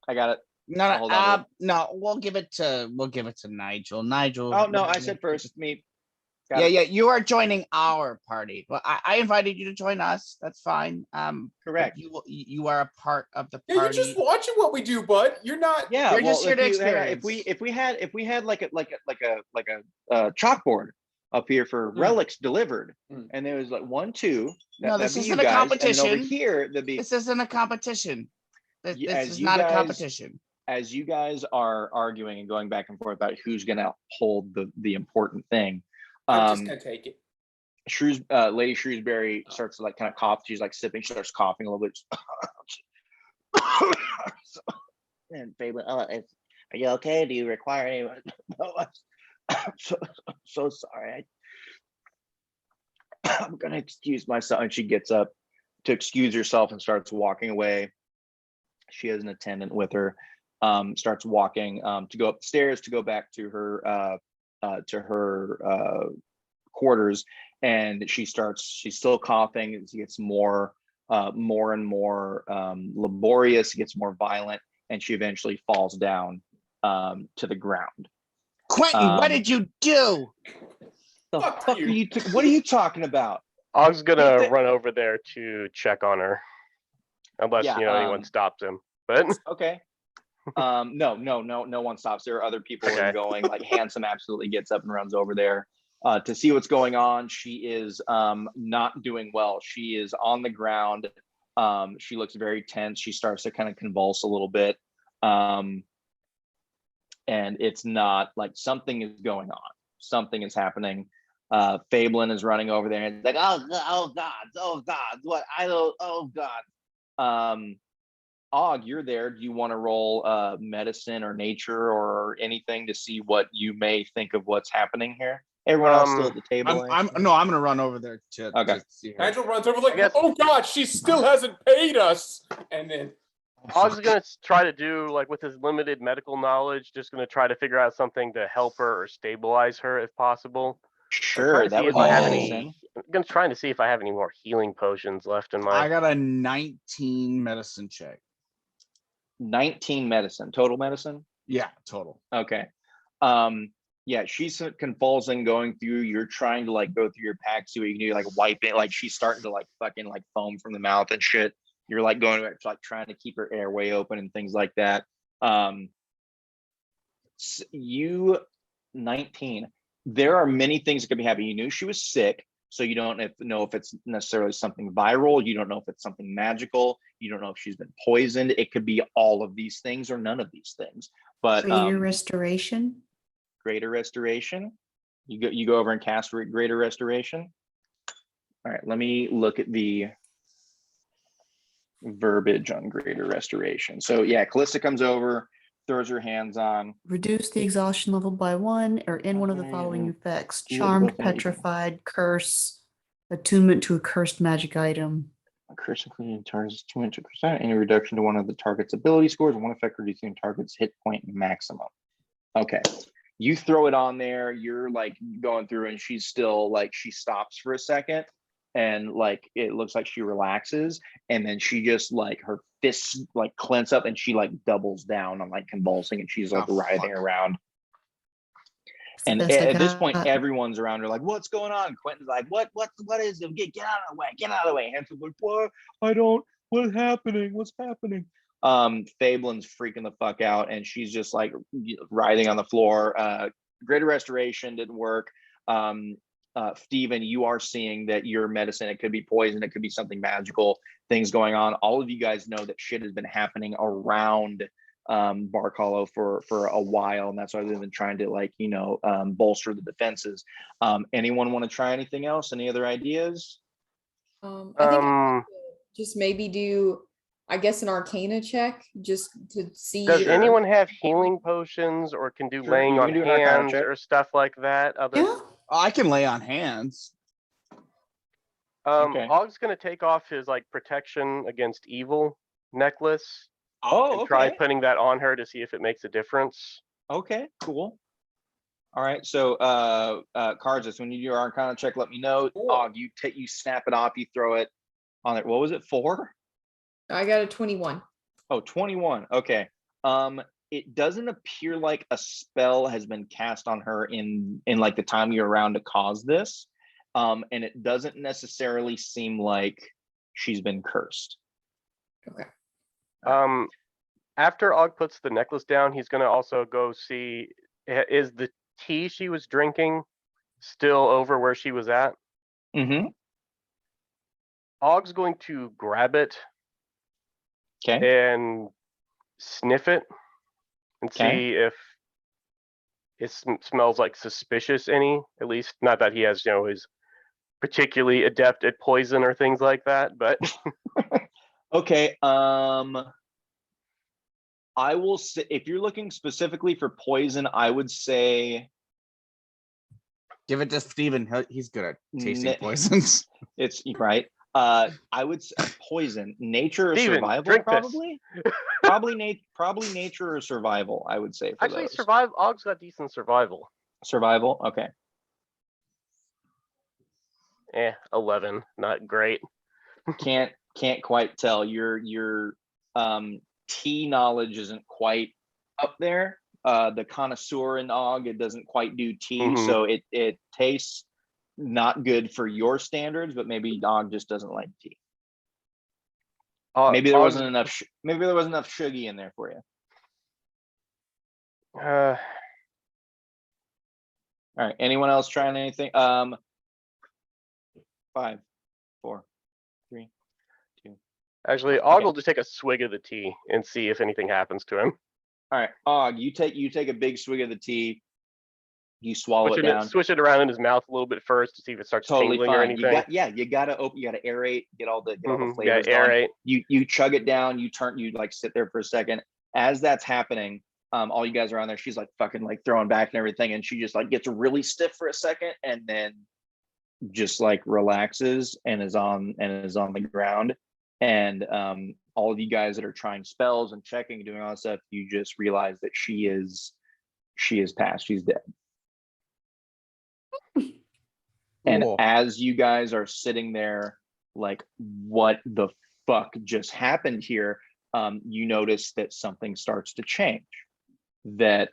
I got it. No, Hold on to no, we'll give it to Nigel. Nigel. Oh no, I said first. Me. Got Yeah, it. yeah, you are joining our party. Well, I invited you to join us. That's fine. But Correct. you are a part of the Yeah, you're party. just watching what we do, bud. You're not. Yeah, You're well, just here to if experience. we had like a chalkboard up here for relics delivered, and there was like 1, 2. No, this that'd be isn't you a guys, and then competition. over here, there'd be This isn't a competition. This as is you not a guys- competition. as you guys are arguing and going back and forth about who's going to hold the important thing. I'm just gonna take it. Lady Shrewsbury starts to like kind of cough. She's like sipping. She starts coughing a little bit. And Fable, are you okay? Do you require any? No, I'm so sorry. I'm gonna excuse myself. And she gets up to excuse herself and starts walking away. She has an attendant with her. Starts walking to go upstairs to go back to her quarters, and she's still coughing. It gets more and more laborious. It gets more violent, and she eventually falls down to the ground. Quentin, what did you do? The Fuck fuck you. are you? What are you talking about? I was gonna Get the- run over there to check on her, unless Yeah, anyone stops him. But Okay. No one stops. There are other people who are Okay. going. Like Handsome absolutely gets up and runs over there to see what's going on. She is not doing well. She is on the ground. She looks very tense. She starts to kind of convulse a little bit. And it's not like something is going on. Something is happening. Fablin is running over there and it's like, oh God, what? Oh God. Og, you're there. Do you want to roll medicine or nature or anything to see what you may think of what's happening here? Everyone else still at the table? I'm gonna run over there to Okay. see her. Nigel runs over like, guess- oh God, she still hasn't paid us. And then I was gonna try to do, like, with his limited medical knowledge, just gonna try to figure out something to help her or stabilize her if possible. Sure, that would if I be have medicine. I'm gonna try to see if I have any more healing potions left in I my. got a 19 medicine check. 19 medicine, total medicine. Yeah, total. Okay. Yeah, she's convulsing, going through. You're trying to like go through your pack, see what you can do, like wipe it. Like she's starting to like fucking like foam from the mouth and shit. You're like going to like trying to keep her airway open and things like that. You 19. There are many things that could be happening. You knew she was sick, so you don't know if it's necessarily something viral. You don't know if it's something magical. You don't know if she's been poisoned. It could be all of these things or none of these things. But Greater restoration. greater restoration. You go over and cast greater restoration. All right, let me look at the verbiage on greater restoration. So yeah, Callista comes over, throws her hands on. Reduce the exhaustion level by 1 or in one of the following effects: charmed, petrified, curse, attunement to a cursed magic item. A curse including targets 200%. Any reduction to one of the target's ability scores, one effect reducing target's hit point maximum. Okay. You throw it on there, you're like going through, and she's still like, she stops for a second, and like it looks like she relaxes, and then she just like her fists like clench up, and she like doubles down on like convulsing, and she's like writhing around. And at this point, everyone's around her like, what's going on? Quentin's like, what is it? Get out of the way, get out of the way. Hanson's like, what? What's happening? What's happening? Fablin's freaking the fuck out, and she's just like writhing on the floor. Greater restoration didn't work. Steven, you are seeing that your medicine, it could be poison, it could be something magical, things going on. All of you guys know that shit has been happening around Bark Hollow for a while, and that's why they've been trying to, like, you know, bolster the defenses. Anyone want to try anything else? Any other ideas? I think I would just maybe do, I guess, an Arcana check just to see. Does anyone have healing potions or can do laying on hands or stuff like that? Yeah. I can lay on hands. Okay. Og's gonna take off his like protection against evil necklace. Oh, and try putting that on her to see if it makes a difference. Okay, cool. All right, so Karzis, when you do your Arcana check, let me know. Og, you snap it off, you throw it on it. What was it, 4? I got a 21. Oh, 21. Okay. It doesn't appear like a spell has been cast on her in like the time you're around to cause this. And it doesn't necessarily seem like she's been cursed. Okay. After Og puts the necklace down, he's gonna also go see, is the tea she was drinking still over where she was at? Mm-hmm. Og's going to grab it. Okay. And sniff it and see if it smells like suspicious any, at least not that he has, you know, is particularly adept at poison or things like that, but okay. I will say, if you're looking specifically for poison, I would say give it to Steven. He's good at tasting poisons. It's right. I would say poison, nature or Steven, survival, probably. Probably nature or survival, I would say. For actually, those. survive. Og's got decent survival. Survival, okay. 11, not great. Can't quite tell. Your tea knowledge isn't quite up there. The connoisseur in Og, it doesn't quite do tea, so it tastes not good for your standards, but maybe Og just doesn't like tea. Maybe there wasn't enough. Maybe there wasn't enough sugar in there for you. All right. Anyone else trying anything? 5, 4, 3, 2. Actually, Og will just take a swig of the tea and see if anything happens to him. All right, Og, you take a big swig of the tea. You swallow it down. Switch it around in his mouth a little bit first to see if it starts tingling or anything. You gotta aerate, get all the flavors. Aerate. You chug it down. You like sit there for a second. As that's happening, all you guys are on there. She's like fucking like throwing back and everything, and she just like gets really stiff for a second, and then just like relaxes and is on the ground. And all of you guys that are trying spells and checking and doing all that stuff, you just realize that she is passed. She's dead. And as you guys are sitting there, like, what the fuck just happened here? You notice that something starts to change. That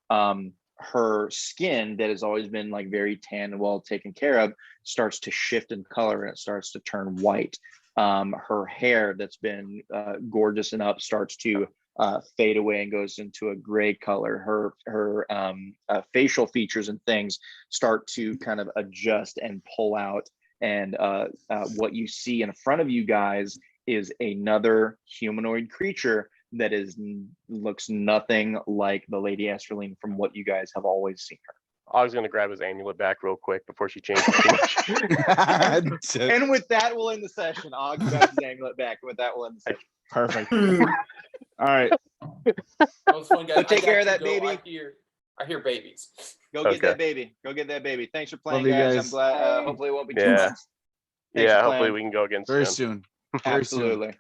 her skin, that has always been like very tan and well taken care of, starts to shift in color and it starts to turn white. Her hair, that's been gorgeous and up, starts to fade away and goes into a gray color. Her facial features and things start to kind of adjust and pull out. And what you see in front of you guys is another humanoid creature that looks nothing like the Lady Esterline from what you guys have always seen her. I was going to grab his amulet back real quick before she changes too much. And with that, we'll end the session. Og grabs his amulet back. And with that, we'll end the session. Perfect. All right. That was fun, guys. So take care of that baby. I hear babies. Go get that baby. Go get that baby. Thanks for playing, guys. I'm glad. Hopefully it won't be too much. Yeah, hopefully we can go again very soon. Absolutely.